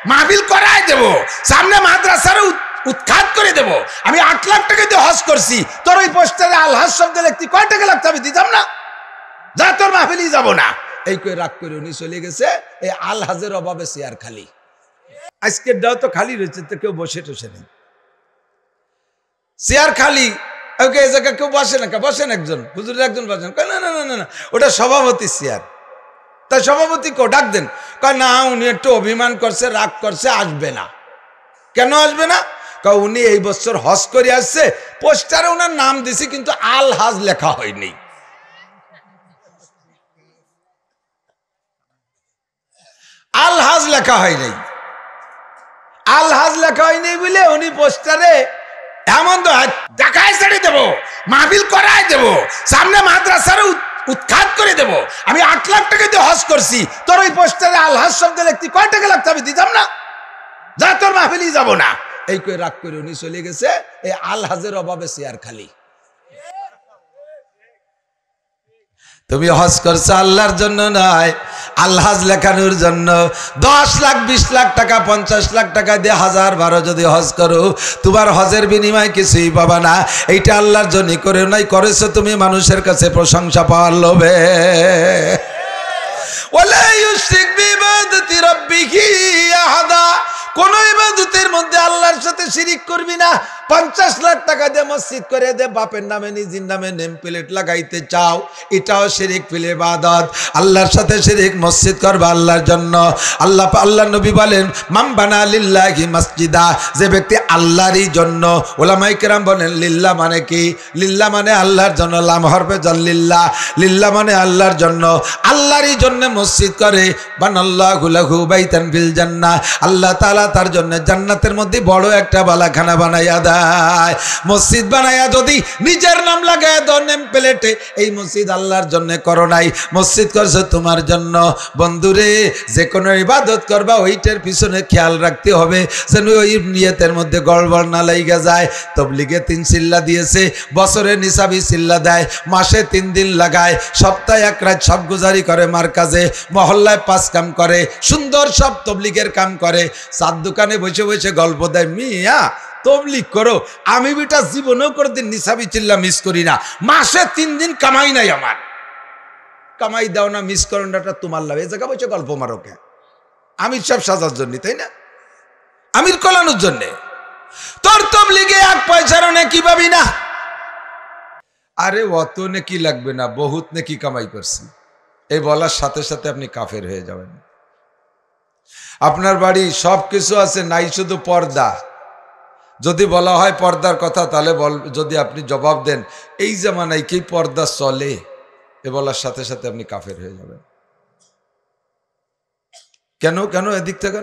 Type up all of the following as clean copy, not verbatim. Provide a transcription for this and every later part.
মাহফিল করাই দেব, সামনে মাদ্রাসার উৎখাত করে দেব। আমি 8 লাখ টাকা দিয়ে হজ করছি, তোর ওই পোস্টারে আল হজ শব্দ লিখতে কয় টাকা লাগতো আমি দিতাম না, যা তোর মাহফিলই যাব না। এই করে রাগ করে উনি চলে গেছে। এই আল হাজের অভাবে চেয়ার খালি, আজকের দাও তো খালি রয়েছে, তো কেউ বসে টসে নেই, চেয়ার খালি। ওকে এই জায়গায় কেউ বসে না, বসেন একজন হুজুরের একজন বসেন, না না না না ওটা সভাপতি চেয়ার, তাই সভাপতি কেউ ডাক দেন, কয় না উনি একটু অভিমান করছে, রাগ করছে, আসবে না। কেন আসবে না? উনি এই বছর হজ করে আসছে, পোস্টারে ওনার নাম দিছে কিন্তু আল হাজ লেখা হয়নি। আল হাজ লেখা হয় নাই, আল হাজ লেখা হয় নাই বলে উনি পোস্টারে এমন তো দেখায় ছেড়ে দেবো, মাহফিল করাই দেবো, সামনে মাদ্রাসার উৎখাত করে দেবো। আমি 8 লাখ টাকা দিয়ে হজ করছি, তোর ওই পোস্টারে আল হাজ শব্দ লিখতে কয় টাকা লাগতো আমি দিতাম না, যা তোর মাহফিলই যাব না। এই করে রাগ করে উনি চলে গেছে। এই আল হাজের অভাবে চেয়ার খালি। তুমি হজ করছো আল্লাহর জন্য নয়, আল হাজ লেখানোর জন্য। 10 লাখ 20 লাখ টাকা 50 লাখ টাকা দিয়ে 1000-12 যদি হজ করো, তোমার হজের বিনিময় কিছুই পাবা না। এইটা আল্লাহর জন্য করে নাই, করেছো তুমি মানুষের কাছে প্রশংসা পাওয়ার লোভে। ওয়ালা ইউশরিক বিইবাদাতি রাব্বিহি আহাদা, কোন ইবাদতের মধ্যে আল্লাহর সাথে শিরিক করবি না। 50 লাখ টাকা দিয়ে মসজিদ করে দে, বাপের নামে নিজের নামে নেম প্লেট লাগাইতে চাও, এটাও শিরিক ফিল ইবাদত। আল্লাহর সাথে শিরিক, মসজিদ করবা আল্লাহর জন্য। আল্লাহ নবী বলেন মান বানা লিল্লাহি মসজিদা, যে ব্যক্তি আল্লাহরই জন্য। উলামায়ে কেরাম বলেন লিল্লাহ মানে কি? লিল্লাহ মানে আল্লাহর জন্য, লাম হরফে জাল্লিল্লাহ, লিল্লাহ মানে আল্লাহর জন্য, আল্লাহরই জন্য মসজিদ করে। বানাল্লাহু লাহু বাইতান ফিল জান্নাহ, আল্লাহ তাআলা তার জন্য জান্নাতের মধ্যে বড় একটা বালাখানা বানাইয়া দেয়। মসজিদ বানাইয়া যদি নিজের নাম লাগায় দাও নেম প্লেটে, এই মসজিদ আল্লাহর জন্য করো নাই, মসজিদ করছো তোমার জন্য। বন্ধুরে, যে কোনো ইবাদত করবা ওইটার পিছনে খেয়াল রাখতে হবে যেন ওই নিয়তের মধ্যে গড়বড় না লাইগা যায়। তবলিগে 3 চিল্লা দিয়েছে, বছরে নিসাবি চিল্লা দেয়, মাসে 3 দিন লাগায়, সপ্তাহে 1 রাত সব গুজারি করে, মার্কাজে মহল্লায় 5 কাম করে, সুন্দর সব তবলিগের কাম করে। চার দোকানে বসে বসে গল্প দেয়, মিয়া তবলিগ করো, আমি বেটা জীবনেও করে দিন নিসাবি চিল্লা মিস করি না, মাসে 3 দিন কামাই নাই আমার। কামাই দাও না, মিস করোটা তোমার লাভ। এই জায়গা বসে গল্প মারোকে আমির সব সাজার জন্য, তাই না? আমির কলানোর জন্যে। তোর তবলিগে 1 পয়সারও নেকি পাবি না। আরে অত নেকি লাগবে না, বহুত নেকি কামাই করছি, এই বলার সাথে সাথে আপনি কাফের হয়ে যাবেন। আপনার বাড়ি সব কিছু আছে, নাই শুধু পর্দা। যদি বলা হয় পর্দার কথা, তাহলে যদি আপনি জবাব দেন এই জামানায় কি পর্দা চলে, এ বলার সাথে সাথে আপনি কাফের হয়ে যাবেন। কেন কেন এদিক থেকে?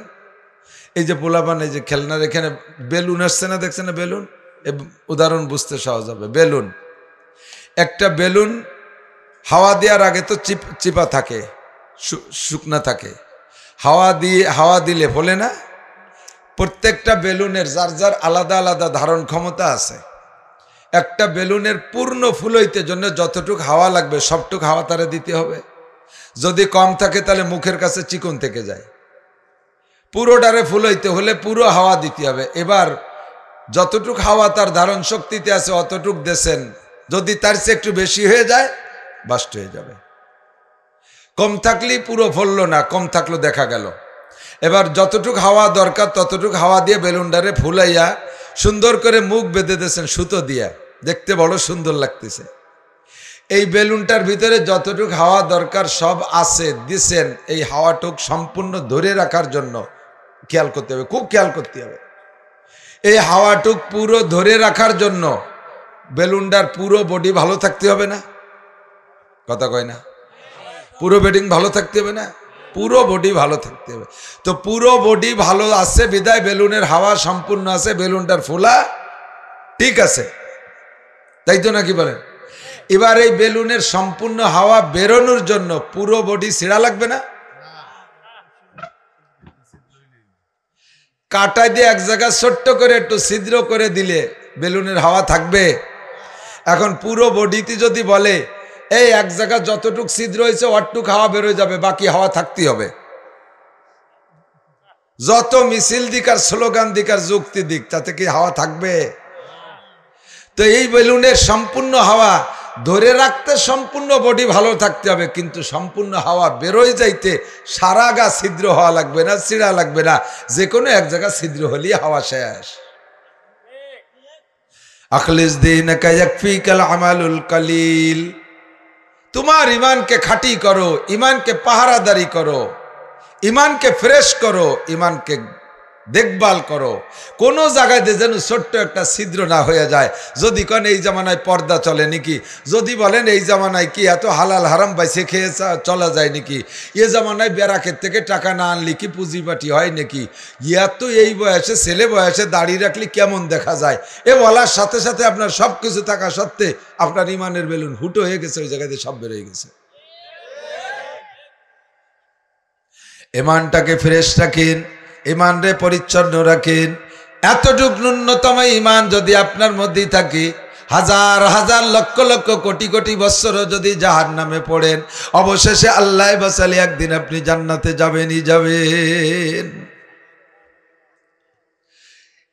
এই যে পোলাপান, এই যে খেলনার এখানে বেলুন আসছে না, দেখছে না বেলুন? উদাহরণ বুঝতে সহজ হবে। বেলুন, একটা বেলুন হাওয়া দেওয়ার আগে তো চিপা থাকে, শুকনা থাকে, হাওয়া দিলে ফলে না। প্রত্যেকটা বেলুনের যার যার আলাদা আলাদা ধারণ ক্ষমতা আছে। একটা বেলুনের পূর্ণ ফুলইতে জন্য যতটুক হাওয়া লাগবে সবটুক হাওয়া তারে দিতে হবে। যদি কম থাকে তাহলে মুখের কাছে চিকন থেকে যায়। পুরোটারে ফুলইতে হলে পুরো হাওয়া দিতে হবে। এবার যতটুক হাওয়া তার ধারণ শক্তিতে আছে অতটুক দেন, যদি তার চেয়ে একটু বেশি হয়ে যায় বাস্ট হয়ে যাবে। কম থাকলেই পুরো ফুললো না, কম থাকলো দেখা গেল। এবার যতটুক হাওয়া দরকার ততটুক হাওয়া দিয়ে বেলুনটারে ফুলাইয়া সুন্দর করে মুখ বেঁধে দিয়েছেন সুতো দিয়া, দেখতে বড় সুন্দর লাগতেছে। এই বেলুনটার ভিতরে যতটুক হাওয়া দরকার সব আছে দিছেন, এই হাওয়াটুক সম্পূর্ণ ধরে রাখার জন্য খেয়াল করতে হবে, খুব খেয়াল করতে হবে। এই হাওয়াটুক পুরো ধরে রাখার জন্য বেলুনটার পুরো বডি ভালো থাকতে হবে না? কথা কয় না? পুরো বেডিং ভালো থাকতে হবে না? পুরো বডি ভালো থাকতে হবে। তো পুরো বডি ভালো আছে বিদায় বেলুনের হাওয়া সম্পূর্ণ আছে, বেলুনটার ফোলা ঠিক আছে, তাই তো নাকি বলেন? এবার এই বেলুনের সম্পূর্ণ হাওয়া বেরোনোর জন্য পুরো বডি ছিঁড়া লাগবে না? কাটা দিয়ে এক জায়গা ছোট্ট করে একটু ছিদ্র করে দিলে বেলুনের হাওয়া থাকবে। এখন পুরো বডিতে যদি বলে এই এক জায়গা যতটুক ছিদ্র হয়েছে অতটুক হাওয়া বেরোয় যাবে, বাকি হাওয়া থাকতে হবে, যত মিছিল দিক আর স্লোগান দিক আর যুক্তি দিক, তাতে কি হাওয়া থাকবে? তো এই বেলুনের সম্পূর্ণ হাওয়া ধরে রাখতে সম্পূর্ণ বডি ভালো থাকতে হবে, কিন্তু সম্পূর্ণ হাওয়া বেরোয় যাইতে সারা গা ছিদ্র হওয়া লাগবে না, ছিঁড়া লাগবে না, যে কোনো এক জায়গা ছিদ্র হলেই হাওয়া শেষ। আখলিস দীনকা ইয়াকফিকাল আমালুল কালিল, তোমার ইমানকে খাঁটি করো, ইমানকে পাহারাদারি করো, ইমানকে ফ্রেশ করো, ইমানকে দেখভাল করো, কোনো জায়গায় যেন ছোট্ট একটা ছিদ্র না হয়ে যায়। যদি কেন এই জামানায় পর্দা চলে নাকি, যদি বলেন এই জামানায় কি এত হালাল হারাম বাইসে খেয়ে চলা যায় নাকি, এ জামানায় বেরাকের থেকে টাকা না আনলে কি পুঁজিবাটি হয় নাকি, এত এই বয়সে ছেলে বয়সে দাড়ি রাখলে কেমন দেখা যায়, এ বলার সাথে সাথে আপনার সব কিছু থাকা সত্ত্বে আপনার ইমানের বেলুন হুটো হয়ে গেছে, ওই জায়গাতে সব বেরোয় গেছে। ইমানটাকে ফ্রেশ রাখেন, ইমানরে পরিচ্ছন্ন রাখেন। এতটুক ন্যূনতম ইমান যদি আপনার মধ্যেই থাকে, হাজার হাজার লক্ষ লক্ষ কোটি কোটি বৎসরও যদি জাহান্নামে পড়েন, অবশেষে আল্লাহ বাঁচালে একদিন আপনি জান্নাতে যাবেনই যাবেন।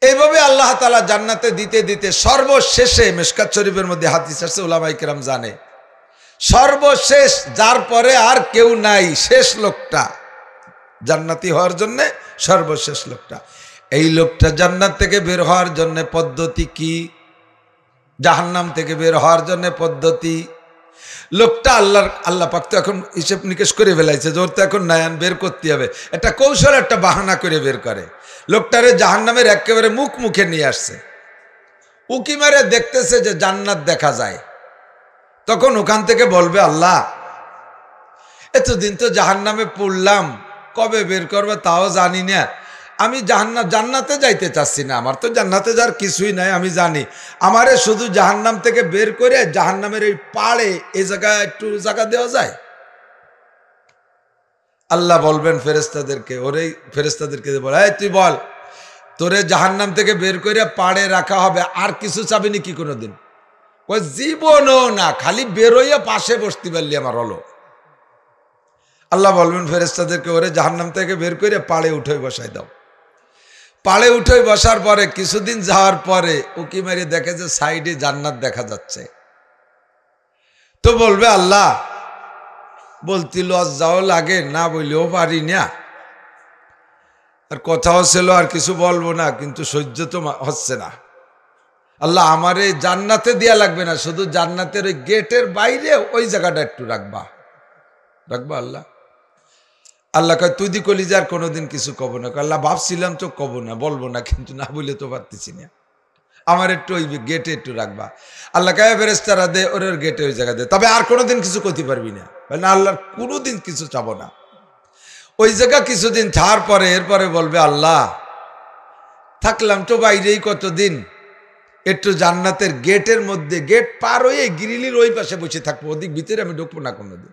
এইভাবে আল্লাহ তাআলা জান্নাতে দিতে দিতে সর্বশেষে মিশকাত শরীফের মধ্যে হাদিস আছে, উলামায়ে কেরাম জানে, সর্বশেষ যার পরে আর কেউ নাই, শেষ লোকটা জান্নাতি হওয়ার জন্য, সর্বশেষ লোকটা, এই লোকটা জান্নাত থেকে বের হওয়ার জন্য পদ্ধতি কি, জাহান্নাম থেকে বের হওয়ার জন্য পদ্ধতি, লোকটা আল্লাহ পাক তো এখন হিসেব নিকেশ করে ফেলাইছে, জোর তো এখন নায়ান বের করতে হবে, একটা কৌশল একটা বাহানা করে বের করে। লোকটারে জাহান্নামের একেবারে মুখে নিয়ে আসছে, উকি মেরে দেখতেছে যে জান্নাত দেখা যায়, তখন ওখান থেকে বলবে, আল্লাহ এতদিন তো জাহান্নামে পড়লাম, কবে বের করবে তাও জানি না, আমি জান্নাতে যাইতে চাচ্ছি না, আমার তো জান্নাতে যার কিছুই নাই, আমি জানি, আমারে শুধু জাহান্নাম থেকে বের করে জাহান্নামের এই পাড়ে এই জায়গায় একটু জায়গা দেওয়া যায়। আল্লাহ বলবেন ফেরেশতাদেরকে, ফেরেশতাদেরকে বলে, এই তুই বল, তোরে জাহান্নাম থেকে বের করে পাড়ে রাখা হবে, আর কিছু চাবি নাকি কোনোদিন? ওই জীবনও না, খালি বেরোইয়া পাশে বসতে পারলি আমার হলো। আল্লাহ বলবেন ফেরেশতাদেরকে, ওরে জাহান্নাম থেকে বের করে পাড়ে উঠে বসাই দাও। পাড়ে উঠে বসার পরে কিছুদিন যাওয়ার পরে উকি মেরে দেখে যে সাইডে জান্নাত দেখা যাচ্ছে, তো বলবে, আল্লাহ বলতে লজ্জাও লাগে, না বললেও পারি না, আর কথাও ছিল আর কিছু বলবো না, কিন্তু সহ্য তো হচ্ছে না, আল্লাহ আমার এই জান্নাতে দেয়া লাগবে না, শুধু জান্নাতের ওই গেটের বাইরে ওই জায়গাটা একটু রাখবা। আল্লাহ আল্লাহ কয়, তুই দি কলি যে আর কোনোদিন কিছু কব না। আল্লাহ ভাবছিলাম তো কব না, বলবো না, কিন্তু না বলে তো পারতেছি না, আমার একটু ওই গেটে একটু রাখবা। আল্লাহ কয়, ফেরেশতারা দে ওর গেটে ওই জায়গা দে, তবে আর কোনোদিন কিছু করতে পারবি না। না, আল্লাহর কোনোদিন কিছু চাবো না। ওই জায়গা কিছুদিন থাকার পরে এরপরে বলবে, আল্লাহ থাকলাম তো বাইরেই কতদিন, একটু জান্নাতের গেটের মধ্যে, গেট পার হয়ে গ্রিলের ওই পাশে বসে থাকবো, ওদিক ভিতরে আমি ঢুকবো না কোনোদিন।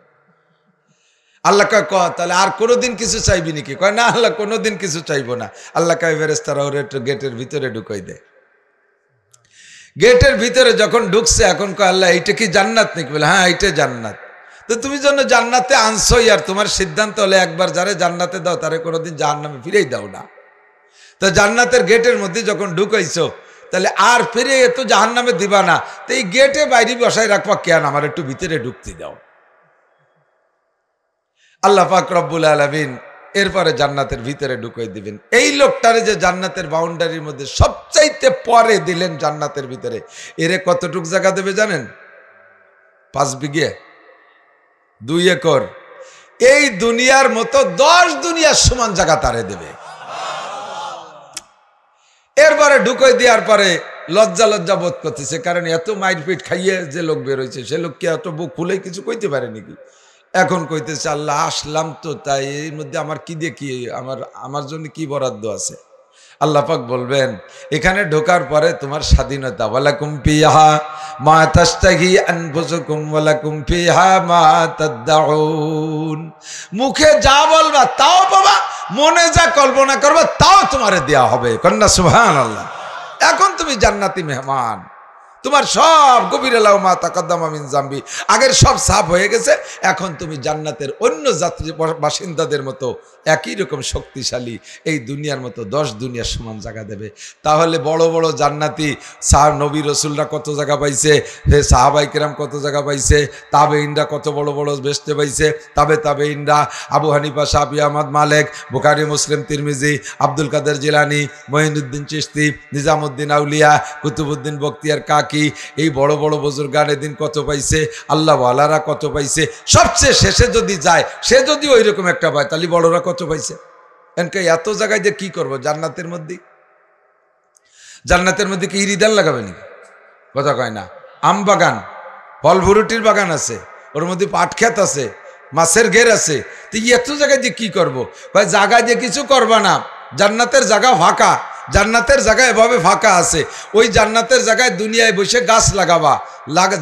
আল্লাহ কয়, তাহলে আর কোনোদিন কিছু চাইবি নাকি? কয়, না আল্লাহ কোনোদিন কিছু চাইবো না। আল্লাহ কয়, ফেরেশতারা ওরে একটু গেটের ভিতরে ঢুকাই দেয়। গেটের ভিতরে যখন ঢুকছে, এখন কয়, আল্লাহ এইটা কি জান্নাত নাকি? বলে, হ্যাঁ এইটা জান্নাত। তো তুমি জন্য জান্নাতে আনছোই, আর তোমার সিদ্ধান্ত হলে একবার যারে জান্নাতে দাও তারে কোনোদিন জাহান্নামে ফিরেই দাও না। তো জান্নাতের গেটের মধ্যে যখন ঢুকাইছো, তাহলে আর ফিরে এত জাহান্নামে দিবা না, তো এই গেটে বাইরে বসাই রাখবা কেন, আমার একটু ভিতরে ঢুকতে দাও। আল্লাহ পাক রব্বুল আলামিন এরপরে জান্নাতের ভিতরে ঢুকাই দিবেন। এই লোকটারে যে জান্নাতের বাউন্ডারির মধ্যে সবচাইতে পরে দিলেন জান্নাতের ভিতরে, এরে কতটুক জায়গা দেবে জানেন? 5 বিঘে, 2 একর, এই দুনিয়ার মতো 10 দুনিয়ার সমান জায়গা তারে দেবে। এরপরে ঢুকাই দেওয়ার পরে লজ্জা বোধ করতেছে, কারণ এত মাইরপিট খাইয়ে যে লোক বেরোইছে, সে লোক কি এত বুক খুলে কিছু কইতে পারে নাকি? এখন কইতেছে, আল্লাহ আসলাম তো, তাই এর মধ্যে আমার কি দিয়ে কি, আমার জন্য কি বরাদ্দ আছে? আল্লাহ পাক বলবেন, এখানে ঢোকার পরে তোমার স্বাধীনতা, ওয়ালাকুম ফিহা মা তাশতাহি আনফুসুকুম ওয়ালাকুম ফিহা মা তাদউন। মুখে যা বলবা তাও পাবা, মনে যা কল্পনা করবা তাও তোমারে দেয়া হবে। কন্যা সুবহানাল্লাহ। এখন তুমি জান্নাতি মেহমান, তোমার সব গভীর লাউ মা তাকাদ্দামা মিন জামবি, আগের সব সাফ হয়ে গেছে। এখন তুমি জান্নাতের অন্য যাত্রী বাসিন্দাদের মতো একই রকম শক্তিশালী, এই দুনিয়ার মতো 10 দুনিয়ার সমান জায়গা দেবে। তাহলে বড় বড় জান্নাতি নবী রসুলরা কত জায়গা পাইছে, সাহাবাই কেরাম কত জায়গা পাইছে, তাবেঈনরা কত বড় বড় বেহেশতে পাইছে, তাবেঈনরা আবু হানিফা, শাফি, আহমদ, মালিক, বুখারী, মুসলিম, তিরমিজি, আব্দুল কাদের জিলানী, মঈনুদ্দিন চিশতি, নিজামুদ্দিন আউলিয়া, কুতুবুদ্দিন বখতিয়ার কাকি, এই বড় বড় বুজুর্গানে দিন কত পাইছে, আল্লাহ ওয়ালারা কত পাইছে। সবচেয়ে শেষে যদি যায়, সে যদি ওই রকম একটা পায়, তাহলে বড়রা কত পাইছে। এনকে এত জায়গায় যে কি করব? জান্নাতের মধ্যে কি ইরিদান লাগাবে নাকি? কথা কয় না। আম বাগান, ফল ভুরুটির বাগান আছে, ওর মধ্যে পাট ক্ষেত আছে, মাছের ঘের আছে, তো এত জায়গায় যে কি করব? ভাই জায়গায় যে কিছু করবা না, জান্নাতের জায়গা ফাঁকা, জান্নাতের জায়গা এভাবে ফাঁকা আছে, ওই জান্নাতের জায়গায় দুনিয়ায় বসে গাছ লাগাবা,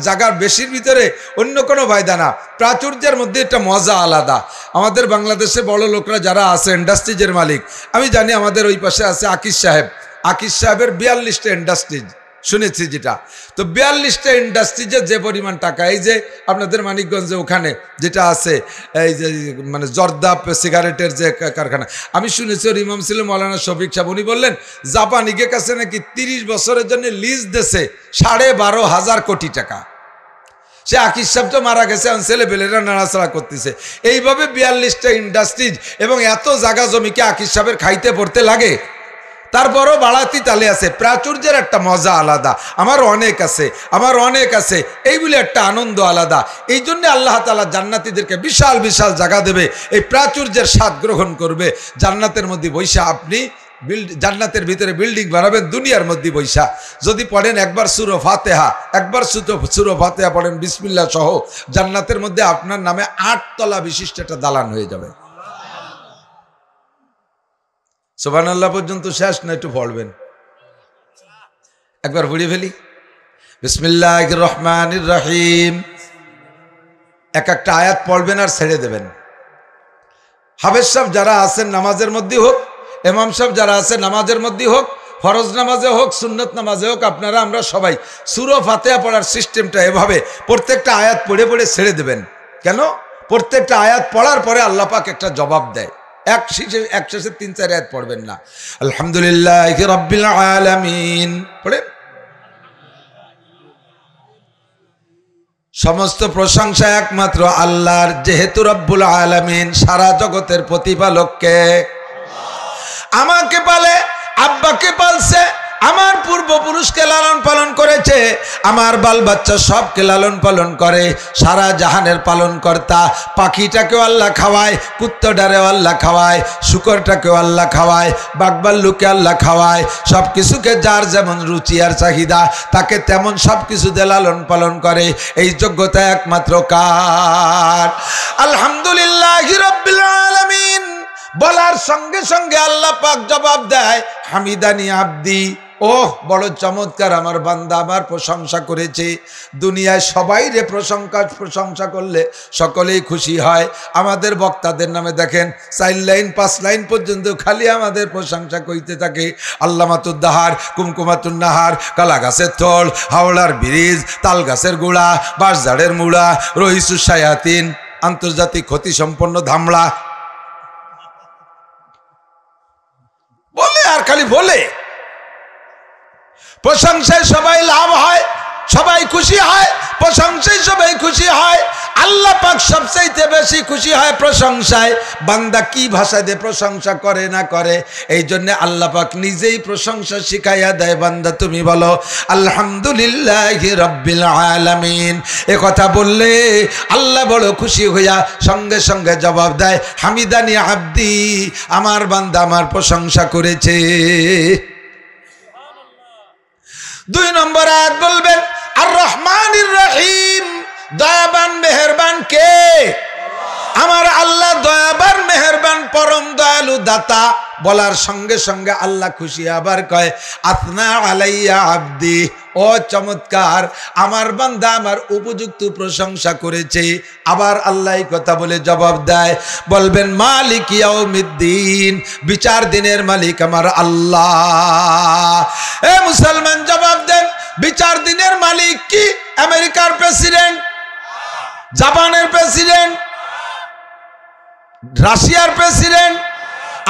জায়গার বেশির ভিতরে অন্য কোনো ফায়দা না। প্রাচুর্যের মধ্যে একটা মজা আলাদা। আমাদের বাংলাদেশে বড় লোকরা যারা আছে, ইন্ডাস্ট্রিজের মালিক, আমি জানি আমাদের ওই পাশে আছে আকিস সাহেবের 42টা ইন্ডাস্ট্রিজ শুনেছি যেটা। তো 42টা ইন্ডাস্ট্রিজের যে পরিমাণ টাকা, এই যে আপনাদের মানিকগঞ্জে ওখানে যেটা আছে, এই যে মানে জর্দা সিগারেটের যে কারখানা, আমি শুনেছি ওর ইমাম ছিল মৌলানা শফিক সাহেব, উনি বললেন জাপানিদের কাছে নাকি 30 বছরের জন্য লিজ দেশে 12,500 কোটি টাকা। সে আকিস সাহেব তো মারা গেছে, ছেলেপেলেরা নাড়াচাড়া করতেছে। এইভাবে 42টা ইন্ডাস্ট্রিজ এবং এত জায়গা জমিকে আকিস সাহেবের খাইতে পড়তে লাগে, তারপরও বাড়াতি তালে আছে। প্রাচুর্যের একটা মজা আলাদা, আমার অনেক আছে এই বলে একটা আনন্দ আলাদা। এই জন্য আল্লাহ তাআলা জান্নাতীদেরকে বিশাল বিশাল জায়গা দেবে, এই প্রাচুর্যের স্বাদ গ্রহণ করবে। জান্নাতের মধ্যে বৈশা আপনি জান্নাতের ভিতরে বিল্ডিং বানাবেন, দুনিয়ার মধ্যে বৈশা যদি পড়েন একবার সূরা ফাতিহা পড়েন বিসমিল্লাহ সহ, জান্নাতের মধ্যে আপনার নামে 8 তলা বিশিষ্ট একটা দালান হয়ে যাবে। সুবহানাল্লাহ পর্যন্ত শেষ না, একটু পড়বেন, একবার পড়ে ফেলি। বিসমিল্লাহির রহমানির রহিম, এক একটা আয়াত পড়বেন আর ছেড়ে দেবেন। হাফেজ সাহেব যারা আছেন নামাজের মধ্যে হোক, ইমাম সাহেব যারা আছেন নামাজের মধ্যে হোক, ফরজ নামাজে হোক, সুন্নত নামাজে হোক, আপনারা আমরা সবাই সূরা ফাতিহা পড়ার সিস্টেমটা এভাবে প্রত্যেকটা আয়াত পড়ে পড়ে ছেড়ে দেবেন। কেন? প্রত্যেকটা আয়াত পড়ার পরে আল্লাহ পাক একটা জবাব দেয়। এক শেষে 3-4 আয়াত পড়বেন না। আলহামদুলিল্লাহি রাব্বিল আলামিন পড়ে, সমস্ত প্রশংসা একমাত্র আল্লাহর, যেহেতু রব্বুল আলামিন সারা জগতের প্রতিপালককে। আমাকে পালে, আব্বাকে পালছে, আমার পূর্বপুরুষকে লালন পালন করেছে, আমার বাল বাচ্চা সবকে লালন পালন করে, সারা জাহানের পালন কর্তা। পাখিটাকেও আল্লাহ খাওয়ায়, কুত্তাটারেও আল্লাহ খাওয়ায়, শুকরটাকেও আল্লাহ খাওয়ায়, বাঘবাল্লুকে আল্লাহ খাওয়ায়। সব কিছুকে যার যেমন রুচি আর চাহিদা, তাকে তেমন সব কিছুতে লালন পালন করে। এই যোগ্যতা একমাত্র কার? আলহামদুলিল্লাহি রাব্বিল আলামিন বলার সঙ্গে সঙ্গে আল্লাহ পাক জবাব দেয়, হামিদানি আব্দি, ওহ বড় চমৎকার, আমার বান্দা আমার প্রশংসা করেছে। দুনিয়ায় সবাই রে প্রশংসা করলে সকলেই খুশি হয়। আমাদের বক্তাদের নামে দেখেন 4 লাইন 5 লাইন পর্যন্ত খালি আমাদের প্রশংসা কইতে থাকে। আল্লামাতুদ দাহার, কুমকুমাতুন নাহার, কালা গাছের থল, হাওড়ার ব্রিজ, তাল গাছের গোড়া, বাঁশঝাড়ের মুড়া, রহিসুস শায়াতিন, আন্তর্জাতিক ক্ষতি সম্পন্ন ধামড়া, বলে আর খালি বলে। প্রশংসায় সবাই লাভ হয়, সবাই খুশি হয়, প্রশংসায় সবাই খুশি হয়। আল্লাহ পাক সবচাইতে বেশি খুশি হয় প্রশংসায়। বান্দা কি ভাষা দিয়ে প্রশংসা করে না করে, এই জন্য আল্লাহ পাক নিজেই প্রশংসা শিখাইয়া দেয়, বান্দা তুমি বলো আলহামদুলিল্লাহি রাব্বিল আলামিন। এ কথা বললে আল্লাহ বড় খুশি হইয়া সঙ্গে সঙ্গে জবাব দেয়, হামিদানি আব্দি, আমার বান্দা আমার প্রশংসা করেছে। 2 নম্বর আয়াত বলবেন আর রহমানির রহিম, দয়াবান মেহেরবান কে? আমার আল্লাহ দয়াবান মেহেরবান, পরম দয়ালু দাতা। বলার সঙ্গে সঙ্গে আল্লাহ খুশি, আবার কয় আতনা আলাইয়া আব্দি, ও চমৎকার, আমার বান্দা আমার উপযুক্ত প্রশংসা করেছে। আবার আল্লাহ কথা বলে জবাব দেয়, বলবেন মালিক ইয়াউমিদ্দিন, বিচার দিনের মালিক আমার আল্লাহ। এ মুসলমান জবাব দেন, বিচার দিনের মালিক কি? আমেরিকার প্রেসিডেন্ট, জাপানের প্রেসিডেন্ট, রাশিয়ার প্রেসিডেন্ট,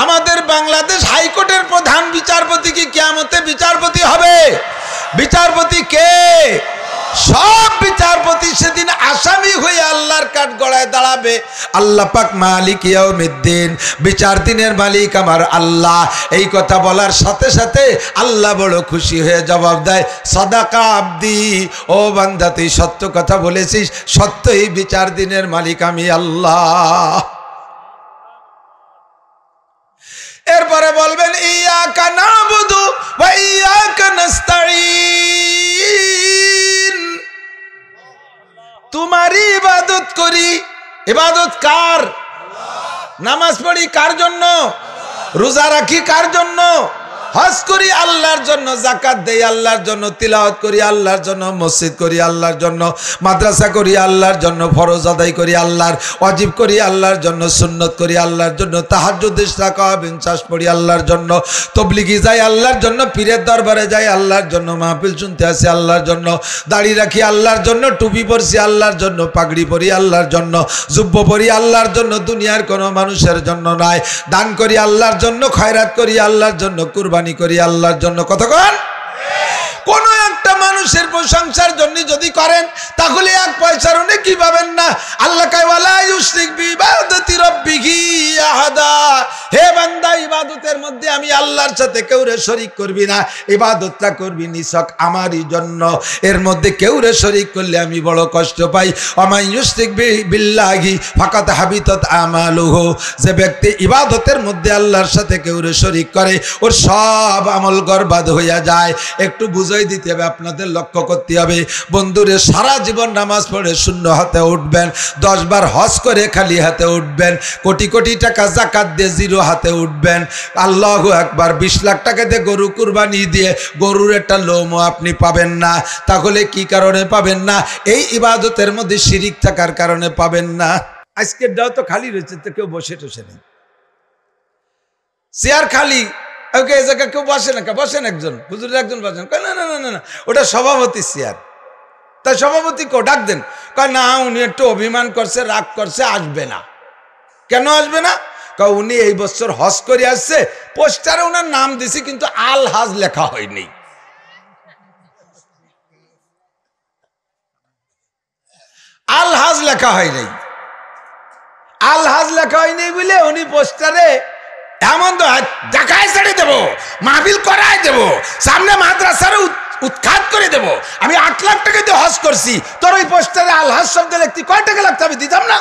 আমাদের বাংলাদেশ হাইকোর্টের প্রধান বিচারপতি কি কিয়ামতে বিচারপতি হবে? বিচারপতি কে? সব বিচারপতি সেদিন আসামি হয়ে আল্লাহর কাঠগড়ায় দাঁড়াবে। আল্লাহ পাক মালিক ইয়াউমিদ্দিন, বিচার দিনের মালিক আমার আল্লাহ। এই কথা বলার সাথে সাথে আল্লাহ বড় খুশি হয়ে জবাব দেয়, সাদাকা আব্দি, ও বান্দা তুই সত্য কথা বলেছিস, সত্যই বিচার দিনের মালিক আমি আল্লাহ। এরপরে বলবেন ইয়াকা নাবুদু ওয়া ইয়াকা নাস্তাঈন, তোমারই ইবাদত করি। ইবাদত কার? নামাজ পড়ি কার জন্য? রোজা রাখি কার জন্য? হজ করি আল্লাহর জন্য, যাকাত দেই আল্লাহর জন্য, তিলাওয়াত করি আল্লাহর জন্য, মসজিদ করি আল্লাহর জন্য, মাদ্রাসা করি আল্লাহর জন্য, ফরজ আদায় করি আল্লাহর, ওয়াজিব করি আল্লাহর জন্য, সুন্নত করি আল্লাহর জন্য, তাহাজ্জুদ রাকাত বিনচাস পড়ি আল্লাহর জন্য, তাবলীগি যাই আল্লাহর জন্য, পীরের দরবারে যাই আল্লাহর জন্য, মাহফিল শুনতে আসি আল্লাহর জন্য, দাড়ি রাখি আল্লাহর জন্য, টুপি পরছি আল্লাহর জন্য, পাগড়ি পরি আল্লাহর জন্য, জুব্ব পরি আল্লাহর জন্য, দুনিয়ার কোনো মানুষের জন্য নয়। দান করি আল্লাহর জন্য, খয়রাত করি আল্লাহর জন্য, কুরবানি করি আল্লাহর জন্য। কতক্ষণ? কোন একটা মানুষের প্রশংসার জন্য যদি করেন তাহলে এক পয়সার নেকি পাবেন না। আল্লাহ কয় ওয়ালা ইউশরিক বিইবাদাতি রাব্বিহি আহাদা, হে বান্দা ইবাদতের মধ্যে আমি আল্লাহর সাথে কেউরে শরীক করবি না, ইবাদতটা করবি নিছক আমারই জন্য। এর মধ্যে কেউরে শরীক করলে আমি বড় কষ্ট পাই। ওয়া ইউশরিক বিল্লাহি ফাকাত হাবিতাত আমালুহু, যে ব্যক্তি ইবাদতের মধ্যে আল্লাহর সাথে কেউরে শরীক করে ওর সব আমল বরবাদ হইয়া যায়। একটু বুঝাই দিতে হবে, আপনাদের লক্ষ্য করতে হবে। বন্ধুরে, সারা জীবন নামাজ পড়ে শূন্য হাতে উঠবেন, 10 বার হজ করে খালি হাতে উঠবেন, কোটি কোটি টাকা যাকাত দিয়ে জিরো হাতে উঠবেন, আল্লাহু আকবার, 20 লাখ টাকা দিয়ে গরু কুরবানি দিয়ে গরুর একটা লোমও আপনি পাবেন না। তাহলে কি কারণে পাবেন না? এই ইবাদতের মধ্যে শিরিক থাকার কারণে পাবেন না। আজকের দাও তো খালি রয়েছে, তো কেউ বসে টসে নেই, চেয়ার খালি। ওকে, এই জায়গায় কেউ বসে না, বসেন একজন, হুজুর একজন বসেন। না না না না, ওটা সভাপতি চেয়ার। তাই সভাপতি কেউ ডাক দেন, কয় না উনি একটু অভিমান করছে, রাগ করছে, আসবে না। কেন আসবে না? কয় উনি এই বছর হজ করে আসছে, পোস্টারে ওনার নাম দিছি কিন্তু আল হাজ লেখা হয়নি। আল হাজ লেখা হয় নাই, আল হাজ লেখা হয়নি বলে উনি পোস্টারে এমন তো দেখায় ছেড়ে দেবো, মাহফিল করায় দেবো, সামনে মাদ্রাসার উৎখাত করে দেবো। আমি 8 লাখ টাকা দিয়ে হজ করছি, তোর ওই পোস্টারে আল হাজ শব্দ লিখতে কয় টাকা লাগতো? আমি দিতাম না,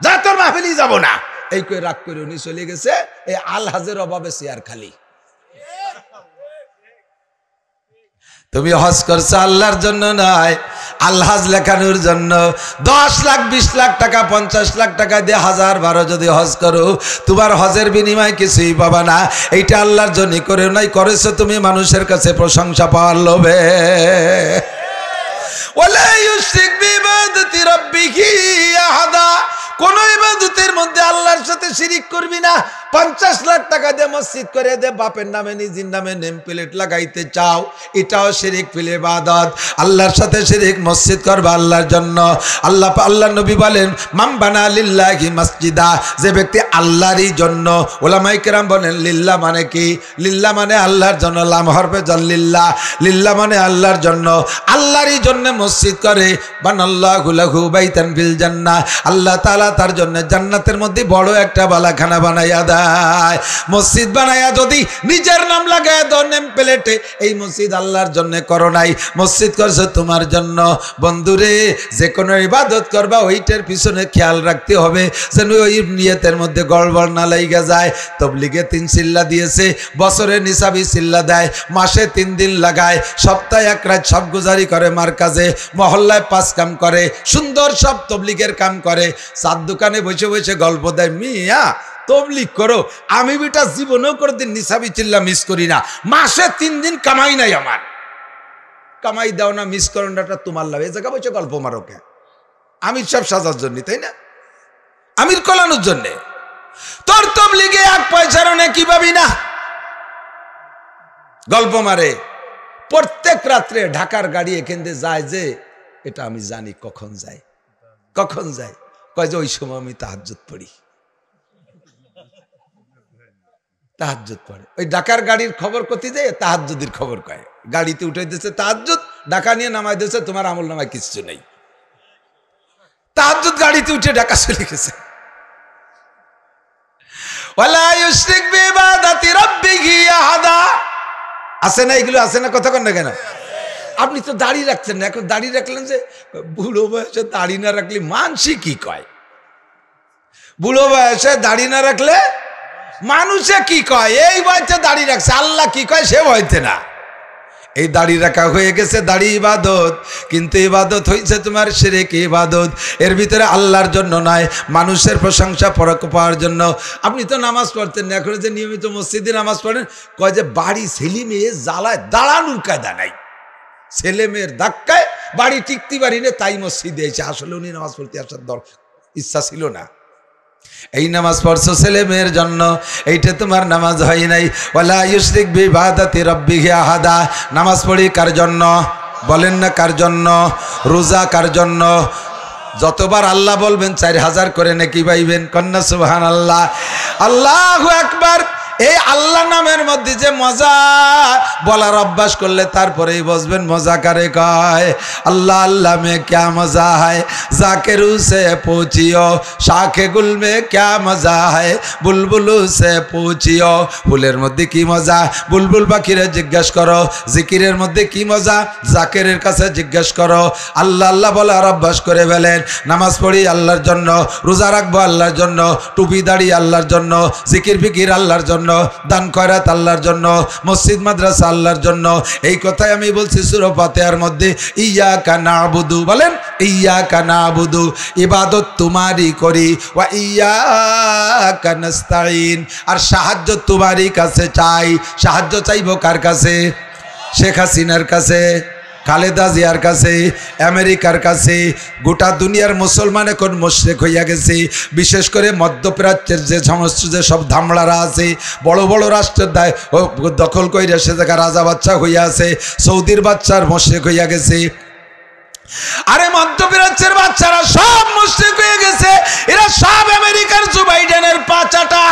যা তোর মাহফিলই যাবো না। এই করে রাগ করে উনি চলে গেছে। এই আল হাজের অভাবে চেয়ার খালি। তুমি হজ করছো আল্লাহর জন্য নয়, আল্লাহজ লেখানোর জন্য। 10 লাখ 20 লাখ টাকা 50 লাখ টাকা দিয়ে 1012 যদি হজ করো, তোমার হজের বিনিময় কিছুই পাবা না। এইটা আল্লাহর জন্য করে নাই, করেছো তুমি মানুষের কাছে প্রশংসা পাওয়ার লোভে। ওয়ালা ইউশরিক বিইবাদাতি রাব্বিহি আহাদা, কোন ইবাদতের মধ্যে আল্লাহর সাথে শিরিক করবি না। 50 লাখ টাকা দিয়ে মসজিদ করে দে, বাপের নামে নিজের নামে নেম প্লেট লাগাইতে চাও, এটাও শিরিক ফিল ইবাদত। আল্লাহর সাথে শিরিক, মসজিদ করবা আল্লাহর জন্য। আল্লাহ নবী বলেন মান বানা লিল্লাহি মসজিদা, যে ব্যক্তি আল্লাহরই জন্য। উলামায়ে কেরাম বলেন লিল্লাহ মানে কি? লিল্লাহ মানে আল্লাহর জন্য, লাম হরফে জাল লিল্লাহ, লিল্লাহ মানে আল্লাহর জন্য। আল্লাহরই জন্য মসজিদ করে, বানাল্লাহু লাহু বাইতান ফিল জান্নাহ, আল্লাহ তাআলা তার জন্য জান্নাতের মধ্যে বড় একটা বালাখানা বানাইয়া দেয়। মসজিদ বানাইয়া যদি নিজের নাম লাগায় দাও নেম প্লেটে, এই মসজিদ আল্লাহর জন্য করো নাই, মসজিদ করছো তোমার জন্য। বন্ধুরে, যে কোনো ইবাদত করবা ওইটার পিছনে খেয়াল রাখতে হবে যেন ওই নিয়তের মধ্যে গড়বড় না লাইগা যায়। তাবলীগে 3 চিল্লা দিয়েছে, বছরে নিসাবি চিল্লা দেয়, মাসে 3 দিন লাগায়, সপ্তাহে 1 রাত সব গুজারি করে মার্কাজে, মহল্লায় 5 কাম করে, সুন্দর সব তাবলীগের কাম করে, চার দোকানে বসে বসে গল্প দেয়। মিয়া তাবলীগ করো, আমি বেটা জীবনেও করে দিন নিসাবি চিল্লা মিস করি না, মাসে 3 দিন কামাই নাই আমার। কামাই দাও না, মিস করো না, তোমার লাভ। এই জায়গা বসে গল্প মারো কে? আমির সব সাজার জন্য, তাই না? আমির কলানোর জন্যে। তোর তাবলীগে 1 পয়সারও নেকি পাবি না। গল্প মারে, প্রত্যেক রাত্রে ঢাকার গাড়ি এখান দিয়ে যায় যে এটা আমি জানি কখন যায় কয় যে ওই সময় আমি তাহাজ্জুদ পড়ি ওই ঢাকার গাড়ির খবর করতে যায় তাহাজ্জুদের খবর কয় গাড়িতে উঠে দিয়েছে তাহাজ্জুদ ঢাকা নিয়ে নামাই দিয়েছে তোমার আমল নামায় কিছু নেই তাহাজ্জুদ গাড়িতে উঠে ঢাকা চলে গেছে ওয়ালা ইউশরিক বিইবাদাতি রাব্বিহি আহাদা আছে না এগুলো আছে না কথা কন না কেন আপনি তো দাড়ি রাখছেন না এখন দাড়ি রাখলেন যে বুড়ো বয়সে দাড়ি না রাখলে মানসি কি কয় বুড়ো বয়সে দাড়ি না রাখলে মানুষে কি কয় এই বয়সে দাড়ি রাখছে আল্লাহ কি কয় সে বয়তে না এই দাড়ি রাখা হয়ে গেছে দাড়ি ইবাদত কিন্তু ইবাদত হইছে তোমার শিরক ইবাদত এর ভিতরে আল্লাহর জন্য নয় মানুষের প্রশংসা পরক পাওয়ার জন্য আপনি তো নামাজ পড়তেন না এখন যে নিয়মিত মসজিদে নামাজ পড়েন কয় যে বাড়ি ছেলে মেয়ে জ্বালায় দাঁড়ানোর কায়দা নাই ছেলে মেয়ের ধাক্কায় বাড়ি টিকতে পারি না তাই মসজিদে এসে আসলে উনি নামাজ পড়তে আসার ইচ্ছা ছিল না এই নামাজ পড়ছো ছেলে মেয়ের জন্য এইটা তোমার নামাজ হয় নাই ওয়ালা ইউশরিক বিইবাদাতি রাব্বিহি আহাদা নামাজ পড়ি কার জন্য বলেন না কার জন্য রোজা কার জন্য যতবার আল্লাহ বলবেন 4000 করে নাকি পাইবেন কন্যা সুবহানাল্লাহ আল্লাহু আকবার এই আল্লাহ নামের মধ্যে যে মজা বলার অভ্যাস করলে তারপরেই বুঝবেন মজা কারে কয় আল্লাহ আল্লাহ মে क्या मजा है जाकिरू से पूछियो शाखे गुल में क्या मजा है बुलबुलू से पूछियो ফুলের মধ্যে কি মজা বুলবুল পাখিরে জিজ্ঞেস করো জিকিরের মধ্যে কি মজা জাকিরের কাছে জিজ্ঞেস করো আল্লাহ আল্লাহ বলার অভ্যাস করে ফেলেন নামাজ পড়ি আল্লাহর জন্য রোজা রাখবো আল্লাহর জন্য টুপি দাড়ি আল্লাহর জন্য জিকির ফিকির আল্লাহর জন্য দান খয়রাত আল্লাহর জন্য মসজিদ মাদ্রাসা আল্লাহর জন্য এই কথাই আমি বলছি সূরা ফাতিহার মধ্যে ইয়্যাকা না'বুদু বলেন ইয়্যাকা না'বুদু ইবাদত তোমারই করি ওয়া ইয়্যাকা নাস্তাঈন আর সাহায্য তোমারই কাছে চাই সাহায্য চাইবো কার কাছে শেখ হাসিনার কাছে খালেদা জিয়ার কাছে আমেরিকার কাছে গোটা দুনিয়ার মুসলমান এখন মুশরিক হইয়া গেছে বিশেষ করে মধ্যপ্রাচ্যের যে সমস্ত যে সব ধামড়ারা আছে বড় বড় রাষ্ট্রের দায় দখল কইরা সে জায়গা রাজা বাচ্চা হইয়া আছে সৌদির বাচ্চার মুশরিক হইয়া গেছে আরে মধ্যপ্রাচ্যের বাচ্চারা সব মুশরিক হয়ে গেছে এরা সব আমেরিকার জো বাইডেনের পাচাটা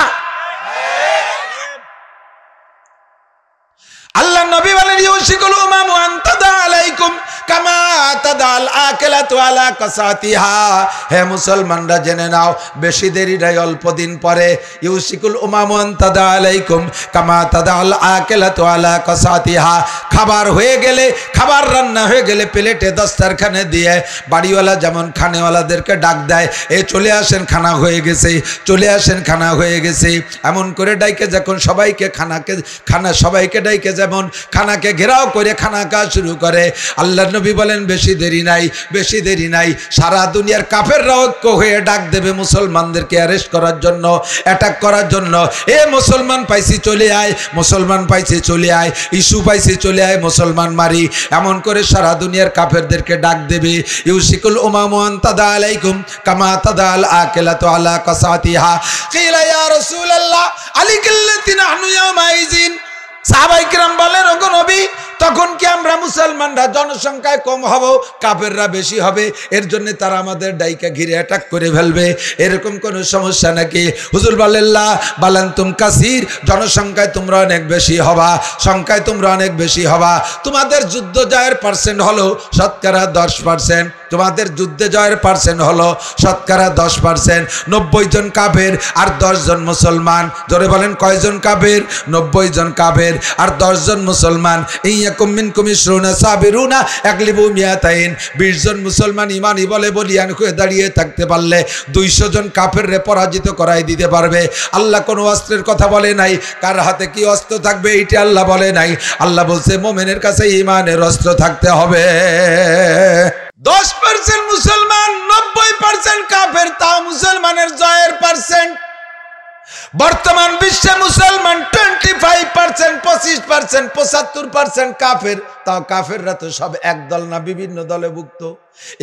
আল্লাহ নবী বলেন ইউশিকুল উমামু আন তাদা আলাইকুম কামা তাদাল আকিলাতু আলা কাসাতিহা হে মুসলমানরা জেনে নাও বেশি দেরি নাই অল্প দিন পরে ইউশিকুল উমামু আন তাদা আলাইকুম কামা তাদাল আকিলাতু আলা কাসাতিহা খাবার হয়ে গেলে খাবার রান্না হয়ে গেলে প্লেটে দস্তরখানে দিয়ে বাড়িওয়ালা যেমন খানেওয়ালাদেরকে ডাক দেয় এ চলে আসেন খানা হয়ে গেছে চলে আসেন খানা হয়ে গেছে এমন করে ডাইকে যখন সবাইকে খানা সবাইকে ডাইকে যেমন খানাকে ঘেরাও করে খানা খাওয়া শুরু করে আল্লাহ নবী বলেন বেশি দেরি নাই সারা দুনিয়ার কাফেররা ঐক্য হয়ে ডাক দেবে মুসলমানদেরকে অ্যারেস্ট করার জন্য অ্যাটাক করার জন্য এ মুসলমান পাইছি চলে আয় মুসলমান পাইছি চলে আয় ইস্যু পাইছি চলে আয় মুসলমান মারি এমন করে সারা দুনিয়ার কাফেরদেরকে ডাক দেবে ইউশিকুল উমামু আন তাদা আলাইকুম কামা তাদাল আকিলাতু আলা কাসাতিহা কিলা ইয়া রাসূলুল্লাহ আলিকাল্লাতি নাহনু ইয়াউমাইজিন সাহাবায়ে কিরাম বলেন ওগো নবী তখন কি আমরা মুসলমানরা জনসংখ্যায় কম হব কাফেররা বেশি হবে এর জন্য তারা আমাদের ডাইকা ঘিরে অ্যাটাক করে ফেলবে এরকম কোনো সমস্যা নাকি হুজুর বলেল্লাহ বালান্তুম কাসির জনসংখ্যায় তোমরা অনেক বেশি হবা সংখ্যায় তোমরা অনেক বেশি হবা তোমাদের যুদ্ধ জয়ের পার্সেন্ট হলো শতকরা 10% তোমাদের যুদ্ধে জয়ের পার্সেন্ট হলো শতকরা 10% 90 জন কাফের আর 10 জন মুসলমান জোরে বলেন কয়জন কাফের 90 জন কাফের আর 10 জন মুসলমান ইয়াকুম মিনকুম 20 সাবিরুনা আগলিবু মিয়াতাইন 20 জন মুসলমান ঈমানি বলে বলিয়ান হয়ে দাঁড়িয়ে থাকতে পারলে 200 জন কাফেররে পরাজিত করাই দিতে পারবে আল্লাহ কোন অস্ত্রের কথা বলে নাই কার হাতে কি অস্ত্র থাকবে এটা আল্লাহ বলে নাই আল্লাহ বলছে মুমিনের কাছে ঈমানের অস্ত্র থাকতে হবে 10% মুসলমান 90% কাফের তাও মুসলমানের জয়ের পার্সেন্ট বর্তমান বিশ্বে মুসলমান 25% 25% 75% কাফের, তাও কাফেররা তো সব এক দল না, বিভিন্ন দলে ভুক্ত।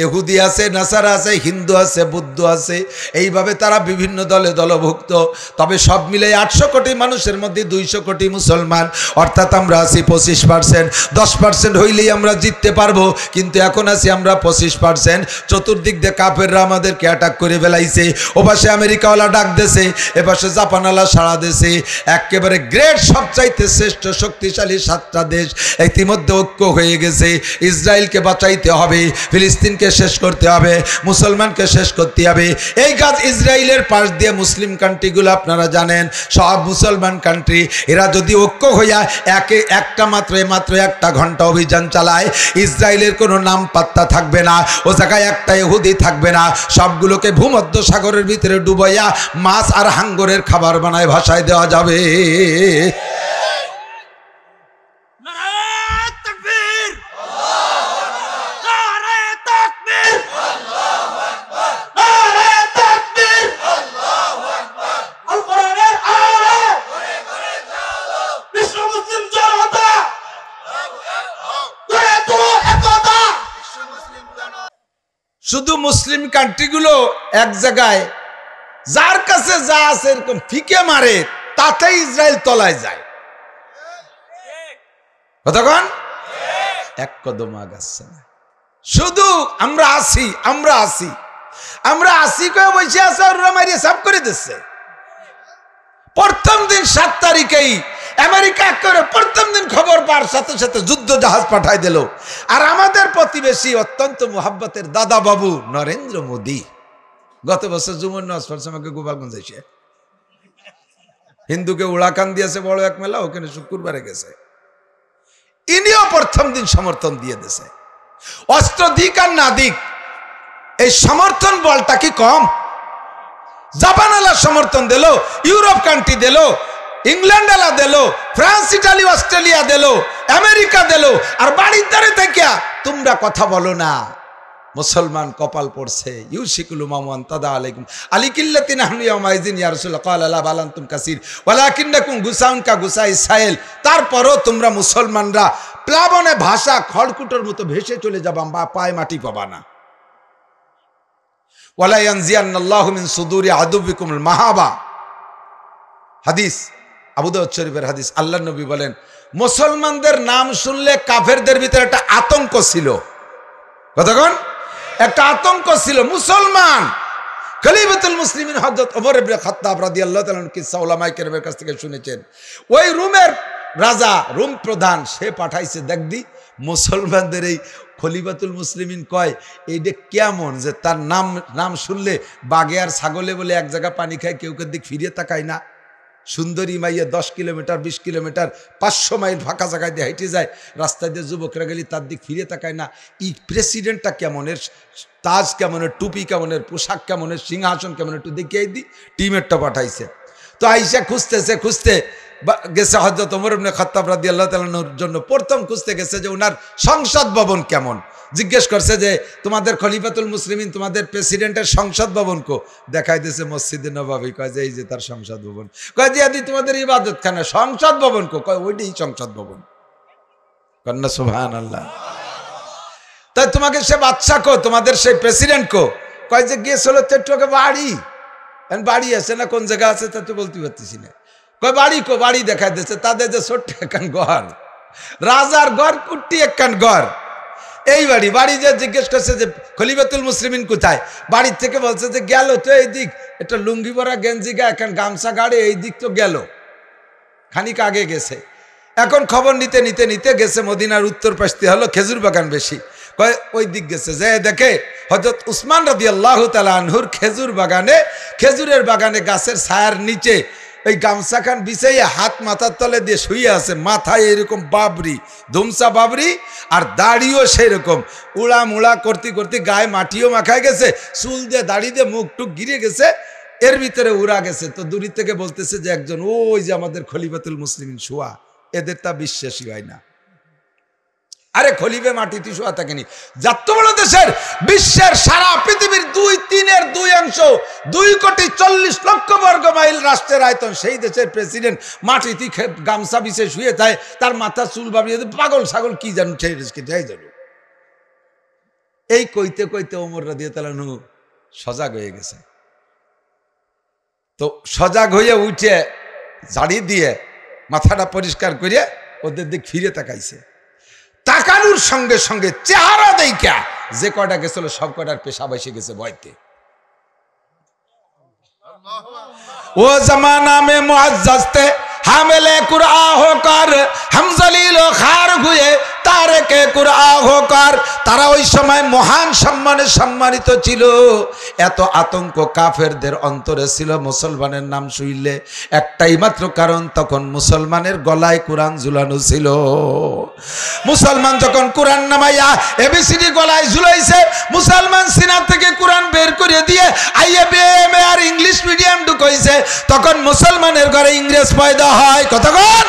ইহুদি আছে, নাসারা আছে, হিন্দু আছে, বৌদ্ধ আছে, এইভাবে তারা বিভিন্ন দলে দলভুক্ত। তবে সব মিলে 800 কোটি মানুষের মধ্যে 200 কোটি মুসলমান, অর্থাৎ আমরা আছি 25%। 10% হইলেই আমরা জিততে পারবো, কিন্তু এখন আছি আমরা 25%। চতুর্দিক দিয়ে কাফেররা আমাদেরকে অ্যাটাক করে ফেলাইছে। ও পাশে আমেরিকাওয়ালা ডাক দেছে, এ পাশে জাপানওয়ালা সাড়া দেছে। একেবারে গ্রেট, সবচাইতে শ্রেষ্ঠ শক্তিশালী 7টা দেশ ইতিমধ্যে ঐক্য হয়ে গেছে। ইসরায়েলকে বাঁচাইতে হবে, ফিলিস্তিনকে শেষ করতে হবে, মুসলমানকে শেষ করতে হবে। এই কাজ ইসরায়েলের পাশ দিয়ে মুসলিম কান্ট্রিগুলো আপনারা জানেন সব মুসলমান কান্ট্রি। এরা যদি ঐক্য হইয়া মাত্র একটা ঘন্টা অভিযান চালায়, ইসরায়েলের কোনো নাম পাত্তা থাকবে না, ও জায়গায় একটা ইহুদি থাকবে না। সবগুলোকে ভূমধ্য সাগরের ভিতরে ডুবাইয়া মাছ আর হাঙ্গরের খাবার বানায় ভাসায় দেওয়া যাবে। শুধু মুসলিম কান্ট্রিগুলো এক জায়গায় যার কাছে যা আছে এরকম ফিকে মারে, তাতে ইসরায়েল তলায় যায়। কতক্ষণ এক কদম আগাচ্ছে না। শুধু আমরা আসি করে বসে আছে, আর ওরা মারিয়ে সাফ করে দিচ্ছে। প্রথম দিন 7 তারিখেই আমেরিকা করে প্রথম দিন খবর পাওয়ার সাথে সাথে যুদ্ধ জাহাজ পাঠাই দিল। আর আমাদের প্রতিবেশী অত্যন্ত মোহাব্বতের দাদা বাবু নরেন্দ্র মোদী গত বছর জুমুর নামাজ পড়ছে, আমাকে গোপালগঞ্জ এসে হিন্দুকে উড়াকান দিয়েছে বড় এক মেলা, ওখানে শুক্রবারে গেছে। ইনিও প্রথম দিন সমর্থন দিয়ে দিয়েছে। অস্ত্র দিক আর না দিক, এই সমর্থন বলটা কি কম? জাপানালা সমর্থন দিল, ইউরোপ কান্ট্রি দিল, ইংল্যান্ড এলা দিল, ফ্রান্স, ইটালি, অস্ট্রেলিয়া দিল, আমেরিকা দিল। আর বাড়ির দ্বারে থেকে তোমরা কথা বলো না। মুসলমান কপাল পড়ছে। ইউশিকুল মামুন তাদা আলাইকুম আলিকিল্লাতিন আহনু ইয়াউমাইজিন ইয়া রাসূলুল্লাহ ক্বালা লা বালান্তুম কাসীর ওয়ালাকিন্নাকুম গুসাউন কা গুসাই সাইল। তারপরও তোমরা মুসলমানরা প্লাবনে ভাষা খড়কুটোর মতো ভেসে চলে যাবা, বা পায়ে মাটি পাবা না। ওয়ালা ইয়ানজিয়ান্নাল্লাহু মিন সুদুরি আদুবিকুমুল মাহাবা, হাদিস আবু দাউদ শরীফের হাদিস। আল্লাহর নবী বলেন, মুসলমানদের নাম শুনলে কাফেরদের ভিতরে একটা আতঙ্ক ছিল। কতক্ষণ একটা আতঙ্ক ছিল। মুসলমান খলিফাতুল মুসলিমিন হযরত ওমর ইবনে খাত্তাব রাদিয়াল্লাহু তাআলা কিসসা উলামায়ে কেরামের কাছ থেকে শুনেছেন। ওই রোমের রাজা, রোম প্রধান, সে পাঠাইছে দেখদি মুসলমানদের এই খলিফাতুল মুসলিমিন কয় এইটা কেমন যে তার নাম শুনলে বাঘে আর ছাগলে বলে এক জায়গা পানি খায়, কেউ কেউ দিক ফিরে তাকায় না। সুন্দরী মাইয়া 10 কিলোমিটার 20 কিলোমিটার 500 মাইল ফাঁকা জায়গায় দিয়ে হেঁটে যায়, রাস্তায় দিয়ে যুবকরা গেলে তার দিক ফিরে তাকায় না। এই প্রেসিডেন্টটা কেমনের, তাজ কেমনের, টুপি কেমনের, পোশাক কেমনের, সিংহাসন কেমন, একটু দেখিয়ে দিই। টিমেরটা পাঠাইছে। তো আইসা খুঁজতে গেছে হযরত ওমর ইবনে খাত্তাব রাদিয়াল্লাহু তাআলার জন্য। প্রথম খুঁজতে গেছে যে ওনার সংসদ ভবন কেমন। জিজ্ঞেস করছে যে তোমাদের খলিফাতুল মুসলিমিন, তোমাদের প্রেসিডেন্টের সংসদ ভবন কো? দেখাই দিয়েছে মসজিদে নববী। কয় যে এই যে তার সংসদ ভবন। কয় যে আদি তোমাদের ইবাদতখানা, সংসদ ভবন কো? কয় ওইটাই সংসদ ভবন। কন্যা সুবহানাল্লাহ। তাই তোমাকে সে বাদশা কো, তোমাদের সেই প্রেসিডেন্ট কো? কয় যে গিয়েছিল চট্টগ্রামে বাড়ি। বাড়ি আছে না কোন জায়গা আছে তা তো বলতে পারতেছি না। কয় বাড়ি কো? বাড়ি দেখাই দিচ্ছে। তাদের যে ছোট্ট একখান ঘর, রাজার ঘর, কুট্টি একখান ঘর, এই বাড়ি যে জিজ্ঞেস করছে যে খলিফাতুল মুসলিমিন কোথায়? বাড়ির থেকে বলছে যে গেল তো এই দিক, একটা লুঙ্গি পরা গেঞ্জি গা, এখন গামছা গাড়ে এই দিক তো গেল, খানিক আগে গেছে। এখন খবর নিতে নিতে নিতে গেছে মদিনার উত্তর পাশে হলো খেজুর বাগান বেশি। কয় ওই দিক গেছে, যে দেখে হযরত উসমান রাদিয়াল্লাহু তাআলা আনহুর খেজুরের বাগানে গাছের ছায়ার নিচে এই গামছা খান বিছাইয়া হাত মাথার তলে দিয়ে শুয়ে আছে। মাথায় এরকম বাবরি, ধুমসা বাবরি, আর দাড়িও সেই রকম উড়া মুড়া করতে করতে গায়ে মাটিও মাখায় গেছে, চুল দিয়ে দাড়ি দিয়ে মুখ টুক গিরে গেছে, এর ভিতরে উড়া গেছে। তো দূর থেকে বলতেছে যে একজন, ওই যে আমাদের খলিফাতুল মুসলিমিন শোয়া। এদের তা বিশ্বাসই হয় না। আরে খলিফে মাটিতে শোয়া থাকেনি। যত বড় দেশের, বিশ্বের সারা পৃথিবীর 2/3 2,40,00,000 বর্গ মাইল রাষ্ট্রের আয়তন, সেই দেশের প্রেসিডেন্ট মাটিতে গামছা বিছে শুয়ে থাকে, তার মাথা চুল বাবিয়ে পাগল ছাগল কি জানো যাই জানো। এই কইতে কইতে ওমর রাদিয়াল্লাহু আনহু সজাগ হয়ে গেছে। তো সজাগ হয়ে উঠে ঝাড়ি দিয়ে মাথাটা পরিষ্কার করে ওদের দিক ফিরে তাকাইছে। তাকানোর সঙ্গে সঙ্গে চেহারা দেখা যে কটা গেছিল সব কটার পেশাব এসে গেছে ভয়তে। ও জমানা মে মুআজ্জাজ তে হামেলে কুরআ হোকর হাম জলিল ও খার হুয়ে তারকে কুরআ হোকর। তারা ওই সময় মহান সম্মানে সম্মানিত ছিল। এত আতঙ্ক কাফেরদের অন্তরে ছিল মুসলমানের নাম শুনলে, একটাই মাত্র কারণ, তখন মুসলমানের গলায় কোরআন ঝুলানো ছিল। মুসলমান যখন কোরআন নামাইয়া এবিসিডি গলায় ঝুলাইছে, মুসলমান সিনা থেকে কোরআন বের করে দিয়ে আইএবিএম আর ইংলিশ মিডিয়াম ঢুকাইছে, তখন মুসলমানের ঘরে ইংরেজ পয়দা হয়। কতক্ষণ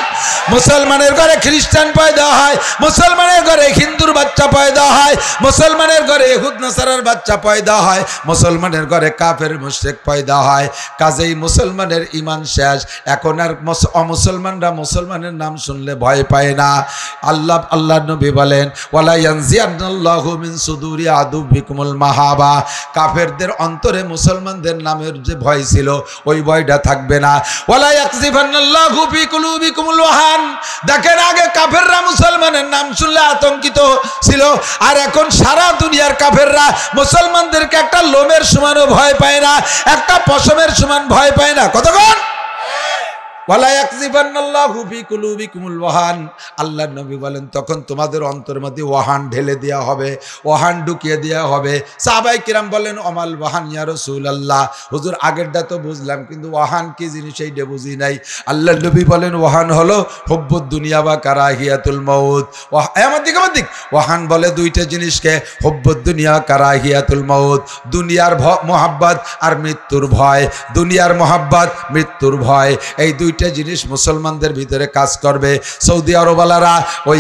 মুসলমানের ঘরে খ্রিস্টান পয়দা হয়, মুসলমানের ঘরে হিন্দুর বাচ্চা পয়দা হয়, মুসলমানের ঘরে ইহুদ নাসারার বাচ্চা পয়দা হয়, মুসলমানের ঘরে কাফের মুশরিক পয়দা হয়। কাজেই মুসলমানের ঈমান শেষ। এখন আর অমুসলমানরা মুসলমানের নাম শুনলে ভয় পায় না। আল্লাহ নবী বলেন, ওয়ালা ইয়ানজিয়ান্নাল্লাহু মিন সুদুরি আদুবিকুমুল মাহাবা। কাফেরদের অন্তরে মুসলমানদের নামের যে ভয় ছিল, ওই ভয়টা থাকবে না। ওয়ালা ইয়াকযিফান্নাল্লাহু ফি কুলুবিকুমুল ওয়াহান। দেখেন, আগে কাফেররা মুসলমানের নাম শুনলে আতঙ্কিত ছিল, আর এখন সারা দুনিয়ার কাফেররা মুসলমানদেরকে একটা লোমের সমানও ভয় পায় না, একটা পশমের সমান ভয় পায় না। কতক্ষণ ওয়ালা ইয়াকযিফান্নাল্লাহু ফি কুলুবিকুমুল ওয়াহান। আল্লাহর নবী বলেন, তখন তোমাদের অন্তরের মধ্যে ওয়াহান ঢেলে দেওয়া হবে, ওয়াহান ঢুকিয়ে দেওয়া হবে। সাহাবায়ে কিরাম বলেন, অমাল ওয়াহান ইয়া রাসূলুল্লাহ। হুজুর, আগেরটা তো বুঝলাম, কিন্তু ওয়াহান কি জিনিস এইটা বুঝি নাই। আল্লাহর নবী বলেন, ওয়াহান হলো হুব্বুদ দুনিয়া বা কারাহিয়াতুল মাউত। আমার দিক ওয়াহান বলে দুইটা জিনিসকে, হুব্বুদ দুনিয়া কারাহিয়াতুল মাউত। দুনিয়ার মোহাব্বত আর মৃত্যুর ভয়। দুনিয়ার মোহাব্বত, মৃত্যুর ভয়, এই দুইটা জিনিস মুসলমানদের ভিতরে কাজ করবে। সৌদি আরবওয়ালারা, ওই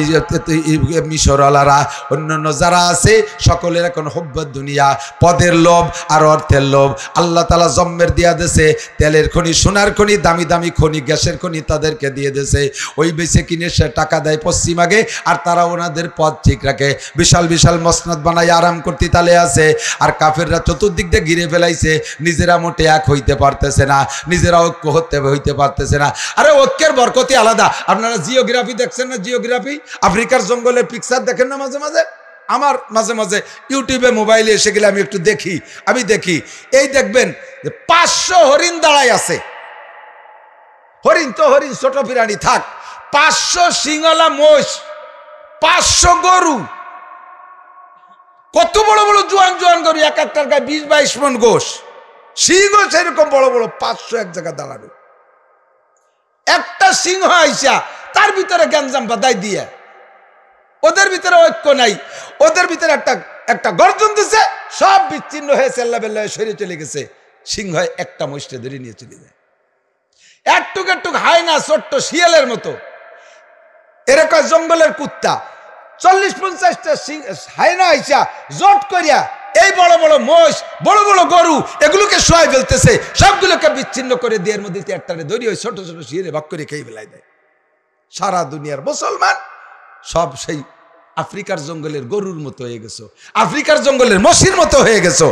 মিশরওয়ালারা, অন্যান্য যারা আছে, সকলের এখন হুব্বুদ দুনিয়া, পদের লোভ আর অর্থের লোভ। আল্লাহ তাআলা জম্মের দিয়া দেশে তেলের খনি, সোনার খনি, দামি দামি খনি, গ্যাসের খনি তাদেরকে দিয়ে দেশে। ওই বেচে কিনে সে টাকা দেয় পশ্চিমাকে, আর তারা ওনাদের পদ ঠিক রাখে। বিশাল বিশাল মসনদ বানায় আরাম করতে তালে আছে। আর কাফেররা চতুর্দিক দিয়ে ঘিরে ফেলাইছে, নিজেরা মোটে এক হইতে পারতেছে না, নিজেরা ঐক্য হইতে পারতেছে না। আরে ঐক্যের বরকতি আলাদা। আপনারা জিওগ্রাফি দেখছেন না? জিওগ্রাফি, আফ্রিকার জঙ্গলের পিকচার দেখেন না মাঝে মাঝে? আমার মাঝে মাঝে ইউটিউবে মোবাইলে এসে গেলে আমি একটু দেখি। এই দেখবেন 500 হরিণ দাঁড়ায় আছে। হরিণ তো হরিণ, ছোট প্রাণী থাক। 500 সিংহলা মোষ, 500 গরু, কত বড় বড় জোয়ান জোয়ান গরু, এক একটার গায়ে 20-22 মণ গোশ। সিংহ সেরকম বড় বড়, 500 এক জায়গায় দাঁড়ানো। একটা সিংহ আইসা তার ভিতরে গ্যাঞ্জাম বাদাই দিয়ে, ওদের ভিতরে ঐক্য নাই, ওদের ভিতরে একটা গর্জন দিছে, সব বিচ্ছিন্ন হয়ে চেল্লা বেল্লা সরে চলে গেছে। সিংহ একটা মহিষে ধরে নিয়ে চলে যায়। একটুক একটুক হায়না, ছোট্ট শিয়ালের মতো। এরকম জঙ্গলের কুত্তা 40-50টা হায়না আইসা জট করিয়া এই বড় বড় মোষ, বড় বড় গরু, এগুলোকে শোয়াই ফেলতেছে, সবগুলোকে বিচ্ছিন্ন করে দিয়ে এর মধ্যে একটারে ধরি ওই ছোট ছোট শিয়ালে ভাগ করে খেয়ে ফেলাই দেয়। সারা দুনিয়ার মুসলমান সব সেই আফ্রিকার জঙ্গলের গরুর মতো হয়ে গেছো, আফ্রিকার জঙ্গলের মসির মতো হয়ে গেছো।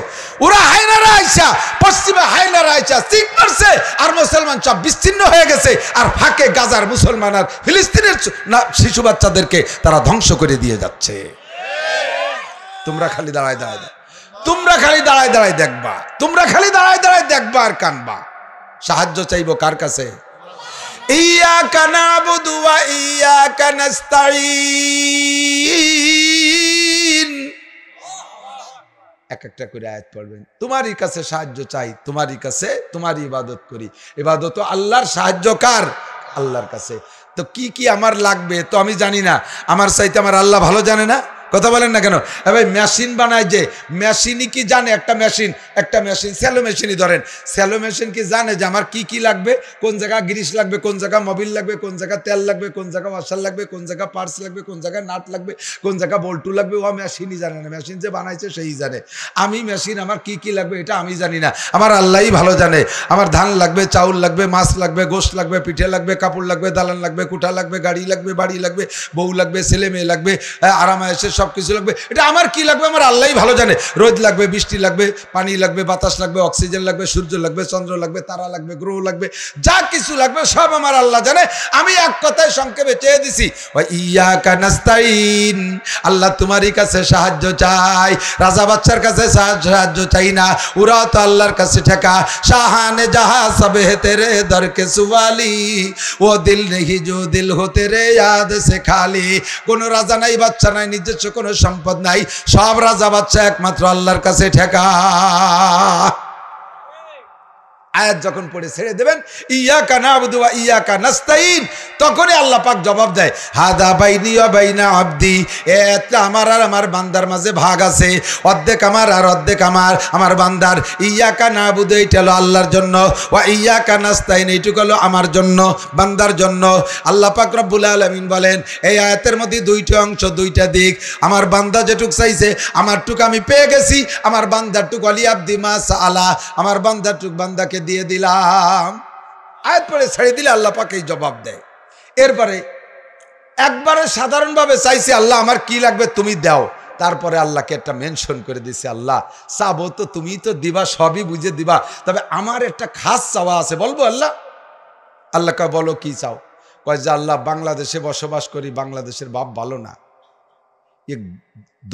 ওরা হায়নারা আইসা, পশ্চিমে হায়নারা আইসা ঠিক করছে, আর মুসলমান সব বিচ্ছিন্ন হয়ে গেছে। আর ফাঁকে গাজার মুসলমান আর ফিলিস্তিনের শিশু বাচ্চাদেরকে তারা ধ্বংস করে দিয়ে যাচ্ছে। তোমরা খালি দাঁড়ায় দাঁড়ায় দেখবা, তোমরা খালি দাঁড়ায় দাঁড়ায় দেখবা আর কানবা। সাহায্য চাইবো কার কাছে? ইয়াকা নাবুদু ওয়া ইয়াকা নাস্তাঈন। এক একটা করে আয়াত পড়বেন। তোমারই কাছে সাহায্য চাই, তোমারই কাছে, তোমারই ইবাদত করি। ইবাদত আল্লাহর, সাহায্য কার? আল্লাহর কাছে। তো কি কি আমার লাগবে তো আমি জানি না, আমার চাইতে আমার আল্লাহ ভালো জানে না। কথা বলেন না কেন? ভাই মেশিন বানায় যে, মেশিনই কি জানে? একটা মেশিন স্যালো মেশিনই ধরেন, স্যালো মেশিন কি জানে যে আমার কি কি লাগবে, কোন জায়গা গ্রিস লাগবে, কোন জায়গা মোবিল লাগবে, কোন জায়গা তেল লাগবে, কোন জায়গা ওয়াশার লাগবে, কোন জায়গা পার্টস লাগবে, কোন জায়গা নাট লাগবে, কোন জায়গা বল্টু লাগবে? ও মেশিনই জানে না, মেশিন যে বানাইছে সেই জানে। আমি মেশিন আমার কি কি লাগবে এটা আমি জানি না, আমার আল্লাহই ভালো জানে। আমার ধান লাগবে, চাউল লাগবে, মাছ লাগবে, গোশত লাগবে, পিঠে লাগবে, কাপড় লাগবে, দালান লাগবে, কুঠা লাগবে, গাড়ি লাগবে, বাড়ি লাগবে, বউ লাগবে, ছেলে মেয়ে লাগবে, আরামায়েশে সব কিছু লাগবে। এটা আমার কি লাগবে আমার আল্লাহই ভালো জানে। রোদ লাগবে, বৃষ্টি লাগবে, পানি লাগবে, বাতাস লাগবে, অক্সিজেন লাগবে, সূর্য লাগবে, চন্দ্র লাগবে, তারা লাগবে, গ্রহ লাগবে, যা কিছু লাগবে সব আমার আল্লাহ জানে। আমি এক কথায় সংক্ষেপে চেয়ে দিছি, ইয়াকা নাস্তাইন, আল্লাহ তোমারই কাছে সাহায্য চাই। রাজা বাচ্চার কাছে সাহায্য চাই না, ওরা তো আল্লাহর কাছে ঠেকা। শাহানে জাহা সব হে তেরে দর কে সুয়ালি, ও দিল নেহি জো দিল হো তেরে ইয়াদ সে খালি। কোন রাজা নাই, বাচ্চা নাই, নিজস্ব কোনো সম্পদ নাই, সব রাজা বাচ্চা একমাত্র আল্লাহর কাছে ঠেকা। আয়াত যখন পড়ে ছেড়ে দেবেন ইয়াকা নাবুদু ওয়া ইয়াকা নাস্তাইন, তখনই আল্লাহ পাক জবাব দেয় হাদা বাইনি ওয়া বাইনা আবদি, এটা আমার আর আমার বান্দার মাঝে ভাগ আছে, অর্ধেক আমার আর অর্ধেক আমার বান্দার। ইয়াকা নাবুদু এটা হলো আল্লাহর জন্য, ওয়া ইয়াকা নাস্তাইন এইটুকু হলো আমার জন্য, বান্দার জন্য। আল্লাহ পাক রব্বুল আলামিন বলেন এই আয়াতের মধ্যে দুইটা অংশ, দুইটা দিক। আমার বান্দা যেটুক চাইছে আমারটুক আমি পেয়ে গেছি, আমার বান্দারটুক আলি আব্দি মা সাআলা, আমার বান্দারটুক বান্দাকে দিয়ে দিলাম। আয়াত পড়ে ছেড়ে দিলে আল্লাহ পাক এই জবাব দেয়। এরপরে একবারে সাধারণভাবে চাইছে আল্লাহ আমার কি লাগবে তুমি দাও, তারপরে আল্লাহকে একটা মেনশন করে দিছে, আল্লাহ চাবো তো তুমি তো দিবা, সবই বুঝে দিবা, তবে আমার একটা খাস চাওয়া আছে, বলবো আল্লাহ? আল্লাহকে বলো কি চাও? কয় যে আল্লাহ বাংলাদেশে বসবাস করি, বাংলাদেশের বাপ ভালো না,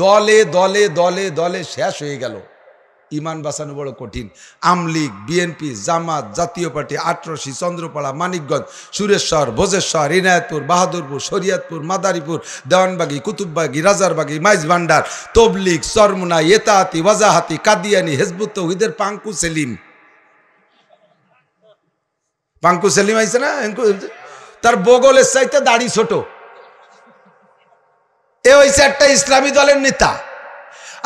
দলে দলে দলে দলে শেষ হয়ে গেল, ইমান বাঁচানো বড় কঠিন। আমলিগ, বিএনপি, জামাত, জাতীয় পার্টি, আটরশি, চন্দ্রপাড়া, মানিকগঞ্জ, সুরেশ্বর, ভোজেশ্বর, ইনায়তপুর, বাহাদুরপুর, শরিয়তপুর, মাদারীপুর, দেওয়ানবাগি, কুতুববাগি, রাজারবাগি, মাইজ ভান্ডার, তবলিগ, চরমুনা, এতাহাতি, ওয়াজাহাতি, কাদিয়ানি, হেজবুত তৌহিদের পাঙ্কু সেলিম আইছে না, তার বগলের চাইতে দাড়ি ছোট, এ হইছে একটা ইসলামী দলের নেতা।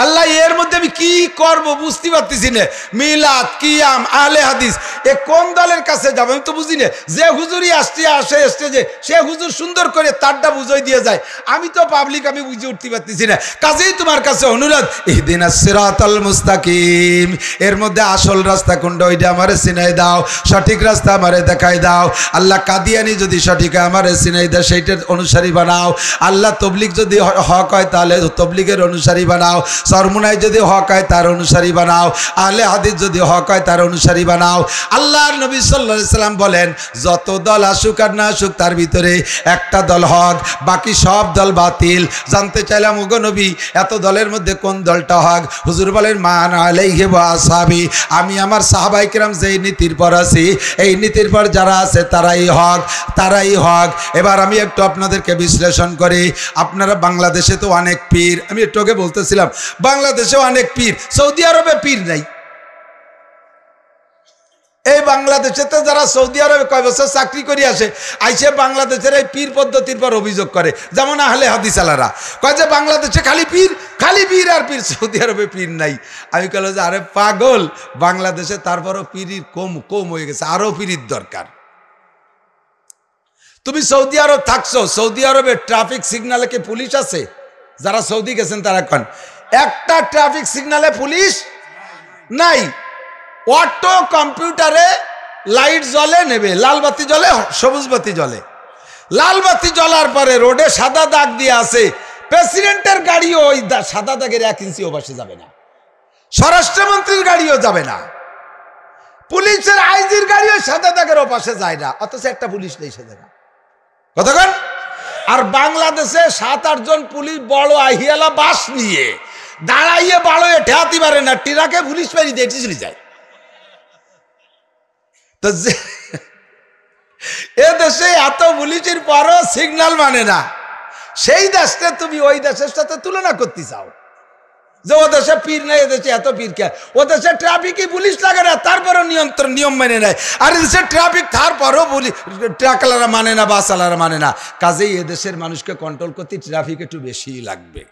আল্লাহ এর মধ্যে আমি কি করব বুঝতে পারতেছি না। মিলাদ, কিয়াম, আহলে হাদিস, এ কোন দলের কাছে যাবে আমি তো বুঝি না। যে হুজুরই আসে স্টেজে, সে হুজুর সুন্দর করে তারটা বুঝাই দিয়ে যায়, আমি তো পাবলিক, আমি বুঝে উঠতে পারতেছি না। কাজেই তোমার কাছে অনুরোধ, ইহদিনাস সিরাতাল মুস্তাকিম, এর মধ্যে আসল রাস্তা কোনটা ওইটা আমারে চিনাই দাও, সঠিক রাস্তা আমারে দেখাই দাও। আল্লাহ কাদিয়ানি যদি সঠিক আমারে চিনাই দাও, সেইটার অনুসারী বানাও। আল্লাহ তবলিগ যদি হক হয় তাহলে তবলিগের অনুসারী বানাও, চরমুনায় যদি হক হয় তার অনুসারী বানাও, আহলে হাদিস যদি হক হয় তার অনুসারী বানাও। আল্লাহর নবী সাল্লাল্লাহু আলাইহি সাল্লাম বলেন যত দল আসুক আর না আসুক তার ভিতরে একটা দল হক, বাকি সব দল বাতিল। জানতে চাইলাম ওগো নবী এত দলের মধ্যে কোন দলটা হক? হুজুর বলেন মান আলাইহি ওয়া আসহাবি, আমি আমার সাহাবায়ে কেরাম যেই নীতির পর আছি, এই নীতির পর যারা আছে তারাই হক, তারাই হক। এবার আমি একটু আপনাদেরকে বিশ্লেষণ করি। আপনারা বাংলাদেশে তো অনেক পীর, আমি একটু আগে বলতেছিলাম বাংলাদেশে অনেক পীর, সৌদি আরবে পীর নাই। এই বাংলাদেশে তো যারা সৌদি আরবে কয় বছর চাকরি করে আসে, আইসে বাংলাদেশের এই পীর পদ্ধতির পর অভিযোগ করে, যেমন আহলে হাদিস আলারা কয় যে বাংলাদেশে খালি পীর আর পীর, সৌদি আরবে পীর নাই। আমি কইল যে আরে পাগল, বাংলাদেশে তারপরও পীরির কম হয়ে গেছে, আরো পীরির দরকার। তুমি সৌদি আরব থাকছো, সৌদি আরবে ট্রাফিক সিগনালে কি পুলিশ আছে? যারা সৌদি গেছেন তারা কন একটা ট্রাফিক সিগনালে পুলিশ নাই। অটো কম্পিউটারে লাইট জ্বলে নেবে, লাল বাতি জ্বলে, সবুজ বাতি জ্বলে, লাল বাতি জ্বলার পরে রোডে সাদা দাগ দিয়ে আছে, প্রেসিডেন্টের গাড়িও ওই সাদা দাগের 1 ইঞ্চিও পাশে যাবে না, স্বরাষ্ট্রমন্ত্রীর গাড়িও যাবে না, পুলিশের আইজির গাড়িও সাদা দাগের পাশে যায় না, অথচ একটা পুলিশ নেই সে জায়গা। কতক্ষণ? আর বাংলাদেশে 7-8 জন পুলিশ বড় আহিয়ালা বাস নিয়ে দাঁড়াইয়ে বাড়োয়ে ঠেয়াতে পারে না, টিরাকে পুলিশ পারি দিয়ে চলে যায়। তো এ দেশে এত পুলিশের পরও সিগন্যাল মানে না, সেই দেশটা তুমি ওই দেশের সাথে তুলনা করতে চাও যে ও দেশে পীর নেই, এদেশে এত পীর কে? ও দেশে ট্রাফিকই পুলিশ লাগে না, তারপরও নিয়ম মেনে নেয়। আর এদেশে ট্রাফিক তারপরও ট্রাকওয়ালারা মানে না, বাসওয়ালারা মানে না। কাজেই এদেশের মানুষকে কন্ট্রোল করতে ট্রাফিক একটু বেশি লাগবে।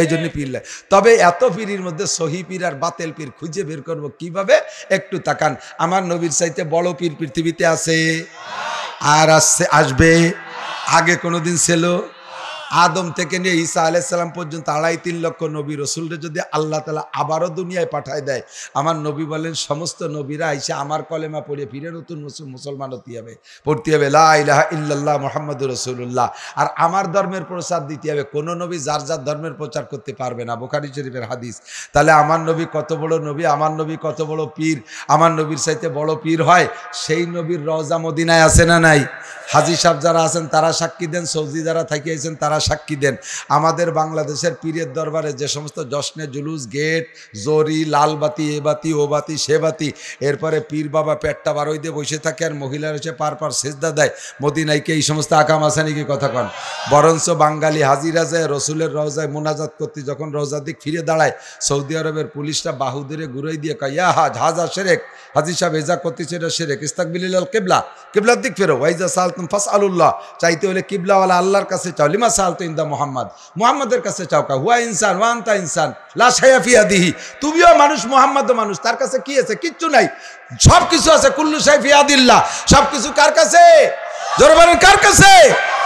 এই জন্য পীর লাই। তবে এত পীরের মধ্যে সহি পীর আর বাতেল পীর খুঁজে বের করব কিভাবে? একটু তাকান, আমার নবীর চাইতে বড় পীর পৃথিবীতে আছে আর আসবে? আগে কোনোদিন ছিল? আদম থেকে নিয়ে ঈসা আলাইহিস সালাম পর্যন্ত 2.5-3 লক্ষ নবী রসুলরে যদি আল্লাহ তাআলা আবারও দুনিয়ায় পাঠায় দেয়, আমার নবী বলেন সমস্ত নবীরা আইসা আমার কলেমা পড়ে ফিরে নতুন মুসলমান হতে হবে, পড়তে হবে লা ইলাহা ইল্লাল্লাহ মুহাম্মাদুর রাসূলুল্লাহ। আর আমার ধর্মের প্রচার দিতে হবে। কোনো নবী যার যার ধর্মের প্রচার করতে পারবে না, বুখারী শরীফের হাদিস। তাহলে আমার নবী কত বড় নবী, আমার নবী কত বড় পীর। আমার নবীর চাইতে বড় পীর হয় সেই নবীর রওজা মদিনায় আছে না নাই? হাজী সাহেব যারা আছেন তারা সাক্ষী দেন, সৌদি যারা থাকিয়েছেন তারা সাক্ষী দেন। আমাদের বাংলাদেশের পীরের দরবারে যে সমস্ত জশ্নে জুলুস, গেট, জরি, লাল বাতি, এ বাতি, ও বাতি, সে বাতি, এরপরে পীর বাবা পেটটা বারোই দিয়ে বসে থাকে আর মহিলার এসে পার সেজদা দেয়, মদিনাইকে এই সমস্ত আকাম আছে নাকি? কথা কন। বরঞ্চ বাঙালি হাজিরা যায় রসুলের রওজায় মোনাজাত করতে, যখন রওজার দিক ফিরে দাঁড়ায় সৌদি আরবের পুলিশটা বাহু ধরে ঘুরাই দিয়ে কয় ইয়া হাজা শেরেক, হাজি সাহেব এজা করতেছে এটা শেরেক, ইস্তাকবিলিল কিবলা, কিবলার দিক ফেরো, ওয়াইজা সালতুম ফাসআলুল্লাহ, চাইতে হলে কিবলাওয়ালা আল্লাহর কাছে চাও, লিমা সালতু ইনদা মুহাম্মদ, মুহাম্মাদের কাছে চাও। কা হুয়া ইনসান ওয়া আনতা ইনসান লা শাইয়া ফি ইয়াদিহি, তুমিও মানুষ মুহাম্মাদও মানুষ, তার কাছে কি আছে? কিচ্ছু নাই, সব কিছু আছে। কুল্লু শাই ফি ইয়াদিল্লাহ, সব কিছু কার কাছে? জোরে বলেন কার কাছে?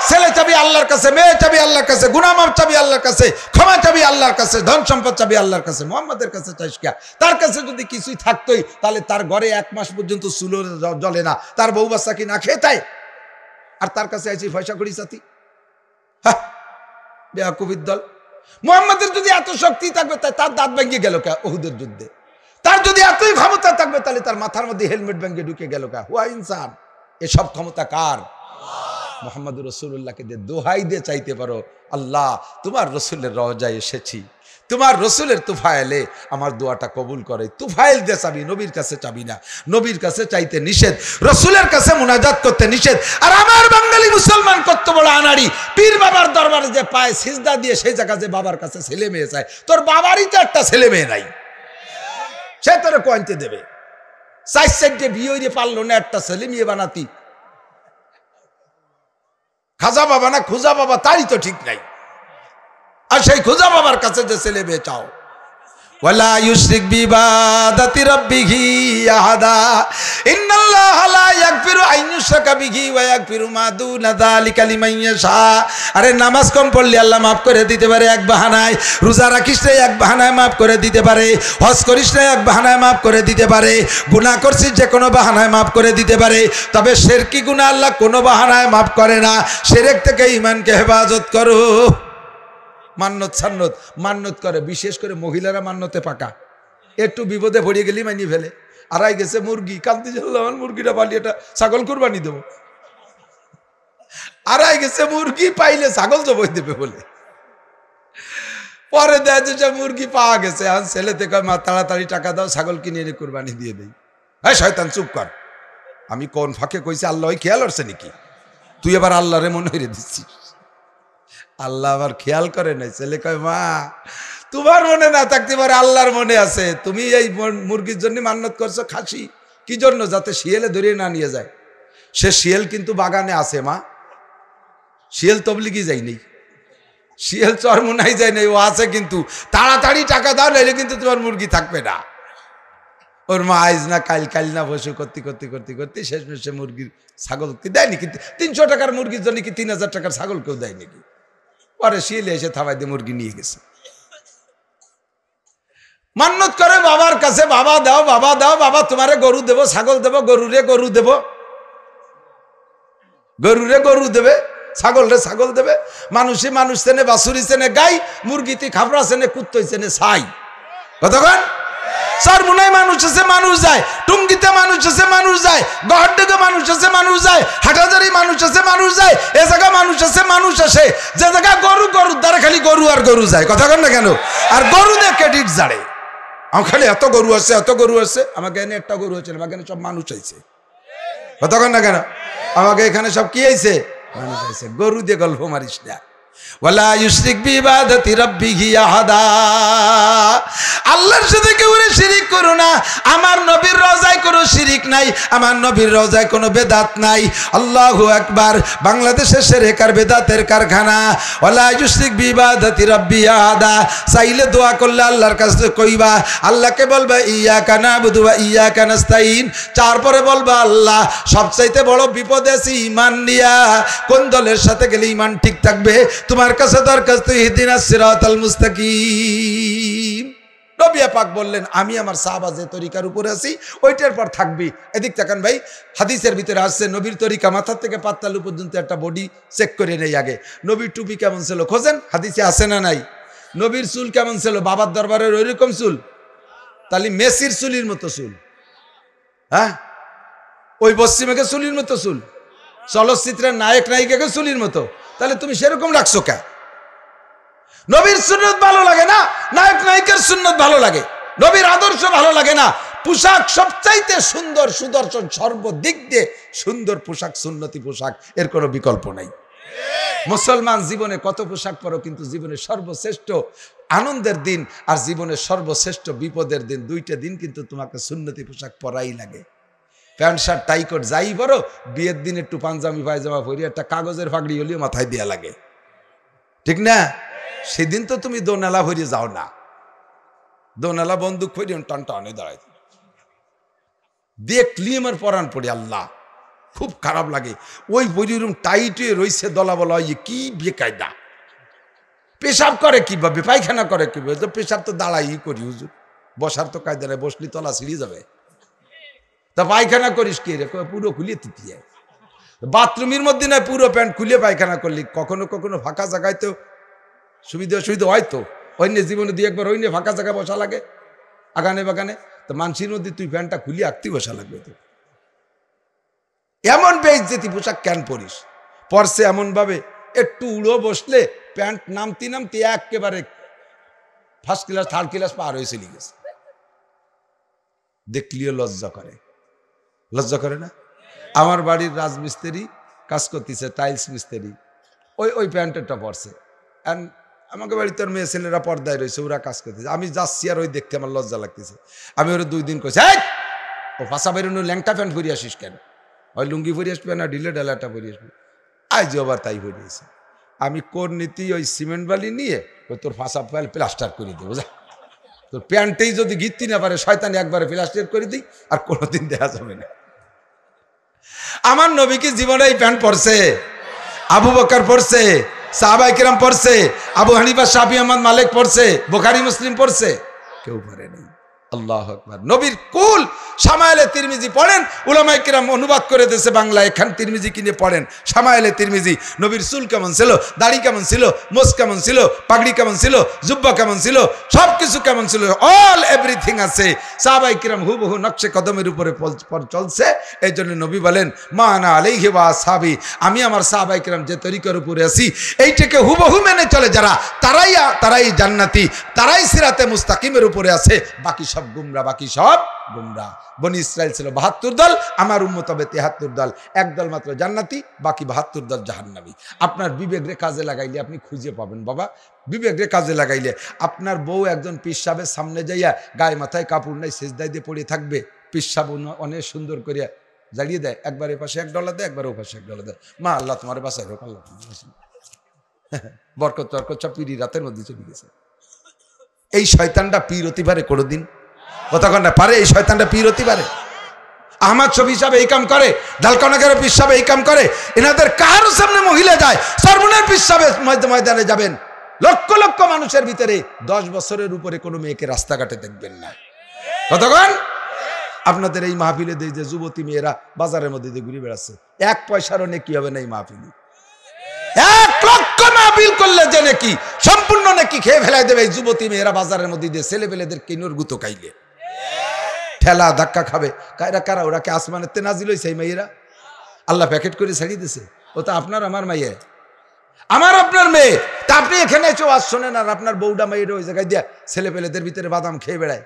ছেলে চাবি আল্লাহর কাছে, মেয়ে চাবি আল্লাহর কাছে, গুনাহ মাফ চাবি আল্লাহর কাছে, ক্ষমা চাবি আল্লাহর কাছে, ধন সম্পদ চাবি আল্লাহর কাছে। মুহাম্মাদের কাছে চাইস কিয়া? তার কাছে যদি কিছুই থাকতোই তাহলে তার ঘরে 1 মাস পর্যন্ত চুলো জ্বলে না, তার বউ বাচ্চা কি না খেয়ে তাই? আর তার কাছে আইছি পয়সা করি সাথী। হ্যাঁ, বেয়াকুফির দল। মুহাম্মাদের যদি এত শক্তি থাকবে তাই তার দাঁত ভেঙে গেল কে উহুদের যুদ্ধে? তার যদি এতই ক্ষমতা থাকবে তাহলে তার মাথার মধ্যে হেলমেট ভেঙে ঢুকে গেল কে? হুয়া ইনসান। এসব ক্ষমতা কার? মুহাম্মাদুর রাসূলুল্লাহকে দিয়ে দোহাই দিয়ে চাইতে পারো, আল্লাহ তোমার রসুলের রওজায় এসেছি, তোমার রসুলের তুফাইলে আমার দোয়াটা কবুল করে। তুফাইল দিয়ে চাবি, নবীর কাছে চাবি না। নবীর কাছে চাইতে নিষেধ, রসুলের কাছে মুনাজাত করতে নিষেধ। আর আমার বাঙালি মুসলমান কত বড় আনাড়ি, পীর বাবার দরবারে যে পায় সিজদা দিয়ে সেই জায়গা যে বাবার কাছে ছেলে মেয়ে চায়। তোর বাবারই তো একটা ছেলে মেয়ে নাই, সে তোরে কোয়ান্তে দেবে? 4 বিয়ে হইতে পারলো না, একটা ছেলে মেয়ে বানাতি। খাজা বাবা না খুজা বাবা তারই তো ঠিক নাই। আর সেই খুজা বাবার কাছে যে ছেলে মেয়ে চাও, ওয়ালা ইউশরিক বিইবাদাতি রাব্বিহি আহাদা, ইন্নাল্লাহা লা ইয়াগফিরু আন ইউশরাকা বিহি ওয়া ইয়াগফিরু মা দুনা যালিকা লিমান ইয়াশা। আরে নামাজ কম পড়লে আল্লাহ মাফ করে দিতে পারে এক বাহানায়, রোজা রাখিস না এক বাহানায় মাফ করে দিতে পারে, হজ করিস না এক বাহানায় মাফ করে দিতে পারে, গুনাহ করছিস যে কোনো বাহানায় মাফ করে দিতে পারে। তবে শিরকি গুনাহ আল্লাহ কোনো বাহানায় মাফ করে না। শিরক থেকে ঈমানকে হেফাজত করো। মান্নত সান্নত মান্নত করে, বিশেষ করে মহিলারা মান্নতে পাকা। একটু বিপদে পড়ে গেলি মাইনি ফেলে। আড়াই গেছে মুরগি, কান্তি আমার মুরগিটা পালি, এটা ছাগল কুরবানি দেবো। আড়াই গেছে মুরগি, পাইলে ছাগল জবাই দেবে বলে। পরে দেয় যে মুরগি পাওয়া গেছে, আর ছেলে থেকে মা তাড়াতাড়ি টাকা দাও, ছাগল কিনে এনে কুরবানি দিয়ে দেই। হ্যাঁ শয়তান চুপ কর, আমি কোন ফাঁকে কইছি? আল্লাহ খেয়াল করছে নাকি? তুই এবার আল্লাহরে মনে হইরে দিচ্ছিস। আল্লাহ আবার খেয়াল করে নাই। ছেলে কয় মা তোমার মনে না থাকতে পারে, আল্লাহর মনে আছে। তুমি এই মুরগির জন্য মান্নত করছো খাসি, কি জন্য? যাতে শিয়ালে ধরিয়ে না নিয়ে যায়। সে শিয়াল কিন্তু বাগানে আছে মা, শিয়াল তবলিগি যায়নি, শিয়াল চরমুনাই যায় নাই, ও আছে। কিন্তু তাড়াতাড়ি টাকা দাও, নাইলে কিন্তু তোমার মুরগি থাকবে না। ওর মা আইজ না কাল, কাল না বসে করতে করতে করতে করতে শেষমেশে মুরগির ছাগলকে দেয়নি। কিন্তু 300 টাকার মুরগির জন্য কি 3000 টাকার ছাগল কেউ দেয় নাকি? পরে শিয়ালে এসে থাবাই দিয়ে মুরগি নিয়ে গেছে। মান্নত করে বাবার কাছে, বাবা দাও, বাবা দাও, বাবা তোমারে গরু দেবো, ছাগল দেবো, গরুরে গরু দেবো, গরুরে গরু দেবে, ছাগল রে ছাগল দেবে। মানুষে মানুষ চেনে, বাছুরি চেনে গাই, মুরগিতে খাবরা চেনে, কুত্তই চেনে ছাই। কতক্ষণ চরমুনায় মানুষ আছে, মানুষ যায়। টুঙ্গিতে মানুষ আছে, মানুষ যায়। গহরডেগে মানুষ আছে, মানুষ যায়। হাটাজারি মানুষ আছে, মানুষ যায়। এ জায়গা মানুষ আছে, মানুষ আসে। যে জায়গা গরু, গরুর দ্বারা খালি গরু আর গরু যায়। কথা কন না কেন? আর গরু দিয়ে ক্রেডিট জাড়ে। আমার খালি এত গরু আছে, এত গরু আছে। আমাকে এনে একটা গরু হচ্ছে, আমাকে এনে সব মানুষ আইছে। কথা কন না কেন? আমাকে এখানে সব কি আইছে? মানুষ আইছে। গরু দিয়ে গল্প মারিস না। ওয়ালা ইউশরিক বিইবাদাতি রাব্বিহি আহাদা। আল্লাহর সাথে কেউ শিরিক করো না। আমার নবীর রওজায় কোনো শিরিক নাই, আমার নবীর রওজায় কোনো বেদাত নাই। আল্লাহু আকবার। বাংলাদেশে শিরক আর বেদাতের কারখানা। ওয়ালা ইউশরিক বিইবাদাতি রাব্বিহি আহাদা। চাইলে দোয়া করলে আল্লাহর কাছে কইবা, আল্লাহকে বলবা ইয়্যাকা না'বুদু ওয়া ইয়্যাকা নাস্তাইন। তারপরে বলবা আল্লাহ সবচাইতে বড় বিপদ আছে ঈমান নিয়া। কোন দলের সাথে গেলে ঈমান ঠিক থাকবে? তোমার কাছে দরখাস্ত ইহদিনাস সিরাতাল মুস্তাকিম। নবী পাক বললেন আমি আমার সাহাবা যে তরিকার উপরে আছি ওইটার পর থাকবি। এদিক তাকান ভাই, হাদিসের ভিতরে আসছে নবীর তরিকা মাথা থেকে পাতালু পর্যন্ত একটা বডি চেক করে নেই আগে। নবীর টুপি কেমন ছিল খোঁজেন, হাদিসে আছে না নাই? নবীর চুল কেমন ছিল? বাবার দরবারের ওইরকম চুল? তাহলে মেসির চুলির মতো চুল? হ্যাঁ, ওই পশ্চিমাকে চুলির মতো চুল? চলচ্চিত্রের নায়ক নায়িকাকে চুলির মতো? তাহলে তুমি সেরকম রাখছো কে? নবীর সুন্নত ভালো লাগে না, নায়ক নায়িকার সুন্নত ভালো লাগে, নবীর আদর্শ ভালো লাগে না। পোশাক সবচাইতে সুন্দর, সুদর্শন, সর্বদিক দিয়ে সুন্দর পোশাক সুন্নতি পোশাক, এর কোনো বিকল্প নাই। মুসলমান জীবনে কত পোশাক পরো, কিন্তু জীবনের সর্বশ্রেষ্ঠ আনন্দের দিন আর জীবনের সর্বশ্রেষ্ঠ বিপদের দিন, দুইটা দিন কিন্তু তোমাকে সুন্নতি পোশাক পরাই লাগে। প্যান্ট শার্ট টাই কোট যাই পরো, বিয়ের দিন একটু পাঞ্জাবি পায়জামা পরি, একটা কাগজের ফাগড়ি হলেও মাথায় দেয়া লাগে, ঠিক না? সেদিন তো তুমি দোনালা ভরিয়ে যাও না, দোনালা বন্দুক ফিরিয়ে টান টানে দাঁড়াই দেখলি আমার পরাণ পড়ে, আল্লাহ খুব খারাপ লাগে। ওই বইরুম টাইট হয়ে রয়েছে, দলা বলা হয় কি বেকায়দা। পেশাব করে কিভাবে, পায়খানা করে কিভাবে? তো পেশাব তো দাঁড়াই করি হুজুর, বসার তো কায়দা নেই, বসলি তলা ছিঁড়ে যাবে। তা পায়খানা করিস কি রে? পুরো খুলিয়ে তিতিয়ে বাথরুমের মধ্যে নয়, পুরো প্যান্ট খুলে পায়খানা করলি। কখনো কখনো ফাঁকা জায়গায় তো সুবিধা অসুবিধা হয়তো, অন্য জীবনে দুই একবার অন্য ফাঁকা জায়গায় বসা লাগে আগানে বাগানে, তো মানসির মধ্যে তুই প্যান্টটা খুলিয়ে আঁকতে বসা লাগবে। তো এমন বেইজ্জতি পোশাক কেন পরিস? পরছে এমন ভাবে একটু উড়ো বসলে প্যান্ট নামতি নামতি একেবারে ফার্স্ট ক্লাস থার্ড ক্লাস পার হয়ে চলে গেছে। দেখলিও লজ্জা করে, লজ্জা করে না? আমার বাড়ির রাজমিস্ত্রি কাজ করতেছে, টাইলস মিস্ত্রি, ওই প্যান্টেরটা পরছে। অ্যান্ড আমাকে বাড়িতে তোর মেয়ে ছেলেরা পর্দায় রয়েছে, ওরা কাজ করতেছে। আমি যাচ্ছি আর ওই দেখতে আমার লজ্জা লাগতেছে। আমি ওরা 2 দিন কইছি, ও ফাঁসা বেরোনো ল্যাংটা প্যান্ট পরে আসিস কেন? ওই লুঙ্গি পরে আসবে না ঢিলে ডালাটা পরে আসবে। আজ আবার তাই পরিয়েছে। আমি কোন নীতি ওই সিমেন্ট বালি নিয়ে ওই তোর ফাঁসা প্লাস্টার করে দেবো, যা তোর প্যান্টেই যদি গিরতে না পারে শয়তানি একবারে প্লাস্টার করে দিই, আর কোনোদিন দেখা যাবে না। আমার নবী কি জীবনে এই প্যান্ট পরছে? আবু বকর পরছে, সাহাবায়ে কেরাম পরছে, আবু হানিফা, শাফি, আহমদ, মালিক পরছে, বুখারী মুসলিম পরছে? কেউ পড়েনি। আল্লাহু আকবার। নবীর কুল শামায়েলে তিরমিজি পড়েন, উলামায়ে কেরাম অনুবাদ করে দিয়েছে বাংলায়, এখান তিরমিজি কিনে পড়েন শামায়েলে তিরমিজি। নবীর চুল কেমন ছিল, দাড়ি কেমন ছিল, মোজ কেমন ছিল, পাগড়ি কেমন ছিল, জুব্বা কেমন ছিল, সব কিছু কেমন ছিল, অল এভরিথিং আছে। সাহাবায়ে কেরাম হুবহু নকশে কদমের উপরে চলছে। এই জন্য নবী বলেন মা আনা আলাইহি ওয়া আসহাবি, আমি আমার সাহাবায়ে কেরাম যে তরিকার উপরে আছি এইটাকে হুবহু মেনে চলে যারা, তারাই জান্নাতি, তারাই সিরাতে মুস্তাকিমের উপরে আছে। বাকি সব গুমরা, বাকি সব গুমরা। বনি ইসরাইল ছিল 72 দল, আমার উম্মত হবে 73 দল। এক দল মাত্র জান্নাতি, বাকি 72 দল জাহান্নামী। আপনার বিবেক রে কাজে লাগাইলে আপনি খুঁজে পাবেন বাবা। বিবেক রে কাজে লাগাইলে আপনার বউ একজন পীর সাহেবের সামনে যাইয়া গায়ে মাথায় কাপড় নাই সেজদায় দিয়ে পড়ে থাকবে, পীর সাহেব অনেক সুন্দর করিয়া জ্বালিয়ে দেয়, একবার এ পাশে $1 দেয়, একবার ও পাশে $1 দেয়। মা আল্লাহ তোমার বাসায় হোক, আল্লাহ বরকত তরকত সব পীরি রাতের মধ্যে চলে গেছে। এই শয়তানটা পীর হতে পারে কোনোদিন? কতক্ষণ না পারে এই শয়তানটা পীর হতে পারে? আহমদ শফি সাহেব এই কাম করে, ঢালকানগরের পীর সাহেব এই কাম করে। এনাদের কারো সামনে মহিলা যায়, সর্বনের পীর সাহেব ময়দানে যাবেন, লক্ষ লক্ষ মানুষের ভিতরে 10 বছরের উপরে কোনো মেয়েকে রাস্তাঘাটে দেখবেন না। কতক্ষণ? আপনাদের এই মাহফিলে দেই যে যুবতী মেয়েরা বাজারের মধ্যে দিয়ে ঘুরে বেড়াচ্ছে, 1 পয়সারও নেকি হবে না এই মাহফিলে। 1 লক্ষ মাহফিল করলে যে নাকি সম্পূর্ণ নাকি খেয়ে ফেলাই দেবে এই যুবতী মেয়েরা বাজারের মধ্যে দিয়ে ছেলেপেলেদের কিনুর গুতো খাইলে, ঠেলা ধাক্কা খাবে। কারা? ওরা কে আসমানের তে নাজিল হইছে? এই মেয়েরা আল্লাহ প্যাকেট করে ছাড়িয়ে দিছে। ও তো আপনার আমার মেয়ে, আমার আপনার মেয়ে। তা আপনি এখানে এসে ওয়াজ শোনেন আর আপনার বউডা মেয়ের ওই জায়গায় দিয়া ছেলেপেলেদের ভিতরে বাদাম খেয়ে বেড়ায়।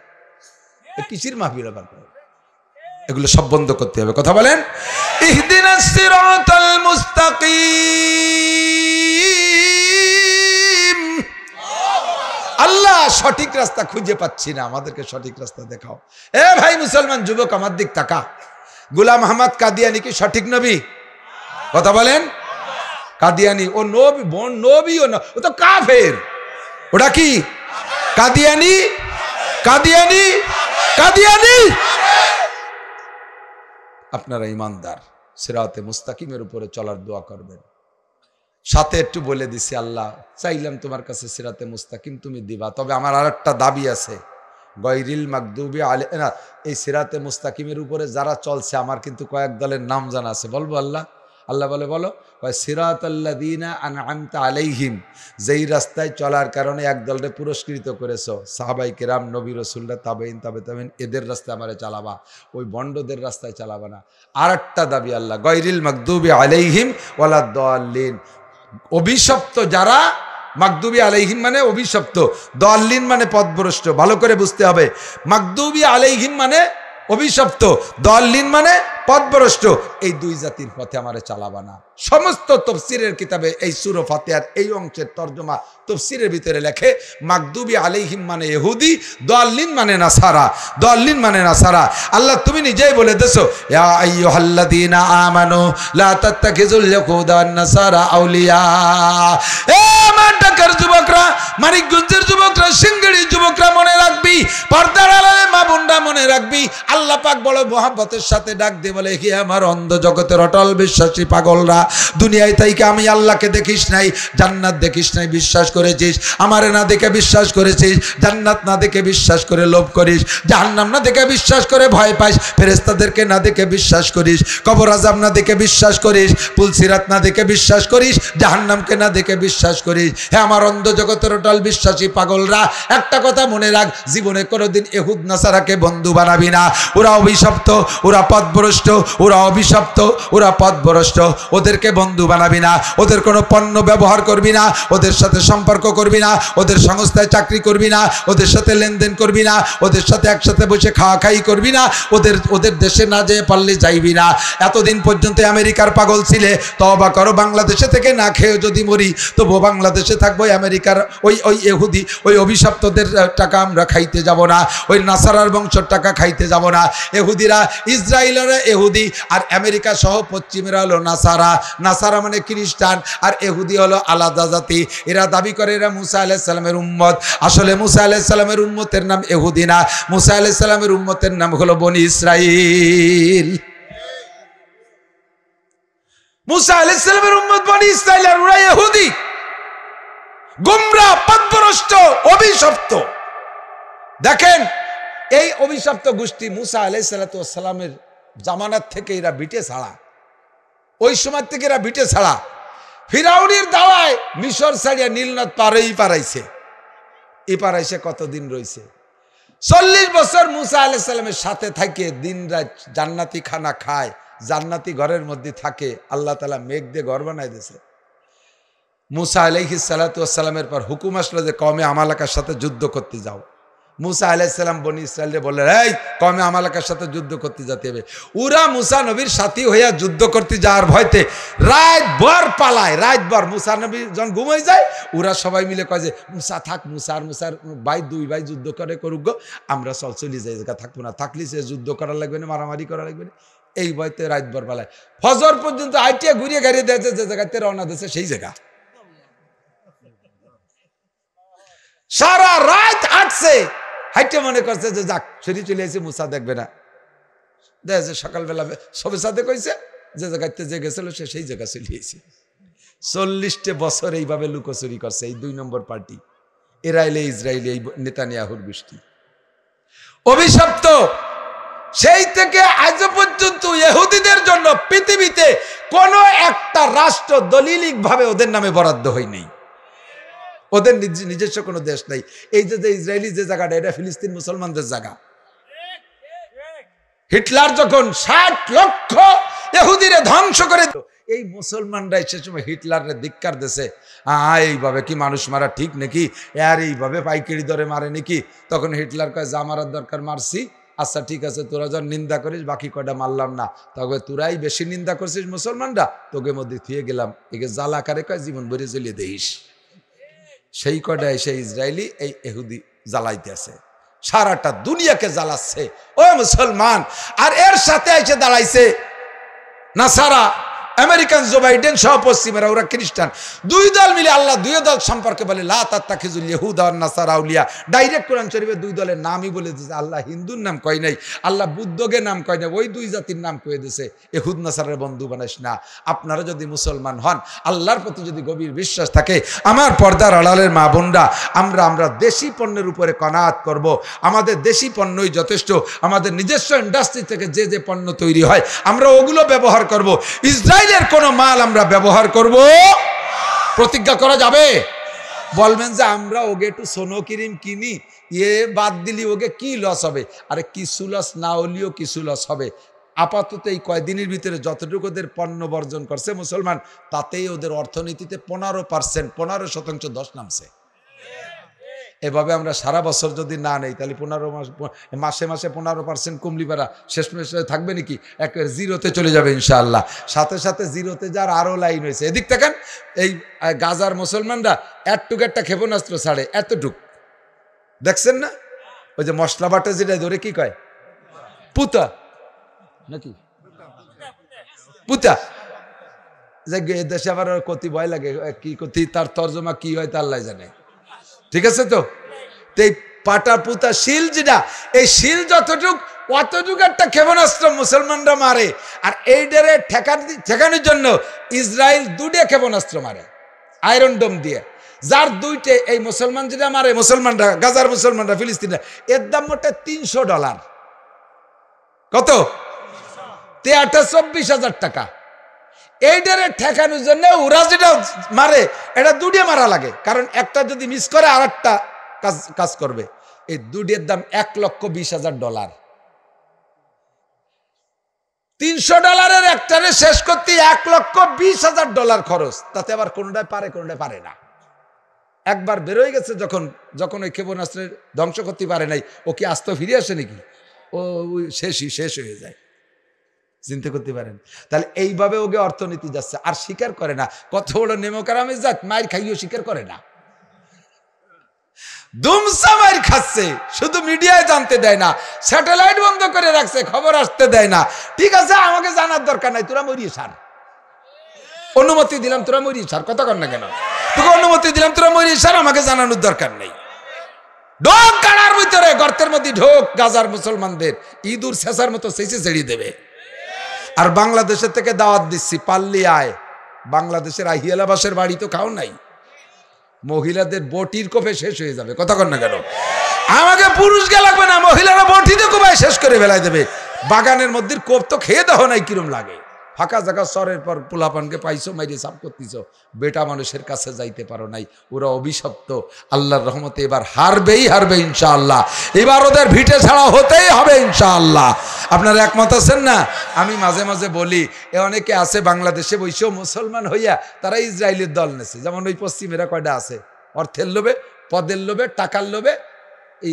কিসির মাহফিল আবার? এগুলো সব বন্ধ করতে হবে। কথা বলেন ইহদিনাস সিরাতাল মুস্তাকিম। সঠিক রাস্তা খুঁজে পাচ্ছি না, আমাদেরকে সঠিক রাস্তা দেখাও। এ ভাই মুসলমান যুবক, আমার দিক তাকা। গোলাম আহমদ কাদিয়ানি কি সঠিক নবী? কথা বলেন। কাদিয়ানি ও নবী, নবীও না, ও তো কাফের। ওটা কি? কাদিয়ানি, কাদিয়ানি, কাদিয়ানি। আপনারা ইমানদার, সিরাতে মুস্তাকিমের উপরে চলার দোয়া করবেন। সাথে একটু বলে দিছি, আল্লাহ চাইলাম তোমার কাছে সিরাতে মুস্তাকিম তুমি দিবা, তবে আমার আরেকটা দাবি আছে, গায়রিল মাগদুবি আলাইহিম, না, এই সিরাতে মুস্তাকিমের উপরে যারা চলছে আমার কিন্তু কয়েক দলের নাম জানা আছে। বলবো আল্লাহ? আল্লাহ বলে বলো, সিরাতাল্লাযীনা আনআমতা আলাইহিম, যেই রাস্তায় চলার কারণে এক দলরে পুরস্কৃত করেছো, সাহাবায়ে কেরাম, নবী রাসূলরা, তাবেঈন, তাবেঈন, এদের রাস্তায় আমারে চালাবা, ওই বন্ডদের রাস্তায় চালাবা না। আরেকটা দাবি আল্লাহ, গায়রিল মাগদুবি আলাইহিম ওয়ালাদ-দাল্লিন, অভিশপ্ত যারা, মাগদুবি আলাইহিম মানে অভিশপ্ত, দাল্লিন মানে পথভ্রষ্ট। ভালো করে বুঝতে হবে, মাগদুবি আলাইহিম মানে অভিশপ্ত, দাল্লিন মানে পথভ্রষ্ট, এই দুই জাতির পথে আমারে চালাবা না। সমস্ত তাফসীরের কিতাবে এই সূরা ফাতিহার এই অংশের তরজমা তাফসীরের ভিতরে লেখে মাগদুবি আলাইহিম মানে ইহুদি, দাল্লিন মানে নাসারা, দাল্লিন মানে নাসারা। আল্লাহ তুমি নিজেই বলে দেছো, ইয়া আইয়ুহাল্লাযীনা আমানু লা তাত্তাখিযুল ইয়াহুদা ওয়ান নাসারা আউলিয়া। এ আমার ঢাকার যুবকরা, মানিকগঞ্জের যুবকরা, সিংড়ির যুবকরা মনে রাখবি, পর্দার আড়ালে মা বোনরা মনে রাখবি, আল্লাহ পাক বড় মহব্বতের সাথে ডাক দিয়ে বলে, হে আমার অন্ধ জগতের অটল বিশ্বাসী পাগলরা, দুনিয়ায় তাইকে আমি আল্লাহকে দেখিস নাই, জান্নাত দেখিস নাই, বিশ্বাস করেছিস, আমারে না দেখে বিশ্বাস করেছিস, জান্নাত না দেখে বিশ্বাস করে লোভ করিস, জাহান্নাম না দেখে বিশ্বাস করে ভয় পাইস, ফেরেশতাদেরকে না দেখে বিশ্বাস করিস, কবর আযাব না দেখে বিশ্বাস করিস, পুলসিরাত না দেখে বিশ্বাস করিস, জাহান্নামকে না দেখে বিশ্বাস করিস। হে আমার অন্ধ জগতের অটল বিশ্বাসী পাগলরা, একটা কথা মনে রাখ, জীবনে কোনোদিন ইহুদ নাসারাকে বন্ধু বানাবি না। ওরা অভিশপ্ত, ওরা পথভ্রষ্ট, ওরা অভিশপ্ত, ওরা পথভ্রষ্ট, ওদেরকে বন্ধু বানাবি না, ওদের কোনো পণ্য ব্যবহার করবি না, ওদের সাথে সম্পর্ক করবি না, ওদের সংস্থায় চাকরি করবি না, ওদের সাথে লেনদেন করবি না, ওদের সাথে একসাথে বসে খাওয়া খাই করবি না, ওদের দেশে না যেয়ে পারলে যাইবি না। এতদিন পর্যন্ত আমেরিকার পাগল ছিলে, তওবা করো, বাংলাদেশে থেকে না খেয়ে যদি মরি তবু বাংলাদেশে থাকবো, আমেরিকার ওই ইহুদি, ওই অভিশপ্তদের টাকা আমরা খাইতে যাব না, ওই নাসারার বংশের টাকা খাইতে যাব না। ইহুদিরা, ইসরায়েলেরা ইহুদি, আর আমেরিকা সহ পশ্চিমেরা হলো নাসারা। নাসারা মানে খ্রিস্টান, আর ইহুদি হলো আলাদা জাতি। এরা দাবি করে এরা মুসা আলাইহিস সালামের উম্মত। আসলে মুসা আলাইহিস সালামের উম্মতের নাম ইহুদি না, মুসা আলাইহিস সালামের উম্মতের নাম হলো বনি ইসরাইল। মুসা আলাইহিস সালামের উম্মত বনি ইসরাইল, আর ওরা ইহুদি, গোমরা, পথভ্রষ্ট, অভিশপ্ত। দেখেন, এই অভিশপ্ত গোষ্ঠী মুসা আলাইহিস সালামের জামানাত থেকে এরা বিটে ছাড়া, ওই সময় থেকে এরা বিটে ছাড়া, ফিরাউনের দাওয়ায় মিশর ছাড়িয়া নীলনদ পারেই পারাইছে। এই পারাইছে কতদিন রয়েছে? 40 বছর মুসা আলাইহিস সালামের সাথে থাকে, দিন রাত জান্নাতি খানা খায়, জান্নাতি ঘরের মধ্যে থাকে। আল্লাহ তাআলা মেঘ দিয়ে ঘর বানাই দিয়েছে। মুসা আলাইহিস সালামের পর হুকুম আসলো যে কওমে আমালাকার সাথে যুদ্ধ করতে যাও। মুসা আলাইহিস সালাম বনি ইসরাইলকে বললেন, এই কওমে আমালাকার সাথে যুদ্ধ করতে যেতে হবে। ওরা মুসা নবীর সাথী হইয়া যুদ্ধ করতে যাওয়ার ভয়তে রাতভর পালায়। রাতভর মুসা নবী যখন ঘুমাই যায়, ওরা সবাই মিলে কয় যে মুসা থাক, মুসার ভাই, দুই ভাই যুদ্ধ করে করুক গো, আমরা চলি যাই, জায়গা থাকবো না, থাকলে সে যুদ্ধ করা লাগবে না, মারামারি করা লাগবে না। এই ভয়তে রাতভর পালায়। ফজর পর্যন্ত আইটিয়া ঘুরিয়ে গাড়িয়ে দিয়েছে, যে জায়গাতে রওনা দিয়েছে সেই জায়গা। সারা রাত হাঁটছে, হাইটে মনে করছে যে যাক সরি চলে এসে মুসা দেখবে না। দেখে সকালবেলা সবে সাথে কইছে যে জায়গাতে যে গেছিল সে সেই জায়গা চলে এসে। 40 বছর এইভাবে লুকোচুরি করছে এই 2 নম্বর পার্টি, ইসরায়েলি এই নেতানিয়াহুর গোষ্ঠী অভিশপ্ত। সেই থেকে আজ পর্যন্ত ইহুদিদের জন্য পৃথিবীতে কোন একটা রাষ্ট্র দলিলিক ভাবে ওদের নামে বরাদ্দ হয়নি। ওদের নিজস্ব কোনো দেশ নাই। এই যে ইসরায়েলি যে জায়গাটা, এটা ফিলিস্তিন মুসলমানদের জায়গা। হিটলার যখন 60 লক্ষ ইহুদিরে ধ্বংস করে, এই মুসলমানরা সে সময় হিটলারে ধিক্কার দিয়েছে, এইভাবে কি মানুষ মারা ঠিক নাকি, আর এইভাবে পাইকারি দরে মারে নাকি? তখন হিটলার কয়, যা মারার দরকার মারছি, আচ্ছা ঠিক আছে, তোরা যখন নিন্দা করিস বাকি কয়টা মারলাম না, তবে তোরাই বেশি নিন্দা করছিস মুসলমানরা, তোকে মধ্যে থুয়ে গেলাম, একে জাল আকারে কয় জীবন ভরে জ্বলিয়ে দেইস। সেই কয়টা এসে ইসরায়েলি এই ইহুদি জ্বালাইতে আছে, সারাটা দুনিয়াকে জ্বালাচ্ছে ও মুসলমান। আর এর সাথে এসে দাঁড়াইছে নাসারা, আমেরিকান জো বাইডেন সহ পশ্চিমেরা, ওরা খ্রিস্টান। দুই দল মিলে আল্লাহ দুই দল সম্পর্কে বলে লা তাত্তাখিজুল ইয়াহুদা ওয়ান নাসারা আউলিয়া। ডাইরেক্ট কোরআন শরীফে দুই দলের নামই বলে দিয়েছে। আল্লাহ হিন্দুর নাম কয় নাই, আল্লাহ বুদ্ধকে নাম কয় নাই, ওই দুই জাতির নাম কয়ে দিয়েছে ইহুদ নাসারার বন্ধু বানাইস না। আপনারা যদি মুসলমান হন, আল্লাহর প্রতি যদি গভীর বিশ্বাস থাকে, আমার পর্দার আড়ালের মা বোনরা, আমরা দেশি পণ্যের উপরে কনাআত করব। আমাদের দেশি পণ্যই যথেষ্ট। আমাদের নিজস্ব ইন্ডাস্ট্রি থেকে যে যে পণ্য তৈরি হয় আমরা ওগুলো ব্যবহার করব। ইসরায়েলের কোন মাল আমরা ব্যবহার করব? প্রতিজ্ঞা করা যাবে? বলবেন যে আমরা ওকে একটু সোনো ক্রিম কিনি, বাদ দিলি ওকে কি লস হবে? আরে কিছু লস না হলেও কিছু লস হবে। আপাতত এই কয়েকদিনের ভিতরে যতটুকু ওদের পণ্য বর্জন করছে মুসলমান, তাতেই ওদের অর্থনীতিতে 15% 10 নামছে। এভাবে আমরা সারা বছর যদি না নেই, তাহলে 15 মাসে 15% কমলি পারা শেষ মাসে থাকবে নাকি? একেবারে জিরোতে চলে যাবে ইনশাআল্লাহ। সাথে সাথে জিরোতে যার আরো লাইন হয়েছে। এদিক দেখেন, এই গাজার মুসলমানরা এতটুকু একটা ক্ষেপণাস্ত্র ছাড়ে, এতটুক দেখছেন না? ওই যে মশলা বাটে যেটা ধরে কি কয়, পুতা নাকি পুতা, যে দেশে আবার কতি ভয় লাগে, কি কতি তার তর্জমা কি হয় তা আল্লাহ জানে। ঠিক আছে তো? এই পাটা পুতা শিল যেটা, এই শিল যতটুক অতটুকু একটা ক্ষেপণাস্ত্র মুসলমানরা মারে। আর এইটারে ঠেকানোর জন্য ইসরায়েল 2টা ক্ষেপণাস্ত্র মারে আয়রন ডোম দিয়ে, যার 2টে এই মুসলমান যেটা মারে, মুসলমানরা গাজার মুসলমানরা ফিলিস্তিনরা, এর দাম মোটে $300। কত? 24,000 টাকা। এইটারে ঠেকানোর জন্য ওরা যেটা মারে, এটা 2টে মারা লাগে, কারণ একটা যদি মিস করে আর একটা কাজ করবে। এই 2টের দাম $1,20,000। $300 একটারে শেষ করতে $1,20,000 খরচ। তাতে আবার কোনটায় পারে কোনটায় পারে না। একবার বেরোয় গেছে যখন ওই ক্ষেপণাস্ত্রের ধ্বংস করতে পারে নাই, ও কি আস্ত ফিরে আসে নাকি? ও শেষ হয়ে যায়। চিন্তা করতে পারেন? তাহলে এইভাবে ওকে অর্থনীতি যাচ্ছে, আর স্বীকার করে না। কত বড় নেমকারামে যাক, মায়ের খাইও স্বীকার করে না। দুমসা মায়ের খাচ্ছে, শুধু মিডিয়ায় জানতে দেয় না, স্যাটেলাইট বন্ধ করে রাখছে, খবর আসতে দেয় না। ঠিক আছে, আমাকে জানার দরকার নাই, তোরা মরিয়ে সার। অনুমতি দিলাম, তোরা মরিয়ে সার। কথা কর না কেন? তোকে অনুমতি দিলাম, তোরা মরিয়ে সার, আমাকে জানানোর দরকার নেই। ঢোক কানার ভিতরে, গর্তের মধ্যে ঢোক। গাজার মুসলমানদের ইঁদুর শেষার মতো শেষে ছেড়িয়ে দেবে। আর বাংলাদেশের থেকে দাওয়াত দিচ্ছি, পাল্লি আয়। বাংলাদেশের আহিয়ালাবাসের বাড়ি তো খাও নাই, মহিলাদের বটির কোপে শেষ হয়ে যাবে। কথা কর না কেন? আমাকে পুরুষকে লাগবে না, মহিলারা বটিতে কোপায় শেষ করে ফেলাই দেবে। বাগানের মধ্যে কোপ তো খেয়ে দেওয়া নাই, কিরম লাগে। ফাঁকা জায়গা সরের পর পোলাপানকে পাইছো, মাইরে সাফ করতেছ, বেটা মানুষের কাছে যাইতে পারো নাই। ওরা অভিশপ্ত। আল্লাহর রহমতে এবার হারবে ইনশাআল্লাহ। এবার ওদের ভিটে ছাড়া হতেই হবে ইনশাআল্লাহ। আপনারা একমত আছেন না? আমি মাঝে মাঝে বলি, অনেকে আছে বাংলাদেশে বৈশেও মুসলমান হইয়া তারা ইসরায়েলের দল নেছে। যেমন ওই পশ্চিমেরা কয়টা আছে, অর্থের লোভে, পদের লোভে, টাকার লোভে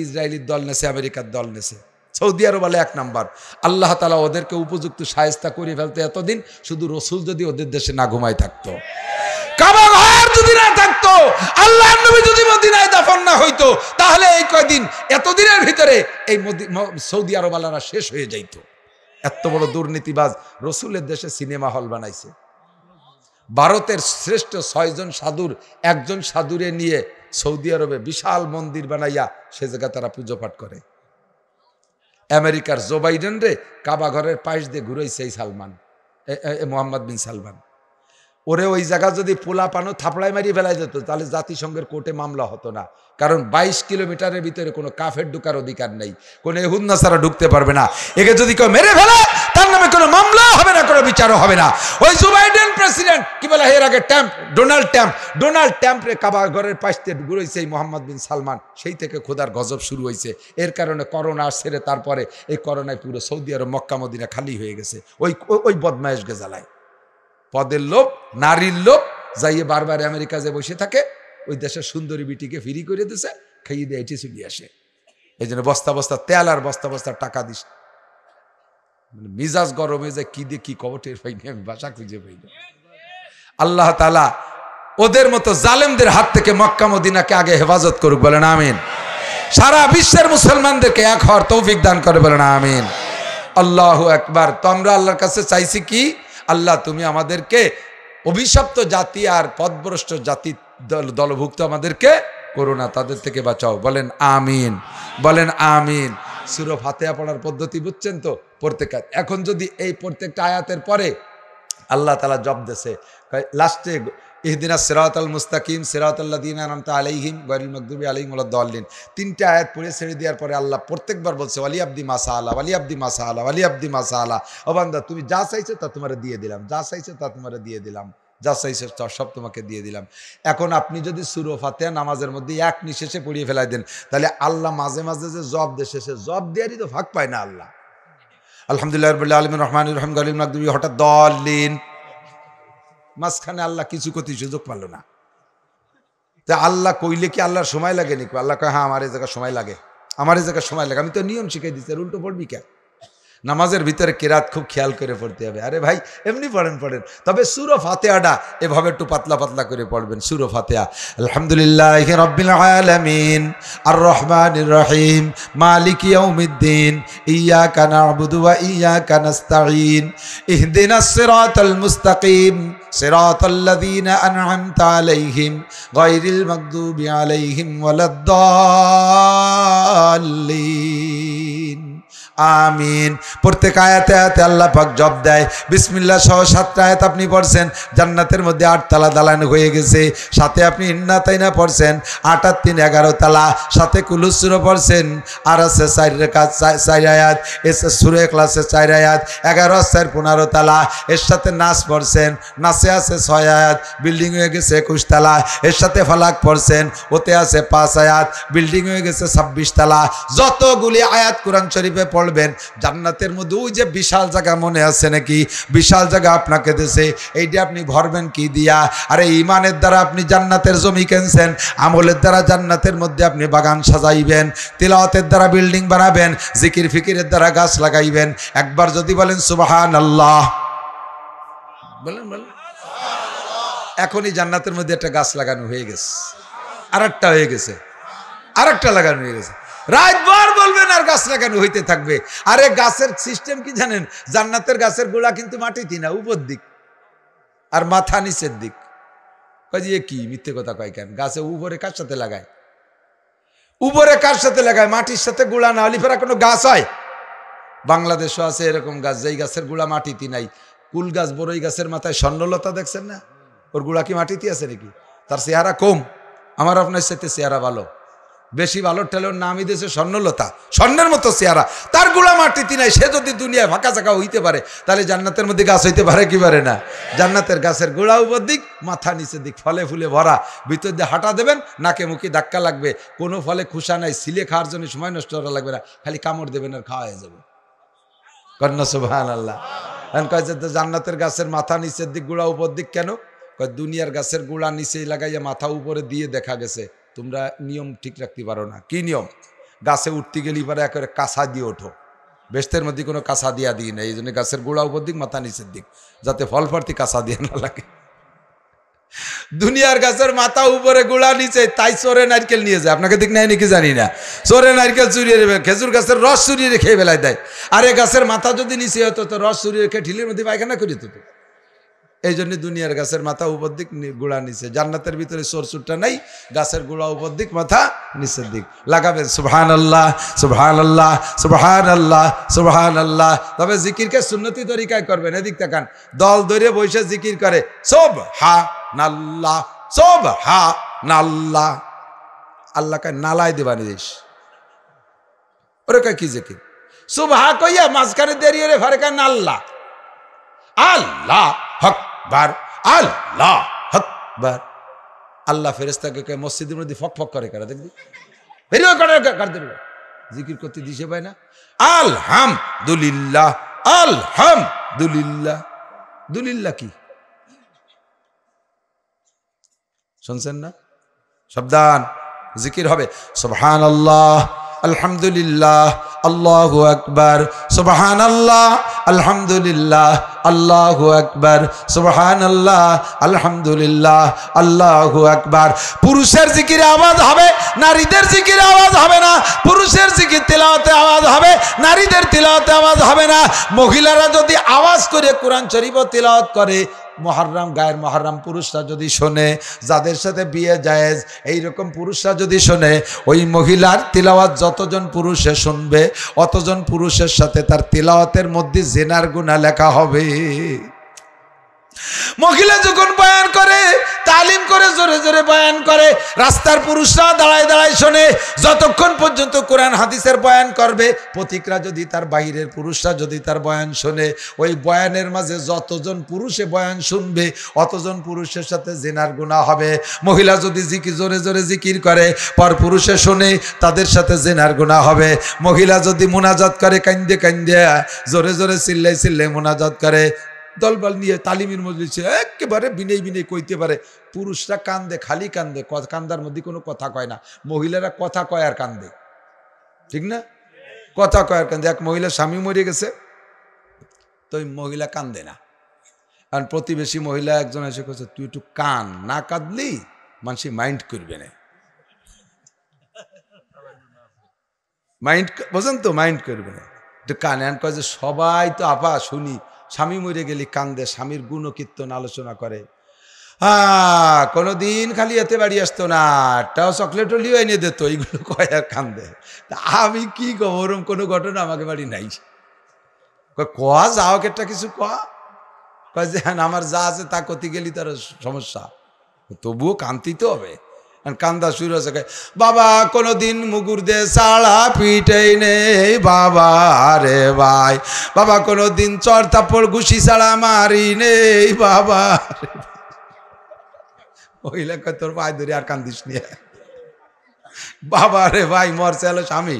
ইসরায়েলের দল নেছে, আমেরিকার দল নেছে, সৌদি আরব বলে 1 নাম্বার। আল্লাহ তাআলা ওদেরকে উপযুক্ত শায়েস্তা করে ফেলতে এতদিন, শুধু রসুল যদি ওদের দেশে না ঘুমায় থাকতো, কাবা ঘর যদি না থাকতো, আল্লাহর নবী যদি মদিনায় দাফন না হইতো, তাহলে এই কয়দিন এতদিনের ভিতরে এই সৌদি আরব আলারা শেষ হয়ে যাইতো। এত বড় দুর্নীতিবাজ রসুলের দেশে সিনেমা হল বানাইছে। ভারতের শ্রেষ্ঠ 6 জন সাধুর একজন সাধুরে নিয়ে সৌদি আরবে বিশাল মন্দির বানাইয়া সে জায়গা তারা পুজো পাঠ করে। আমেরিকার জো বাইডেন রে কাবা ঘরের পাশ দিয়ে ঘুরাইছে এই সালমান, মোহাম্মদ বিন সালমান। ওরে ওই জায়গা যদি পোলা পানো থাপড়ায় মারিয়ে ফেলা যেত, তাহলে জাতিসংঘের কোর্টে মামলা হতো না। কারণ 22 কিলোমিটারের ভিতরে কোনো কাফের ঢুকার অধিকার নেই, কোনো ইহুদ নাসারা ঢুকতে পারবে না। একে যদি কেউ মেরে ফেলে, তার নামে কোনো মামলা হবে না, কোনো বিচারও হবে না। ওই জো বাইডেন প্রেসিডেন্ট, কি বলে এর আগে ডোনাল্ড ট্রাম্প রে কাবা ঘরের পাশ দিয়ে ঘুরাইছে এই মোহাম্মদ বিন সালমান। সেই থেকে খোদার গজব শুরু হয়েছে। এর কারণে করোনা ছেড়ে তারপরে এই করোনায় পুরো সৌদি আরব, মক্কা মদিনা খালি হয়ে গেছে। ওই বদমায়েশ গেজালায় পদের লোভ, নারীর লোভ, যাইয়ে বারবার আমেরিকা যে বসে থাকে, ওই দেশের সুন্দরী বিটিকে ফ্রি করে দিছে, খাইয়ে দিয়ে এটি চলে আসে। এই জন্য বস্তা বস্তা তেল আর বস্তা বস্তা টাকা দিস। মিজাজ গরমে যে কি দিয়ে কি কবটের পাইনি, আমি ভাষা খুঁজে পাইনি। আল্লাহ তাআলা ওদের মতো জালেমদের হাত থেকে মক্কা মদিনাকে আগে হেফাজত করুক, বলেন আমিন। সারা বিশ্বের মুসলমানদেরকে এক হওয়ার তৌফিক দান করে বলেন আমিন। আল্লাহু আকবার। তো আমরা আল্লাহর কাছে চাইছি কি, আল্লাহ তুমি আমাদেরকে অভিশপ্ত জাতি আর পথভ্রষ্ট জাতি দলভুক্ত আমাদেরকে করো না, তাদের থেকে বাঁচাও। বলেন আমিন, বলেন আমিন। সূরা ফাতিহা পড়ার পদ্ধতি বুঝছেন তো? প্রত্যেকটা এখন যদি এই প্রত্যেকটা আয়াতের পরে আল্লাহ তাআলা জব দেছে লাস্টে ইহদিনাস সিরাতাল মুস্তাকিম সিরাতাল্লাযীনা আনআমতা আলাইহিম গায়রিল মাগদুবি আলাইহিম ওয়ালাদ-দাল্লিন, তিনটা আয়াত পড়ে ছেড়ে দেওয়ার পরে আল্লাহ প্রত্যেকবার বলছে ওয়ালি আব্দি মাসাআলা, ওয়ালি আব্দি মাসাআলা, ওয়ালি আব্দি মাসাআলা। ও বান্দা তুমি যা চাইছো তা তোমারে দিয়ে দিলাম, যা চাইছো তা তোমারে দিয়ে দিলাম, যা চাইছো তা সব তোমাকে দিয়ে দিলাম। এখন আপনি যদি সূরা ফাতিহা নামাজের মধ্যে এক নিঃশেষে পড়িয়ে ফেলাই দেন, তাহলে আল্লাহ মাঝে মাঝে যে জব দেশে সে জব দেওয়ারই তো ভাগ পায় না আল্লাহ। আলহামদুলিল্লাহ রাব্বিল আলামিন রহমানির রহিম গায়রিল মাগদুবি হঠাৎ দল্লিন, মাঝখানে আল্লাহ কিছু করতে সুযোগ পারল না। তা আল্লাহ কইলে কি আল্লাহর সময় লাগে নাকি? আল্লাহ কয় হ্যাঁ আমার এই জায়গায় সময় লাগে, আমার এই জায়গায় সময় লাগে। আমি তো নিয়ম শিখাই দিচ্ছি, উল্টো পড়বি কে? নামাজের ভিতরে কেরাত খুব খেয়াল করে পড়তে হবে। আরে ভাই এমনি পড়েন, তবে সূরা ফাতিহাটা এভাবে একটু পাতলা পাতলা করে পড়বেন। সূরা ফাতিহা আলহামদুলিল্লাহি রাব্বিল আলামিন আর রহমানির রহিম মালিকি ইয়াউমিদ্দিন ইয়্যাকা না'বুদু ওয়া ইয়্যাকা নাস্তাঈন ইহদিনাস সিরাতাল মুস্তাকিম সিরাতাল্লাযীনা আন'আমতা আলাইহিম গায়রিল মাগদুবি আলাইহিম ওয়ালাদ-দাল্লিন। আমিন। প্রত্যেক আয়াতে আয়াতে আল্লাহ পাক জব দেয়। বিসমিল্লাহ সহ 7টা আয়াত আপনি পড়ছেন, জান্নাতের মধ্যে 8 তালা দালান হয়ে গেছে। সাথে আপনি ইন্না তাইনা পড়ছেন 8 আর 3 11 তালা, সাথে কুলুস সূরা পড়ছেন, আর আছে 4 রাকাত 4 আয়াত, এসে সূরা ইখলাসে 4 আয়াত, 11 আর 4 15 তালা। এর সাথে নাস পড়ছেন, নাসে আছে 6 আয়াত, বিল্ডিং হয়ে গেছে 21 তালা। এর সাথে ফালাক পড়ছেন, ওতে আছে 5 আয়াত, বিল্ডিং হয়ে গেছে 26 তালা। যতগুলি আয়াত কোরআন শরীফে পড়বেন জান্নাতের মধ্যে ওই যে বিশাল জায়গা মনে আছে নাকি? বিশাল জায়গা আপনাকে দেশে, এইটা আপনি ভরবেন কি দিয়া? আরে ইমানের দ্বারা আপনি জান্নাতের জমি কিনছেন, আমলের দ্বারা জান্নাতের মধ্যে আপনি বাগান সাজাইবেন, তিলাওয়াতের দ্বারা বিল্ডিং বানাবেন, জিকির ফিকিরের দ্বারা গাছ লাগাইবেন। একবার যদি বলেন সুবহানাল্লাহ, বলেন বলেন, এখনই জান্নাতের মধ্যে একটা গাছ লাগানো হয়ে গেছে, আরেকটা হয়ে গেছে, আরেকটা লাগানো হয়ে গেছে। রাতভর বলবেন আর গাছ লাগানো হইতে থাকবে। আরে গাছের সিস্টেম কি জানেন? জান্নাতের গাছের গোড়া কিন্তু মাটিতে না, উপর দিক, আর মাথা নিচের দিক। কয়ে কি মিথ্যে কথা কয় কেন? গাছে উপরে কার সাথে লাগায়? উপরে কার সাথে লাগায়? মাটির সাথে গোড়া না হলে ফেরা কোনো গাছ হয়? বাংলাদেশও আছে এরকম গাছ, যেই গাছের গোড়া মাটিতে নাই। কুল গাছ, বড়ই গাছের মাথায় স্বর্ণলতা দেখছেন না? ওর গোড়া কি মাটিতে আছে নাকি? তার চেহারা কম, আমার আপনার সাথে চেহারা ভালো, বেশি ভালো ঠেলোর নামই দিয়েছে স্বর্ণলতা, স্বর্ণের মতো চেহারা, তার গোড়া মাটিতে নাই। সে যদি দুনিয়ায় ফাঁকা চাকা হইতে পারে, তাহলে জান্নাতের মধ্যে গাছ হইতে পারে কি পারে না? জান্নাতের গাছের গোড়া উপর দিক, মাথা নিচের দিক, ফলে ফুলে ভরা। ভিতর দিয়ে হাঁটা দেবেন, নাকে মুখে ধাক্কা লাগবে, কোনো ফলে খুশা নাই, সিলে খাওয়ার জন্য সময় নষ্ট করা লাগবে না, খালি কামড় দেবেন আর খাওয়া হয়ে যাবে। কন্যা সুবহানাল্লাহ। জান্নাতের গাছের মাথা নিচের দিক, গোড়া উপর দিক কেন? দুনিয়ার গাছের গোড়া নিচে লাগাইয়া মাথা উপরে দিয়ে দেখা গেছে তোমরা নিয়ম ঠিক রাখতে পারো না। কি নিয়ম? গাছে উঠতে গেলে পরে একেবারে কাঁচা দিয়ে ওঠো, বেস্তের মধ্যে কোনো কাঁচা দিয়া দিই না। এই জন্য গাছের গোড়া উপর দিক, মাথা নিচের দিক, যাতে ফল ফার্তি কাঁচা দিয়ে না লাগে। দুনিয়ার গাছের মাথা উপরে, গোড়া নিচে, তাই চোরে নারকেল নিয়ে যায়। আপনাকে দিক নাই নাকি জানি না, চোরে নারকেল চুরিয়ে রেখে, খেজুর গাছের রস চুরিয়ে রেখে বেলায় দেয়। আর এই গাছের মাথা যদি নিচে হতো তো রস চুরিয়ে রেখে ঢিলের মধ্যে পায়খানা করে দিত। এই জন্য দুনিয়ার গাছের মাথা উপর দিক, গোড়া নিচে। জান্নাতের ভিতরে চোরচুরটা নাই, গাছের গোড়া উপর দিক, মাথা নিচের দিক। লাগাবেন সুবহানাল্লাহ, সুবহানাল্লাহ, সুবহানাল্লাহ, সুবহানাল্লাহ। তবে জিকিরকে সুন্নতি তরিকায় করবেন। এদিক তাকান, দল ধরে বসে জিকির করে সুবহানাল্লাহ, সুবহানাল্লাহ। আল্লাহকে নালায় দেবানি দিস, ওরে কয় কি জিকির? সুবহা কইয়া মাঝখানে দেরিয়ে রে ফারেকা নাল্লাহ, আল্লাহ আকবার, আল্লাহ আকবার। আল্লাহ ফেরেশতাকে কয় মসজিদের মধ্যে ফক ফক করে কারা দেখবি, বেরিয়ে করে জিকির করতে দিশে পায় না। আলহামদুলিল্লাহ, আলহামদুলিল্লাহ। দুলিল্লাহ কি শুনছেন না? সাবধান, জিকির হবে সুবহানাল্লাহ, আলহামদুলিল্লাহ, আল্লাহু আকবার, সুবহানাল্লাহ, আলহামদুলিল্লাহ, আল্লাহু আকবার, সুবহানাল্লাহ, আলহামদুলিল্লাহ, আল্লাহু আকবার। পুরুষের জিকিরে আওয়াজ হবে, নারীদের জিকিরে আওয়াজ হবে না। পুরুষের জিকির তিলাওয়াতে আওয়াজ হবে, নারীদের তিলাওয়াতে আওয়াজ হবে না। মহিলারা যদি আওয়াজ করে কোরআন শরীফ তিলাওয়াত করে, মুহররম গায়ের মুহররম পুরুষরা যদি শোনে, যাদের সাথে বিয়ে জায়েজ এইরকম পুরুষরা যদি শোনে, ওই মহিলার তিলাওয়াত যতজন পুরুষে শুনবে অতজন পুরুষের সাথে তার তিলাওয়াতের মধ্যে জিনার গুনাহ লেখা হবে। মহিলা যখন বয়ান করে, তালিম করে, জোরে জোরে বয়ান করে, রাস্তার পুরুষরা দাঁড়ায় দাঁড়ায় শোনে। যতক্ষণ পর্যন্ত কোরআন হাদিসের বয়ান করবে, পথিকরা যদি তার বাইরের পুরুষরা যদি তার বয়ান শোনে, ওই বয়ানের মাঝে যতজন পুরুষে বয়ান শুনবে অতজন পুরুষের সাথে জিনার গুনাহ হবে। মহিলা যদি জিকির জোরে জোরে জিকির করে, পর পুরুষে শোনে, তাদের সাথে জিনার গুনাহ হবে। মহিলা যদি মুনাজাত করে, কান্দে কান্দে জোরে জোরে চিল্লাই চিল্লাই মুনাজাত করে, দলবল নিয়ে তালিমের মজলিসে একেবারে বিনয় বিনয় কইতে পারে, পুরুষরা কান্দে, খালি কান্দে, কান্দার মধ্যে কোনো কথা কয় না। মহিলারা কথা কয় আর কান্দে, ঠিক না? কথা কয় আর কান্দে। এক মহিলা স্বামী মরে গেছে, তো ওই মহিলা কান্দে না। কারণ প্রতিবেশী মহিলা একজন এসে কইছে, তুই একটু কান, না কাঁদলি মানুষ মাইন্ড করবে না। মাইন্ড বোঝেন তো, মাইন্ড করবে না, একটু কানে। আন কয় যে সবাই তো আপা শুনি স্বামী মরে গেলে কান্দে, স্বামীর গুণ কীর্তন আলোচনা করে। কোনোদিন খালি এতে বাড়ি আসতো না, একটাও চকলেটও লিও এনে দিত, এইগুলো কয় আর কান্দে। তা আমি কি কব, ওরম কোনো ঘটনা আমাকে বাড়ি নাই। কয়া যাও একটা কিছু কয় যে হ্যাঁ আমার যা আছে তা করতে গেলি তার সমস্যা, তবুও কান্দিতে হবে। কান্দা শুরু হয়েছে, বাবা কোনোদিন মুগুর দে সাড়া পিটেই নেই বাবা রে ভাই, বাবা কোনোদিন চর থাপ্পড় ঘুষি ছাড়া মারি নেই বাবা। মহিলা কয় তোর ভাই ধরে আর কান্দিস নিয়ে, বাবা রে ভাই মরছে হলো স্বামী।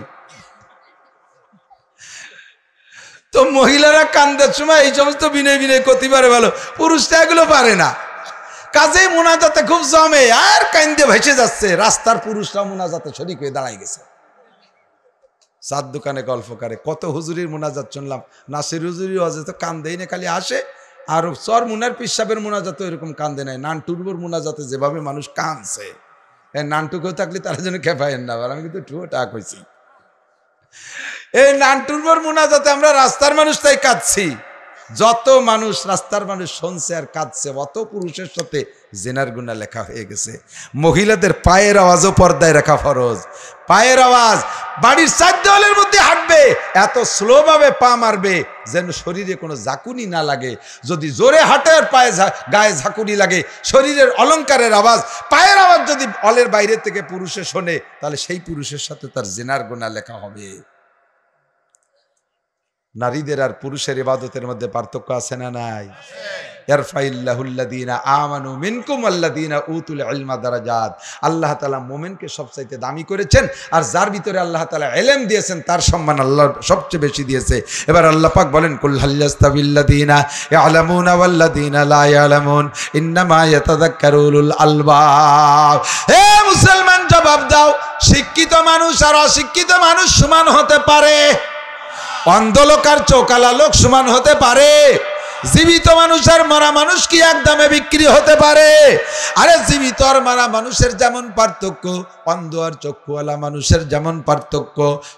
তো মহিলারা কান্দার সময় এই সমস্ত বিনয় বিনয় করতে পারে ভালো, পুরুষরা এগুলো পারে না। কাজেই মোনাজাতে খুব জমে আর কান্দে ভেসে যাচ্ছে। রাস্তার পুরুষরা মোনাজাতে শরীক হয়ে দাঁড়াই গেছে। চার দোকানে গল্প করে, কত হুজুরির মোনাজাত শুনলাম, নাসির হুজুরি তো কান্দেই না, খালি আসে। আর চর মুনার পিসাবের মোনাজাতে এরকম কান্দে নাই। নানটুরবোর মোনাজাতে যেভাবে মানুষ কাঁদছে, নানটুকেও থাকলে তারা যেন খেপায়েন না। আমি কিন্তু টুও টাক হয়েছি। এই নানটুরবোর মোনাজাতে আমরা রাস্তার মানুষ তাই কাঁদছি। যত মানুষ রাস্তার মানুষ শুনছে আর কাঁদছে, অত পুরুষের সাথে জিনার গুনাহ লেখা হয়ে গেছে। মহিলাদের পায়ের আওয়াজও পর্দায় রাখা ফরজ। পায়ের আওয়াজ, বাড়ির চার দেওয়ালের মধ্যে হাঁটবে, এত স্লো ভাবে পা মারবে যেন শরীরে কোনো ঝাঁকুনি না লাগে। যদি জোরে হাঁটে আর পায়ে গায়ে ঝাঁকুনি লাগে, শরীরের অলঙ্কারের আওয়াজ, পায়ের আওয়াজ যদি অলের বাইরে থেকে পুরুষে শোনে, তাহলে সেই পুরুষের সাথে তার জিনার গুনাহ লেখা হবে। নারীদের আর পুরুষের ইবাদতের মধ্যে পার্থক্য আছে না নাই? ইয়ারফাইল্লাহুল্লাযীনা আমানু মিনকুম ওয়াল্লাযীনা উতুল ইলমা দারাজাত। আল্লাহ তাআলা মুমিনকে সবচাইতে দামি করেছেন, আর যার ভিতরে আল্লাহ তাআলা ইলম দিয়েছেন তার সম্মান আল্লাহ সবচেয়ে বেশি দিয়েছে। এবার আল্লাহ পাক বলেন, কুল হাল ইয়াস্তাবিল্লাযীনা ইয়ালামুনা ওয়াল্লাযীনা লা ইয়ালামুন ইন্নামা ইয়াতাযাক্কারু উলুল আলবাব। হে মুসলমান জবাব দাও, শিক্ষিত মানুষ আর অশিক্ষিত মানুষ সমান হতে পারে? অন্ধ লোক আর চোকালা লোক সমান হতে পারে? জীবিত মানুষ আর মারা মানুষ কি এক দামে বিক্রি হতে পারে? আরে জীবিত আর মারা মানুষের যেমন পার্থক্য, অন্ধ আর চক্ষুওয়ালা মানুষের যেমন পার্থক্য,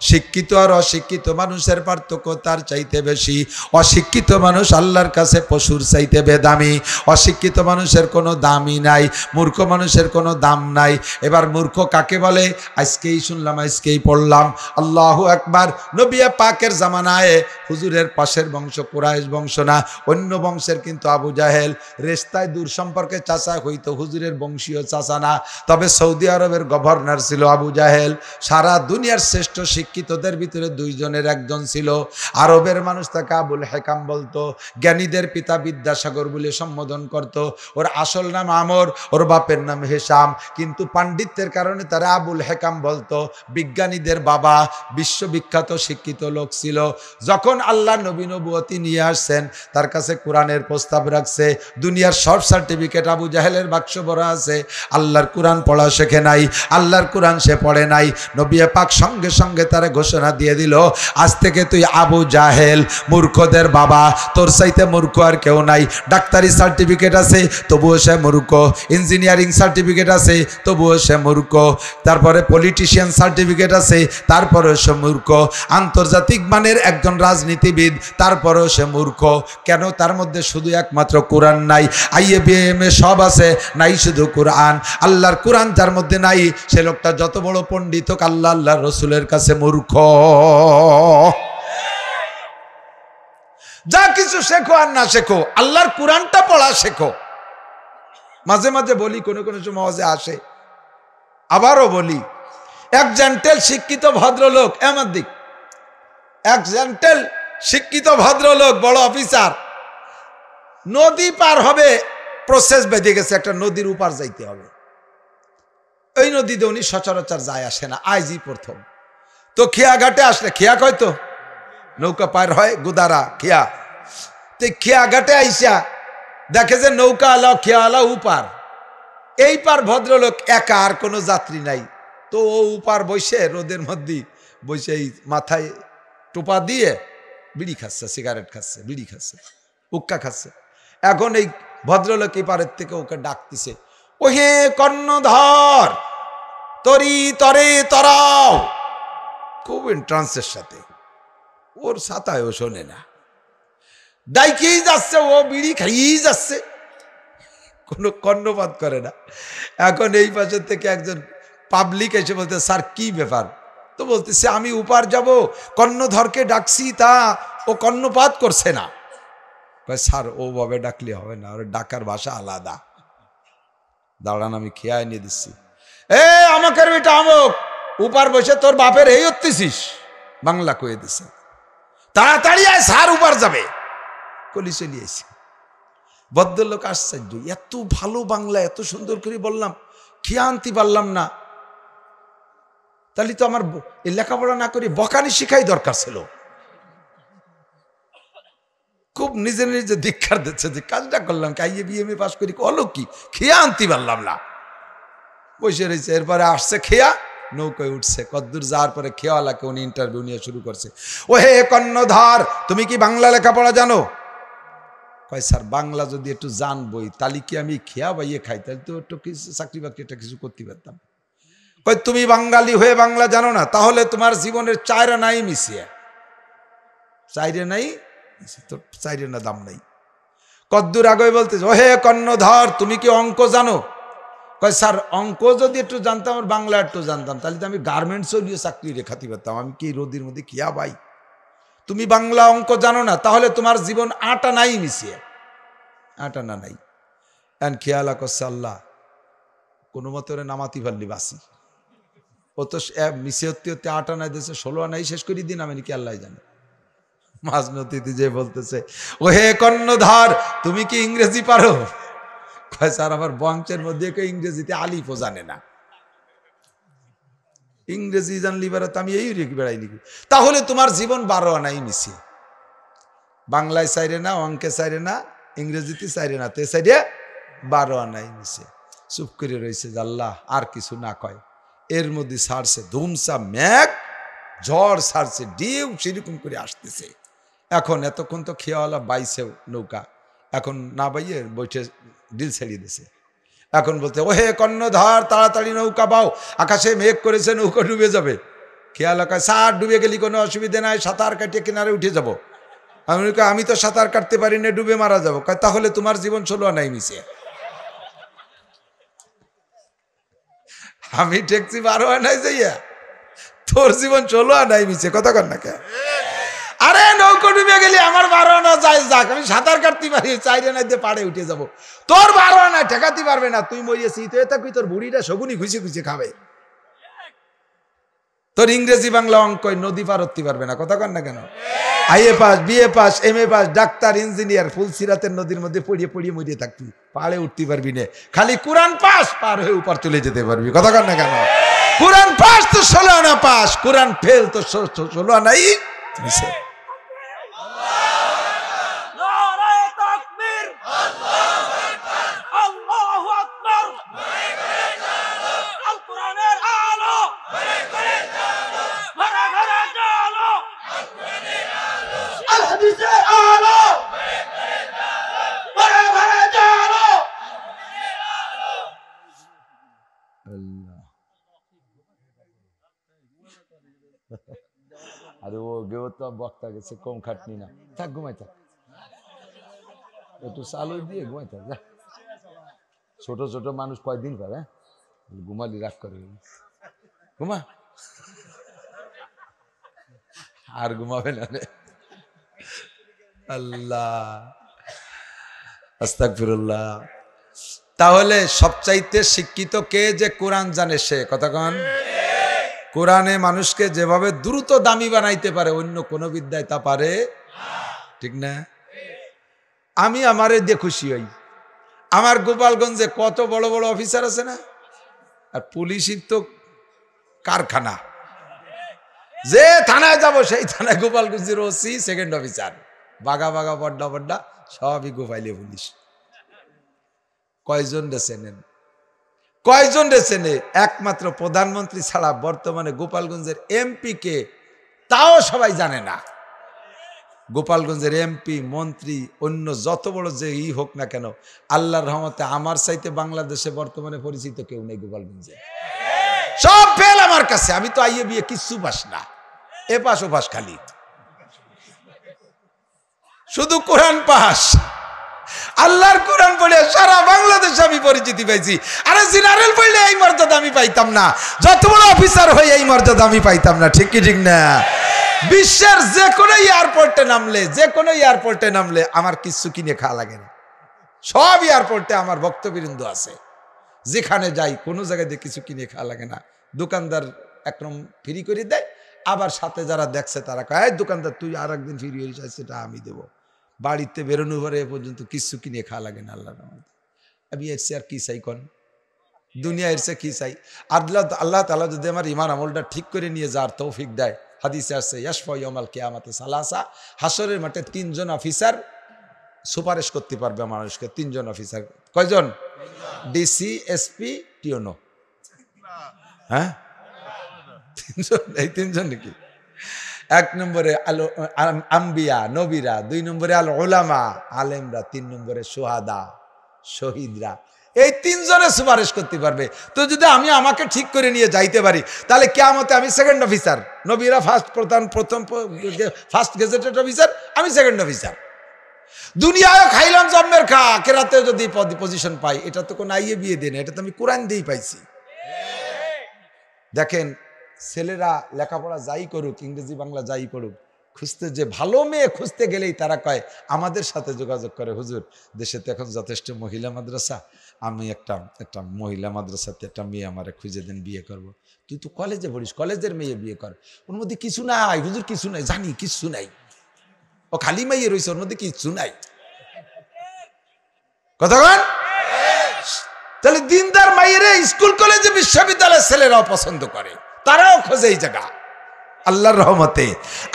শিক্ষিত আর অশিক্ষিত মানুষের পার্থক্য তার চাইতে বেশি। অশিক্ষিত মানুষ আল্লাহর কাছে পশুর চাইতে বেদামি। অশিক্ষিত মানুষের কোনো দামই নাই, মূর্খ মানুষের কোনো দাম নাই। এবার মূর্খ কাকে বলে? আজকেই শুনলাম, আজকেই পড়লাম। আল্লাহু আকবার। নবী পাকের জামানায় হুজুরের পাশের বংশ কুরাইশ বংশ না, অন্য বংশের কিন্তু আবু জাহেল। রেস্তায় দূর সম্পর্কে চাচা হইতো, হুজুরের বংশীয় চাচা না। তবে সৌদি আরবের গভর্নর ছিল আবু জাহেল। সারা দুনিয়ার শ্রেষ্ঠ শিক্ষিতদের ভিতরে দুইজনের একজন ছিল। আরবের মানুষ তাকে আবুল হেকাম বলতো, জ্ঞানীদের পিতা বিদ্যাসাগর বলে সম্বোধন করত। ওর আসল নাম আমর, ওর বাপের নাম হেসাম, কিন্তু পাণ্ডিত্যের কারণে তারা আবুল হেকাম বলতো। বিজ্ঞানীদের বাবা, বিশ্ববিখ্যাত শিক্ষিত লোক ছিল। যখন আল্লাহ নবী নবুয়তি নিয়ে আসছেন, তার কাছে কাছে কোরআনের প্রস্তাব রাখছে। দুনিয়ার সব সার্টিফিকেট আবু জাহেলের বাক্স ভরা আছে, আল্লাহর কোরআন পড়া শেখে নাই, আল্লাহর কোরআন সে পড়ে নাই। নবী পাক সঙ্গে সঙ্গে তারে ঘোষণা দিয়ে দিল, আজ থেকে তুই আবু জাহেল, মূর্খদের বাবা, তোর চাইতে মূর্খ আর কেউ নাই। ডাক্তারি সার্টিফিকেট আছে তবুও সে মূর্খ, ইঞ্জিনিয়ারিং সার্টিফিকেট আছে তবুও সে মূর্খ, তারপরে পলিটিশিয়ান সার্টিফিকেট আছে তারপরেও সে মূর্খ, আন্তর্জাতিক মানের একজন রাজনীতিবিদ তারপরেও সে মূর্খ। কেন? তার মধ্যে শুধু একমাত্র কোরআন নাই। IABM সব আছে, নাই শুধু কোরআন। আল্লাহর কোরআন যার মধ্যে নাই, সে লোকটা যত বড় পণ্ডিত হোক আল্লাহ আল্লাহর রসুলের কাছে মূর্খ। যা কিছু শেখো আর না শেখো, আল্লাহর কোরআনটা পড়া শেখো। মাঝে মাঝে বলি, কোনো কোনো সময় আসে, আবারও বলি, এক জেন্টেল শিক্ষিত ভদ্রলোক, আমার দিক, এক জেন্টেল শিক্ষিত ভদ্রলোক, বড় অফিসার, নদী পার হবে, প্রসেস বেঁধে গেছে, একটা নদীর উপার যাইতে হবে। ওই নদীতে উনি সচরাচর যায় আসে না, আজই প্রথম। তো খেয়া ঘাটে আসলে, খেয়া কয় তো নৌকা পার হয়, গুদারা খেয়া, তো খেয়া ঘাটে আইসা দেখে যে নৌকা আলা খেয়া আলা উপার, এই পার ভদ্রলোক একা, আর কোনো যাত্রী নাই। তো ও উপার বসে, রোদের মধ্যে বসে, এই মাথায় টোপা দিয়ে বিড়ি খাচ্ছে, সিগারেট খাচ্ছে, বিড়ি খাচ্ছে, হুক্কা খাচ্ছে। এখন এই ভদ্রলোক এই পারের থেকে ওকে ডাকতেছে, ওহে কর্ণধর, তরি তরে তরাও, খুব এন্ট্রান্সের সাথে, ওর ছাতায় ও শোনে না, ডাইকেই যাচ্ছে, ও বিড়ি খাইয়েই যাচ্ছে, কোনো কর্ণপাত করে না। এখন এই পাশের থেকে একজন পাবলিক এসে বলতে, স্যার কি ব্যাপার? তো বলতেছে, আমি উপার যাব, কর্ণধরকে ডাকছি, তা ও কর্ণপাত করছে না। স্যার ওভাবে ডাকলে হবে না, ওর ডাকার ভাষা আলাদা। দাঁড়ান, আমি খেয়াল নিয়ে দিচ্ছি। আমাকে বেটা আমক, উপার বসে তোর বাপের এই হতেছিস, বাংলা কয়ে দিছে, তাড়াতাড়ি আয়, স্যার উপার যাবে। কলি চলি আইছে। ভদ্রলোক আশ্চর্য, এত ভালো বাংলা, এত সুন্দর করে বললাম, খেয়া আনতে পারলাম না, তাহলে তো আমার লেখাপড়া না করে বকানি শিখাই দরকার ছিল। খুব নিজে নিজে ধিক্কার দিচ্ছে যে কাজটা করলাম, IABM পাস করি, কলো কি খেয়া আনতে পারলাম না, বসে রয়েছে। এরপরে আসছে খেয়া, নৌকায় উঠছে, কদ্দূর যাওয়ার পরে খেয়ালাকে উনি ইন্টারভিউ নিয়ে শুরু করছে। ও হে কর্ণধার, তুমি কি বাংলা লেখাপড়া জানো? কয় স্যার বাংলা যদি একটু জানবই, তাহলে কি আমি খেয়া বাইয়ে খাই, তাহলে তো একটু কিছু চাকরি বাকরি একটা কিছু করতে পারতাম। কয় তুমি বাঙালি হয়ে বাংলা জানো না, তাহলে তোমার জীবনের চাইরা নাই মিশিয়ে, চাইরে নাই, তোর চাইরে না দাম নাই। কদ্দূর আগে বলতে, ও হে কর্ণধর, তুমি কি অঙ্ক জানো? কয় স্যার অঙ্ক যদি একটু জানতাম, আর বাংলা একটু জানতাম, তাহলে তো আমি গার্মেন্টসও নিয়ে চাকরি রেখাতে পারতাম, আমি কি রোদির মধ্যে খেয়া ভাই? তুমি বাংলা অঙ্ক জানো না, তাহলে তোমার জীবন আটা নাই মিশিয়ে, আটা না নাই। এন খেয়ালা করছে, আল্লাহ কোনো মতো নামাতি পারলি বাসি, ও তো মিশে হতে হতে আটা নাই দেশে 16 আনাই শেষ করি দিন, আমি কি আল্লাহ জানে। মাঝ নদীতে যে বলতেছে, ও হে কর্ণধর, তুমি কি ইংরেজি পারো? কয় স্যার আমার বংশের মধ্যে কেউ ইংরেজিতে আলিফও জানে না, ইংরেজি জানলি বেড়াতে আমি এই রেখে বেড়াই নাকি? তাহলে তোমার জীবন 12 আনাই মিশে, বাংলায় চাইরে না, অঙ্কে চাইরে না, ইংরেজিতে চাইরে না, তে চাইরে 12 আনাই মিশে। চুপ করে রয়েছে, আল্লাহ আর কিছু না কয়। এর মধ্যে ছাড়ছে ধুমসা মেঘ, ঝড় ছাড়ছে, ডিউ সেরকম করে আসতেছে। এখন এতক্ষণ তো খেয়াওয়ালা বাইছে নৌকা, এখন না বাইয়ে বইটে ডিল ছেড়িয়ে দিছে। এখন বলতে, ও হে কর্ণধার, তাড়াতাড়ি নৌকা বাও, আকাশে মেঘ করেছে, নৌকা ডুবে যাবে। খেয়াল কয়, স্যার ডুবে গেলি কোনো অসুবিধা নাই, সাঁতার কাটিয়ে কিনারে উঠে যাব। আমি তো সাঁতার কাটতে পারি না, ডুবে মারা যাবো। কয় তাহলে তোমার জীবন 16 আনাই মিশে। আমি ঠেকছি 12 আনাই যাইয়া, তোর জীবন 16 আনাই মিশে, কথা কর না কে? আরে নৌকো ডুবে গেলি আমার 12 আনা যাই যাক, আমি সাঁতার কাটতে পারি, 4 আনাই দিয়ে পাড়ে উঠে যাব। তোর 12 আনা ঠেকাতে পারবে না, তুই মরিয়েছি তো থাকবি, তোর বুড়িটা শগুনি খুশি খুশি খাবে। তোর ইংরেজি বাংলা অঙ্ক নদী পার হতে পারবে না, কথা কর না কেন? IA পাস, BA পাস, MA পাস, ডাক্তার, ইঞ্জিনিয়ার, ফুলসিরাতের নদীর মধ্যে পড়িয়ে পড়িয়ে মরিয়ে থাকবি, পাড়ে উঠতে পারবি না। খালি কোরআন পাস, পার হয়ে উপর চলে যেতে পারবি, কথা কর না কেন? কোরআন পাস তো 16 আনা পাস, কোরআন ফেল তো 16 আনাই মিশে। আরে ও গেও তো বক্তা গেছে, কম খাটনি না, থাক ঘুমাই থাক, একটু চালু দিয়ে ঘুমাই থাক যা। ছোট ছোট মানুষ কয়দিন পারে, ঘুমালি রাগ করে, ঘুমা, আর ঘুমাবে না রে। আল্লাহ, আস্তাগফিরুল্লাহ। তাহলে সবচাইতে শিক্ষিত কে? যে কোরআন জানে সে। কথা কন। কোরআনে মানুষকে যেভাবে দ্রুত দামি বানাইতে পারে অন্য কোন বিদ্যায় তা পারে, ঠিক না? আমি আমারে দিয়ে খুশি হই। আমার গোপালগঞ্জে কত বড় বড় অফিসার আছে না, আর পুলিশের তো কারখানা। যে থানায় যাব সেই থানায় গোপালগঞ্জের ওসি, সেকেন্ড অফিসার, বাগা বাগা বড্ডা বড্ডা সবই গোপাইলে পুলিশ। কয়জন রে চেনেন? কয়জন রে চেনে? একমাত্র প্রধানমন্ত্রী ছাড়া বর্তমানে গোপালগঞ্জের এমপি কে তাও সবাই জানে না। গোপালগঞ্জের এমপি, মন্ত্রী, অন্য যত বড় যে হোক না কেন, আল্লাহর রহমতে আমার চাইতে বাংলাদেশে বর্তমানে পরিচিত কেউ নেই গোপালগঞ্জে। সব ফেল আমার কাছে। আমি তো আইয়ে বিয়ে কিচ্ছু পাস না, এ পাশ ও পাশ, খালি শুধু কোরআন পাস। আল্লাহর কোরআন পড়ে সারা বাংলাদেশে আমি পরিচিতি পাইছি। আরে জেনারেল পড়লে এই মর্যাদা আমি পাইতাম না, যত বড় অফিসার হয়ে এই মর্যাদা আমি পাইতাম না, ঠিক কি ঠিক না? বিশ্বের যে কোনো এয়ারপোর্টে নামলে, যে কোনো এয়ারপোর্টে নামলে আমার কিছু কিনে খাওয়া লাগে না। সব এয়ারপোর্টে আমার ভক্তবৃন্দ আছে, যেখানে যাই কোনো জায়গায় দিয়ে কিছু কিনে খাওয়া লাগে না। দোকানদার একদম ফ্রি করে দেয়, আবার সাথে যারা দেখছে তারা কয়, দোকানদার তুই আর একদিন ফ্রি হয়ে যাস, সেটা আমি দেবো। বাড়িতে বেরোনো পরে এ পর্যন্ত কিছু কিনে খাওয়া লাগে না। আল্লাহ আমি এসছি আর কি চাই কন, দুনিয়া এসছে কি চাই? আল্লাহ তাআলা যদি আমার ইমান আমলটা ঠিক করে নিয়ে যাওয়ার তৌফিক দেয়, হাদিসে আসছে ইয়াশফা ইয়াউমাল কিয়ামাতি সালাসা, হাসরের মাঠে 3 জন অফিসার সুপারিশ করতে পারবে মানুষকে। 3 জন অফিসার। কয়জন? ডিসি, এসপি, টিওনো। হ্যাঁ, 3 জন। এই 3 জন নাকি? 1 নম্বরে আম্বিয়া, নবীরা। 2 নম্বরে আল উলামা, আলেমরা। 3 নম্বরে সুহাদা, শহীদরা। এই 3 জনে সুপারিশ করতে পারবে। তো যদি আমি আমাকে ঠিক করে নিয়ে যাইতে পারি, তাহলে কিয়ামতে আমি সেকেন্ড অফিসার, নবীরা প্রথম ফার্স্ট গেজেটেড অফিসার, আমি সেকেন্ড অফিসার। দুনিয়ায় খাইলাম জন্মের খা, আখিরাতে যদি পজিশন পাই, এটা তো কোন আইয়ে বিয়ে দেয় না, এটা তো আমি কোরআন দিয়েই পাইছি। দেখেন, ছেলেরা লেখাপড়া যাই করুক, ইংরেজি বাংলা যাই করুক, খুঁজতে যে ভালো মেয়ে খুঁজতে গেলেই তারা কয়, আমাদের সাথে যোগাযোগ করে, হুজুর দেশে তো এখন যথেষ্ট মহিলা মাদ্রাসা, আমি একটা মহিলা মাদ্রাসাতে একটা মেয়ে আমারে খুঁজে দেন, বিয়ে করব। তুই তো কলেজে পড়িস, কলেজের মেয়ে বিয়ে কর। ওর মধ্যে কিছু নাই হুজুর, কিছু নাই, জানি কিছু নাই, ও খালি মেয়ে রয়েছে, ওর মধ্যে কিছু নাই। কথা বল। তাহলে দিনদার মাইয়েরে স্কুল কলেজে বিশ্ববিদ্যালয়ের ছেলেরাও পছন্দ করে, তারাও খোঁজে এই জায়গা। আল্লাহর রহমতে,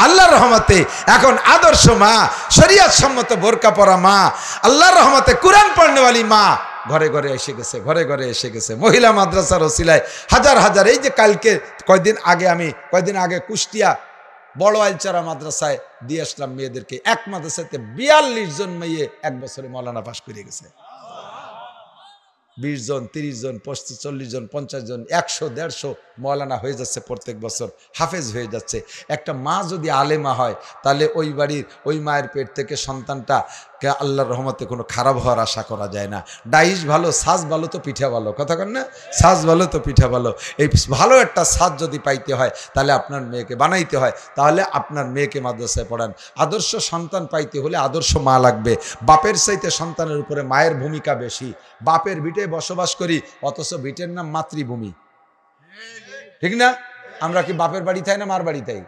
আল্লাহর রহমতে এখন আদর্শ মা, শরীয়ত সম্মত বোরকা পরা মা, আল্লাহর রহমতে কোরআন পড়নেওয়ালি মা ঘরে ঘরে এসে গেছে, ঘরে ঘরে এসে গেছে। মহিলা মাদ্রাসার ওসিলায় হাজার হাজার। এই যে কালকে কয়দিন আগে কুষ্টিয়া বড় আইলচারা মাদ্রাসায় দিয়ে আসলাম মেয়েদেরকে। এক মাদ্রাসাতে 42 জন মেয়ে 1 বছরে মৌলানা পাশ করে গেছে। 20 জন, 30 জন, 40 জন, 50 জন, 100, 150 মৌলানা হয়ে যাচ্ছে প্রত্যেক বছর, হাফেজ হয়ে যাচ্ছে। একটা মা যদি আলেমা হয়, তাহলে ওই বাড়ির ওই মায়ের পেট থেকে সন্তানটা আল্লাহর রহমতে কোনো খারাপ হওয়ার আশা করা যায় না। ডাইশ ভালো, সাজ ভালো তো পিঠা ভালো। কথা কন না? সাজ ভালো তো পিঠা ভালো। এই ভালো একটা সাজ যদি পাইতে হয়, তাহলে আপনার মেয়েকে বানাইতে হয়, তাহলে আপনার মেয়েকে মাদ্রাসায় পড়ান। আদর্শ সন্তান পাইতে হলে আদর্শ মা লাগবে। বাপের চাইতে সন্তানের উপরে মায়ের ভূমিকা বেশি। বাপের ভিটে বসবাস করি, অথচ ভিটের নাম মাতৃভূমি, ঠিক না? আমরা কি বাপের বাড়ি থাই না মার বাড়ি থাই?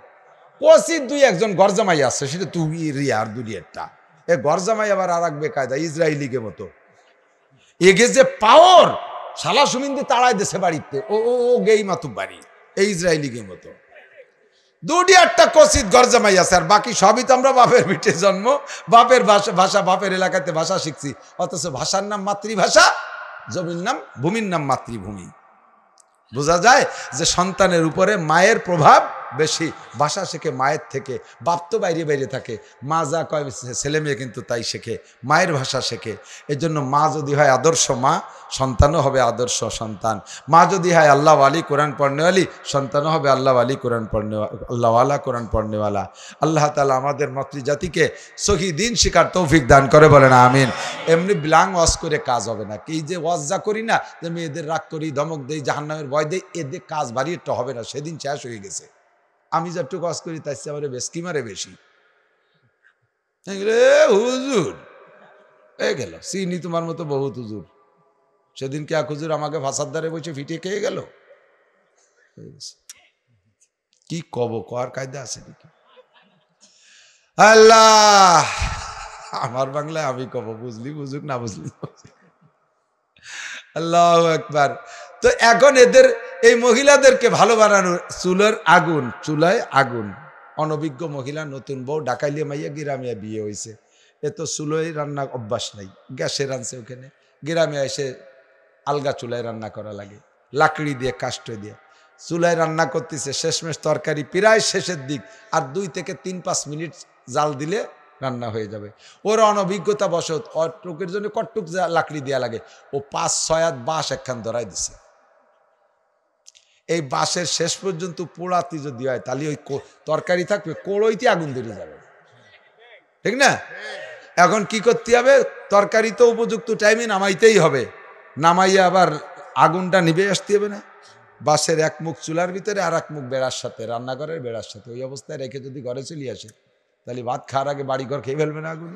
কচিত 2-1 জন গরজামাই আছে, সেটা তুই রিয়ার দুনিয়ারটা। এ গরজামাই আবার আর এক বেকায়দা, ইসরায়েলিকে মতো। এগে যে পাওয়ার, শালা সুমিন্দি তাড়াই দেশে বাড়িতে, ও গেই মাতুব বাড়ি, এই ইসরায়েলিকে মতো। 2-1টা কচিত গরজামাই আছে, আর বাকি সবই তো আমরা বাপের ভিটে জন্ম, বাপের ভাষা, বাপের এলাকাতে ভাষা শিখছি, অথচ ভাষার নাম মাতৃভাষা, জমির নাম, ভূমির নাম মাতৃভূমি। বোঝা যায় যে সন্তানের উপরে মায়ের প্রভাব বেশি ভাষা শেখে মায়ের থেকে। বাপ তো বাইরে বাইরে থাকে, মা যা কয় ছেলে মেয়ে কিন্তু তাই শেখে, মায়ের ভাষা শেখে। এই জন্য মা যদি হয় আদর্শ মা, সন্তানও হবে আদর্শ সন্তান। মা যদি হয় আল্লাহ আলী কোরআন পড়নেওয়ালি, সন্তানও হবে আল্লাহ আলী কোরআন আল্লাহওয়ালা কোরআন পড়নেওয়ালা। আল্লাহ তাআলা আমাদের মাতৃজাতিকে সহি দিন শিকার তৌফিক দান করে, বলেন আমিন। এমনি ব্লাং ওয়াজ করে কাজ হবে না। কি যে ওয়াজ যা করি না, যে মেয়েদের রাগ করি, ধমক দেই, জাহান্নামের ভয় দেই, এদের কাজ বাড়ি একটা হবে না, সেদিন শেষ হয়ে গেছে। আমি যতটুকু ওয়াজ করি তার চেয়ে আমার বেশকি মারে বেশি। হুজুর এ গেল চিনি তোমার মতো বহুত হুজুর, সেদিন কে এক হুজুর আমাকে ভাষার দ্বারে বসে ফিটে খেয়ে গেল। কি কব, কর কায়দা আছে নাকি? আল্লাহ, আমার বাংলায় আমি কব, বুঝলি বুঝুক, না বুঝলি। আল্লাহু আকবার। তো এখন এদের এই মহিলাদেরকে ভালো বানানোর, চুলার আগুন, চুলায় আগুন, অনভিজ্ঞ মহিলা, নতুন বউ, ডাকাইলিয়া মাইয়া, গ্রামিয়া বিয়ে হয়েছে, এ তো চুলোয় রান্না অভ্যাস নাই, গ্যাসে রানছে, ওখানে গ্রামে এসে আলগা চুলায় রান্না করা লাগে, লাকড়ি দিয়ে, কাষ্ঠ দিয়ে চুলায় রান্না করতেছে। শেষমেশ তরকারি প্রায় শেষের দিক, আর 2 থেকে 3-5 মিনিট জাল দিলে রান্না হয়ে যাবে। ওর অনভিজ্ঞতা বশত অটুকের জন্য কটটুক লাকড়ি দেওয়া লাগে, ও 5-6 হাত বাঁশ একখান ধরাই দিছে। এই বাঁশের শেষ পর্যন্ত পোড়াতি যদি হয়, তাহলে ওই তরকারি থাকবে, কোড়ইতে আগুন ধরে যাবে, ঠিক না? এখন কি করতে হবে, তরকারি তো উপযুক্ত টাইমে নামাইতেই হবে, নামাইয়া আবার আগুনটা নিভে আসতে হবে না? বাঁশের এক মুখ চুলার ভিতরে, আর এক মুখ বেড়ার সাথে, রান্নাঘরের বেড়ার সাথে, ওই অবস্থায় রেখে যদি ঘরে চলে আসে, তাহলে ভাত খাওয়ার আগে বাড়ি ঘর খেয়ে ফেলবে না আগুন।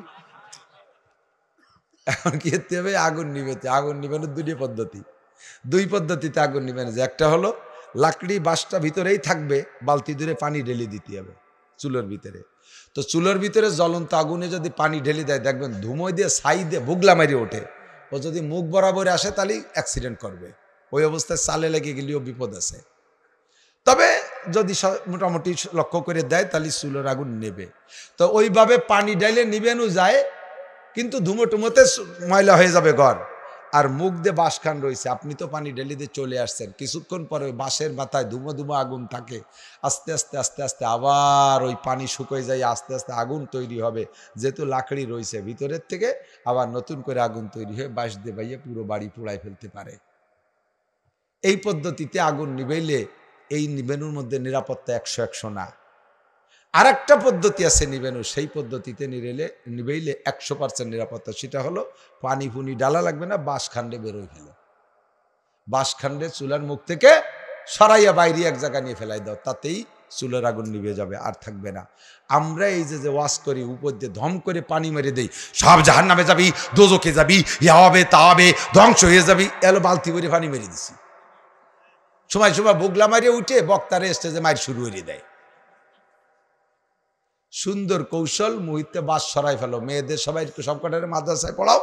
এখন কি করতে হবে, আগুন নিবেতে, আগুন নিবেনের 2 পদ্ধতি, 2 পদ্ধতিতে আগুন নিবেন। যে একটা হলো লাকড়ি বাঁশটা ভিতরেই থাকবে, বালতি ধরে পানি ঢেলে দিতে হবে চুলোর ভিতরে। তো চুলোর ভিতরে জ্বলন্ত আগুনে যদি পানি ঢেলে দেয়, দেখবেন ধুমোয় দিয়ে ছাই দিয়ে ভুগলা মারিয়ে ওঠে। ও যদি মুখ বরাবর আসে, তাহলে অ্যাক্সিডেন্ট করবে, ওই অবস্থায় চালে লেগে গেলেও বিপদ আছে। তবে যদি মোটামুটি লক্ষ্য করে দেয়, তাহলে চুলোর আগুন নেবে। তো ওইভাবে পানি ঢেলে নিবেনও যায়, কিন্তু ধুমো টুমোতে ময়লা হয়ে যাবে ঘর। আর মুখ দিয়ে বাঁশখান রয়েছে, আপনি তো পানি ঢেলে দিয়ে চলে আসছেন, কিছুক্ষণ পরে ওই বাঁশের মাথায় ধুমো ধুমো আগুন থাকে, আস্তে আস্তে আস্তে আস্তে আবার ওই পানি শুকিয়ে যায়, আস্তে আস্তে আগুন তৈরি হবে। যেহেতু লাকড়ি রয়েছে ভিতরের থেকে, আবার নতুন করে আগুন তৈরি হয়ে বাঁশ দিয়ে বাইয়ে পুরো বাড়ি পোড়ায় ফেলতে পারে। এই পদ্ধতিতে আগুন নিবেইলে, এই নিবেনুর মধ্যে নিরাপত্তা 100 না। আর একটা পদ্ধতি আছে নিবেনু, সেই পদ্ধতিতে নিবেইলে 100% নিরাপত্তা। সেটা হলো পানি ফুনি ডালা লাগবে না, বাঁশখান্ডে বেরোয় ফেলো, বাঁশখান্ডে চুলার মুখ থেকে সরাইয়া বাইরে এক জায়গা নিয়ে ফেলাই দাও, তাতেই চুলার আগুন নিভে যাবে, আর থাকবে না। আমরা এই যে ওয়াজ করি, উপর দিয়ে ধম করে পানি মেরে দেই, সব জাহান্নামে যাবি, দোজখে যাবি, ইয়া হবে তা হবে, ধ্বংস হয়ে যাবি, এলো বালতি করে পানি মেরে দিছি। সময় সময় বুগলা মারিয়ে উঠে বক্তারে স্টেজে মাইর শুরু করে দেয়। সুন্দর কৌশল, মুহূর্তে বাস সরাই ফেলো। মেয়েদের সবাই সবকটার মাদ্রাসায় পড়াও,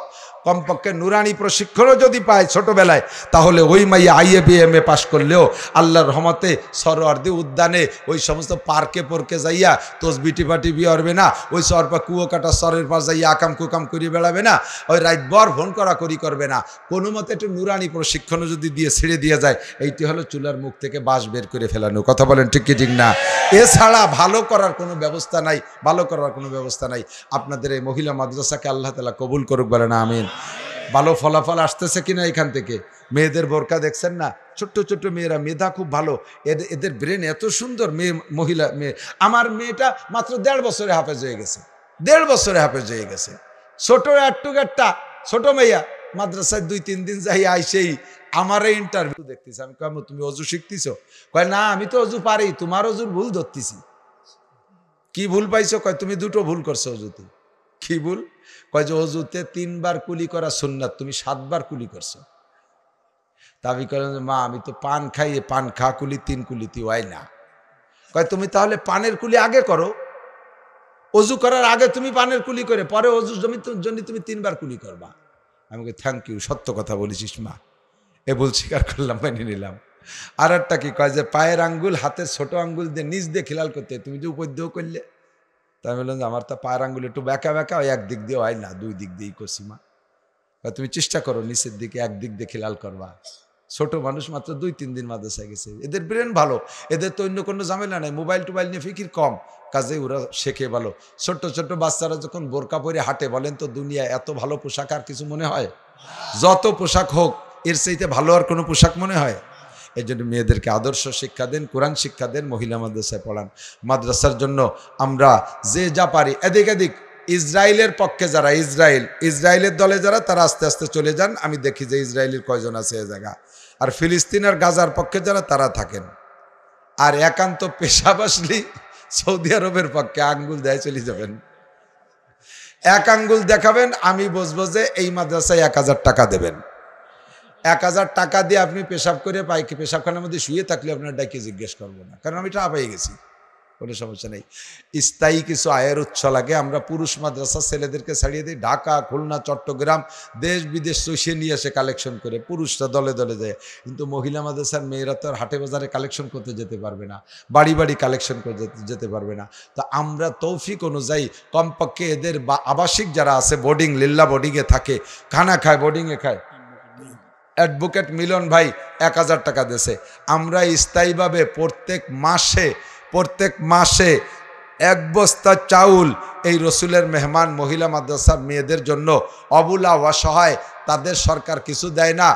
কমপক্ষে নুরানি প্রশিক্ষণও যদি পায় ছোটবেলায়, তাহলে ওই মাইয়া আইএ বিএমএ পাশ করলেও আল্লাহর রহমতে সরোয়ার্দি উদ্যানে ওই সমস্ত পার্কে পর্কে যাইয়া তসবি টিপাটি বিয়ে না, ওই সরপা কুয়ো কাটা সরের পাশ যাইয়া আকাম কুকাম করিয়ে বেড়াবে না, ওই রাতভর ফোন করি করবে না। কোনো মতে একটু নুরানি প্রশিক্ষণও যদি দিয়ে ছেড়ে দিয়ে যায়, এইটি হলো চুলার মুখ থেকে বাঁশ বের করে ফেলানো। কথা বলেন ঠিক কি ঠিক না? এছাড়া ভালো করার কোনো ব্যবস্থা নাই, ভালো করার কোনো ব্যবস্থা নাই। আপনাদের এই মহিলা মাদ্রাসাকে আল্লাহ তাআলা কবুল করুক, বলেন আমিন। ভালো ফলাফল আসতেছে কিনা এখান থেকে? মেয়েদের বোরকা দেখছেন না, ছোট্ট ছোট্ট মেয়েরা, মেধা খুব ভালো, এদের ব্রেন এত সুন্দর। মহিলা মেয়ে, আমার মেয়েটা মাত্র 1.5 বছরে হাফেজ হয়ে গেছে, 1.5 বছরে হাফেজ হয়ে গেছে। ছোট একটা ছোট মেয়া মাদ্রাসায় 2-3 দিন যাই আইসেই আমারে ইন্টারভিউ দেখতেছে। আমি কই, তুমি অজু শিখতেছো? কয় না, আমি তো অজু পারি, তোমার অজুর ভুল ধরতেছি। কি ভুল পাইছো? কয় তুমি 2টো ভুল করছো অজুতে। কি ভুল? কয় যে অজুতে 3 বার কুলি করা সুন্নাত, তুমি 7 বার কুলি করছো। দাবি করেন যে মা, আমি তো পান খাই, পান খা কুলি 3 কুলিতে হয় না। কয় তুমি তাহলে পানের কুলি আগে করো, অজু করার আগে তুমি পানের কুলি করে পরে অজুর জন্য তুমি 3 বার কুলি করবা। আমাকে থ্যাংক ইউ, সত্য কথা বলেছিস মা, এ ভুল স্বীকার করলাম, মেনে নিলাম। আর একটা কি কয় যে পায়ের আঙ্গুল হাতের ছোট আঙ্গুল দিয়ে নিচ দিয়ে খেলাল করতে, তুমি যে উপর দিয়েও করলে। তাই বললাম যে আমার তো পায়ের আঙ্গুল একটু বেঁকা বেঁকা, ওই একদিক দিয়ে হয় না, 2 দিক দিয়েই করছি মা। তুমি চেষ্টা করো নিচের দিকে একদিক দিয়ে খেলাল করবা। ছোট মানুষ মাত্র 2-3 দিন মাদ্রাসায় গেছে, এদের ব্রেন ভালো, এদের তো অন্য কোনো ঝামেলা নাই, মোবাইল টোবাইল নিয়ে ফিকির কম, কাজে ওরা শেখে ভালো। ছোট্ট ছোট্ট বাচ্চারা যখন বোরকা পরে হাঁটে, বলেন তো দুনিয়া এত ভালো পোশাক আর কিছু মনে হয়? যত পোশাক হোক এর চাইতে ভালো আর কোনো পোশাক মনে হয়? এই জন্য মেয়েদেরকে আদর্শ শিক্ষা দেন, কোরআন শিক্ষা দেন, মহিলা মাদ্রাসায় পড়ান। মাদ্রাসার জন্য আমরা যে যা পারি, এদিক এদিক ইসরায়েলের পক্ষে যারা, ইসরায়েলের দলে যারা, তারা আস্তে আস্তে চলে যান। আমি দেখি যে ইসরায়েলের কয়জন আছে এ জায়গা। আর ফিলিস্তিন আর গাজার পক্ষে যারা, তারা থাকেন। আর একান্ত পেশাব আসলি সৌদি আরবের পক্ষে আঙ্গুল দেয় চলে যাবেন, এক আঙ্গুল দেখাবেন, আমি বুঝবো যে এই মাদ্রাসায় 1000 টাকা দেবেন। 1000 টাকা দিয়ে আপনি পেশাব করে পাইকি পেশাবখানার মধ্যে শুয়ে থাকলে আপনার ডাকে জিজ্ঞেস করবো না, কারণ আমি টাকা পেয়ে গেছি, কোনো সমস্যা নেই। স্থায়ী কিছু আয়ের উৎস লাগে। আমরা পুরুষ মাদ্রাসা ছেলেদেরকে ছাড়িয়ে দিই, ঢাকা, খুলনা, চট্টগ্রাম, দেশ বিদেশ চষিয়ে নিয়ে এসে কালেকশন করে, পুরুষরা দলে দলে যায়। কিন্তু মহিলা মাদ্রাসার মেয়েরা তো আর হাটে বাজারে কালেকশন করতে যেতে পারবে না, বাড়ি বাড়ি কালেকশন করতে যেতে পারবে না। তো আমরা তৌফিক অনুযায়ী কমপক্ষে এদের আবাসিক যারা আছে, বোর্ডিং, লিল্লা বোর্ডিংয়ে থাকে, খানা খায়, বোর্ডিংয়ে খায়, অ্যাডভোকেট মিলন ভাই 1000 টাকা দিয়েছে। আমরা স্থায়ীভাবে প্রত্যেক মাসে 1 বস্তা চাউল এই রসুলের মেহমান মহিলা মাদ্রাসার মেয়েদের জন্য, অবুলা অসহায়, তাদের সরকার কিছু দেয় না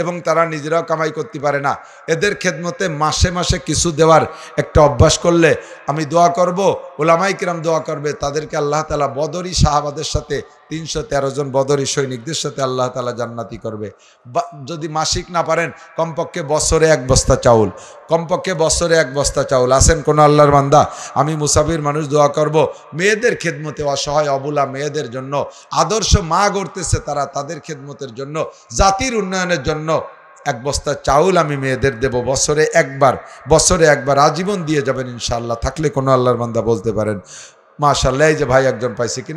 এবং তারা নিজেরাও কামাই করতে পারে না, এদের খেদমতে মাসে মাসে কিছু দেওয়ার একটা অভ্যাস করলে, আমি দোয়া করব, ওলামাই কিরাম দোয়া করবে, তাদেরকে আল্লাহ তাআলা বদরি সাহাবাদের সাথে 313 জন বদরি সৈনিকদের সাথে আল্লাহ তাআলা জান্নাতি করবে। যদি মাসিক না পারেন, কমপক্ষে বছরে 1 বস্তা চাউল, কমপক্ষে বছরে 1 বস্তা চাউল। আসেন কোন আল্লাহর বান্দা, আমি মুসাফির মানুষ, দোয়া করব মেয়েদের খেদমতে, অসহায় অবলা মেয়েদের জন্য, আদর্শ মা গড়তেছে তারা, তাদের খেদমতের জন্য, জাতির উন্নয়নের জন্য 1 বস্তা চাউল আমি মেয়েদের দেব বছরে একবার, আজীবন দিয়ে যাবেন ইনশাআল্লাহ। থাকলে কোনো আল্লাহর বান্দা বলতে পারেন মাশাআল্লাহ। এই যে ভাই একজন পাইছে কিনা।